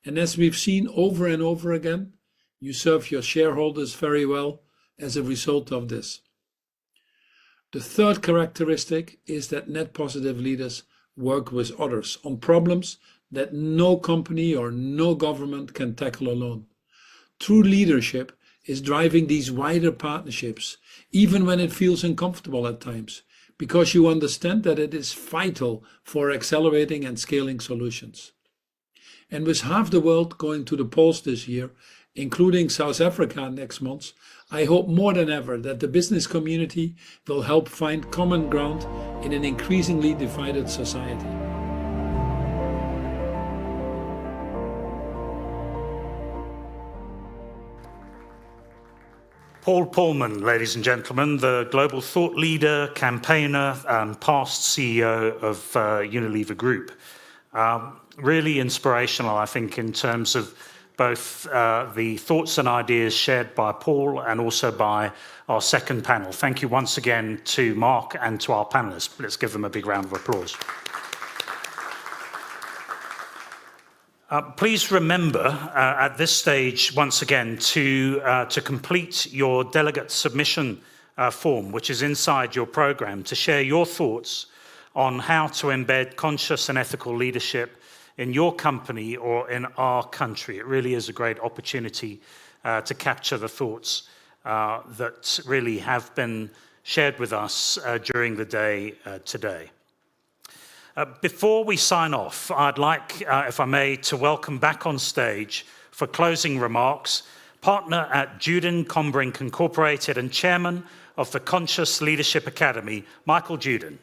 And as we've seen over and over again, you serve your shareholders very well as a result of this. The third characteristic is that net positive leaders work with others on problems that no company or no government can tackle alone. True leadership is driving these wider partnerships, even when it feels uncomfortable at times, because you understand that it is vital for accelerating and scaling solutions. And with half the world going to the polls this year, including South Africa next month, I hope more than ever that the business community will help find common ground in an increasingly divided society. Paul Pullman, ladies and gentlemen, the global thought leader, campaigner, and past CEO of Unilever Group. Really inspirational, I think, in terms of both the thoughts and ideas shared by Paul and also by our second panel. Thank you once again to Mark and to our panelists. Let's give them a big round of applause. Please remember at this stage, once again, to complete your delegate submission form, which is inside your program, to share your thoughts on how to embed conscious and ethical leadership in your company or in our country. It really is a great opportunity to capture the thoughts that really have been shared with us during the day today. Before we sign off, I'd like, if I may, to welcome back on stage for closing remarks, partner at Juden Combrink Incorporated and chairman of the Conscious Leadership Academy, Michael Juden.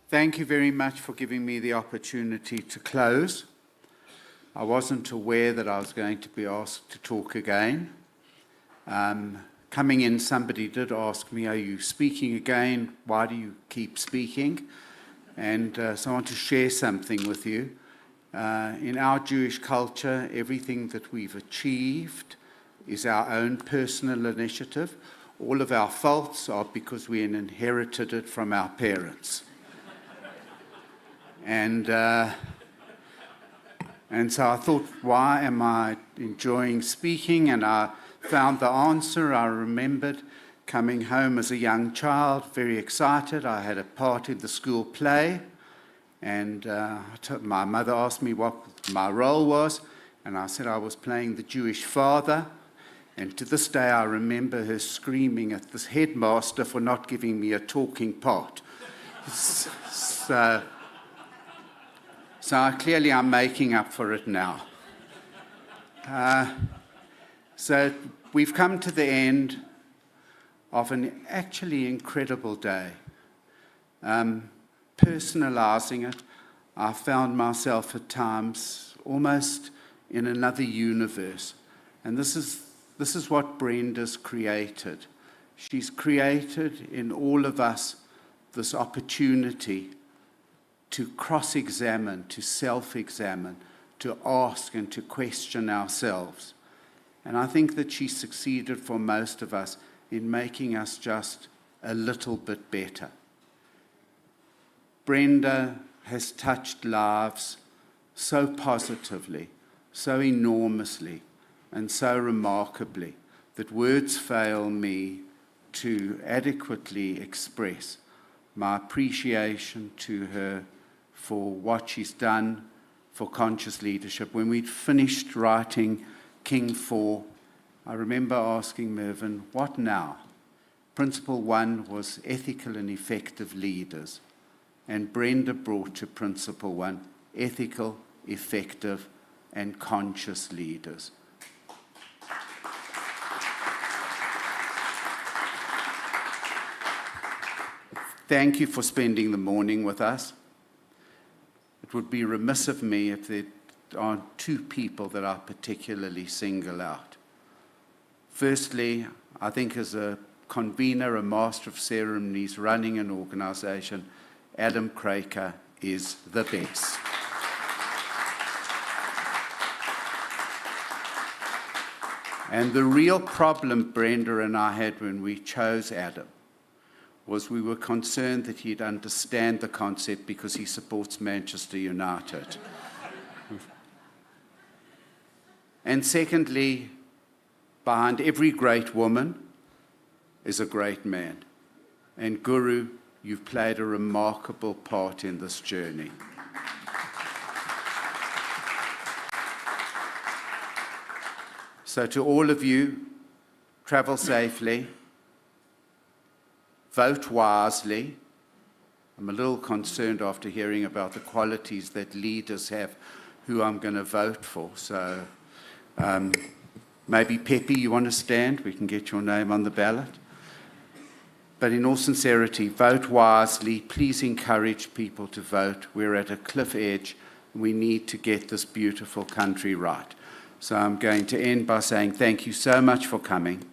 Thank you very much for giving me the opportunity to close. I wasn't aware that I was going to be asked to talk again. Coming in, somebody did ask me, are you speaking again? Why do you keep speaking? And so I want to share something with you. In our Jewish culture, everything that we've achieved is our own personal initiative. All of our faults are because we inherited it from our parents. And so I thought, why am I enjoying speaking? And I found the answer. I remembered coming home as a young child, very excited. I had a part in the school play. And my mother asked me what my role was. And I said I was playing the Jewish father. And to this day, I remember her screaming at this headmaster for not giving me a talking part. So clearly I'm making up for it now. So we've come to the end of an actually incredible day. Personalizing it, I found myself at times almost in another universe. And this is what Brenda's created. She's created in all of us this opportunity to cross-examine, to self-examine, to ask and to question ourselves. And I think that she succeeded for most of us in making us just a little bit better. Brenda has touched lives so positively, so enormously, and so remarkably that words fail me to adequately express my appreciation to her for what she's done for conscious leadership. When we'd finished writing King 4, I remember asking Mervyn, what now? Principle 1 was ethical and effective leaders. And Brenda brought to Principle 1, ethical, effective, and conscious leaders. Thank you for spending the morning with us. It would be remiss of me if there aren't two people that I particularly single out. Firstly, I think as a convener, a master of ceremonies, running an organization, Adam Craker is the best. And the real problem Brenda and I had when we chose Adam was we were concerned that he'd understand the concept because he supports Manchester United. And secondly, behind every great woman is a great man. And Guru, you've played a remarkable part in this journey. So to all of you, travel safely, vote wisely. I'm a little concerned after hearing about the qualities that leaders have who I'm going to vote for. So maybe Pepe, you want to stand? We can get your name on the ballot. But in all sincerity, vote wisely. Please encourage people to vote. We're at a cliff edge. We need to get this beautiful country right. So I'm going to end by saying thank you so much for coming.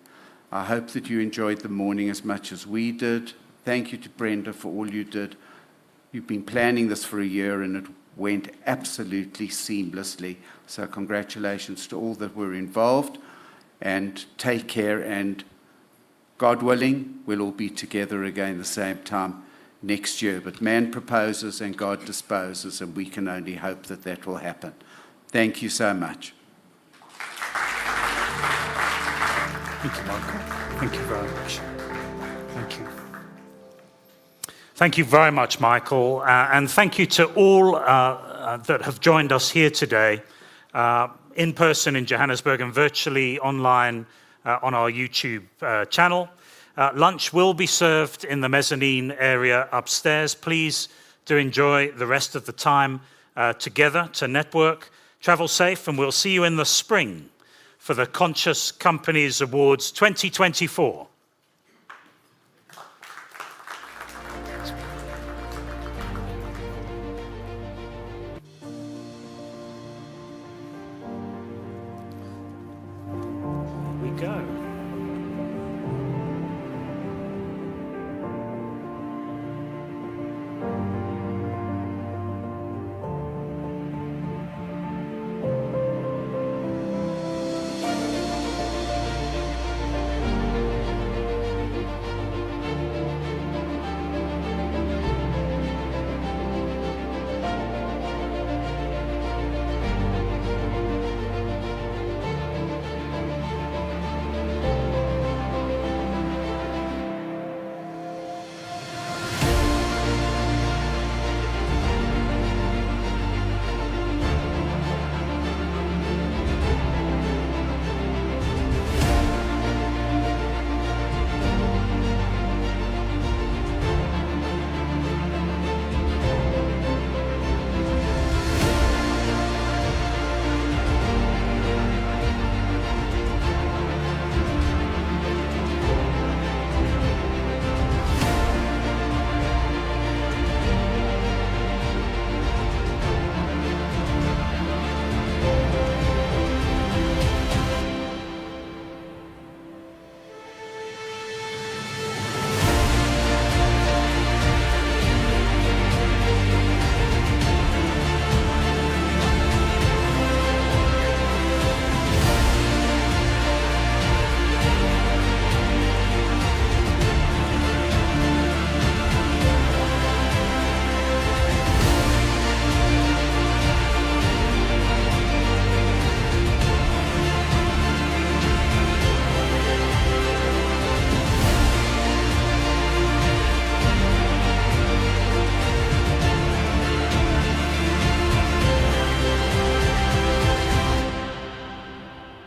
I hope that you enjoyed the morning as much as we did. Thank you to Brenda for all you did. You've been planning this for a year and it went absolutely seamlessly. So congratulations to all that were involved, and take care, and God willing, we'll all be together again the same time next year. But man proposes and God disposes, and we can only hope that that will happen. Thank you so much. Thank you, Michael. Thank you very much. Thank you. Thank you very much, Michael. And thank you to all that have joined us here today, in person in Johannesburg and virtually online on our YouTube channel. Lunch will be served in the mezzanine area upstairs. Please do enjoy the rest of the time together to network. Travel safe, and we'll see you in the spring for the Conscious Companies Awards 2024. Here we go.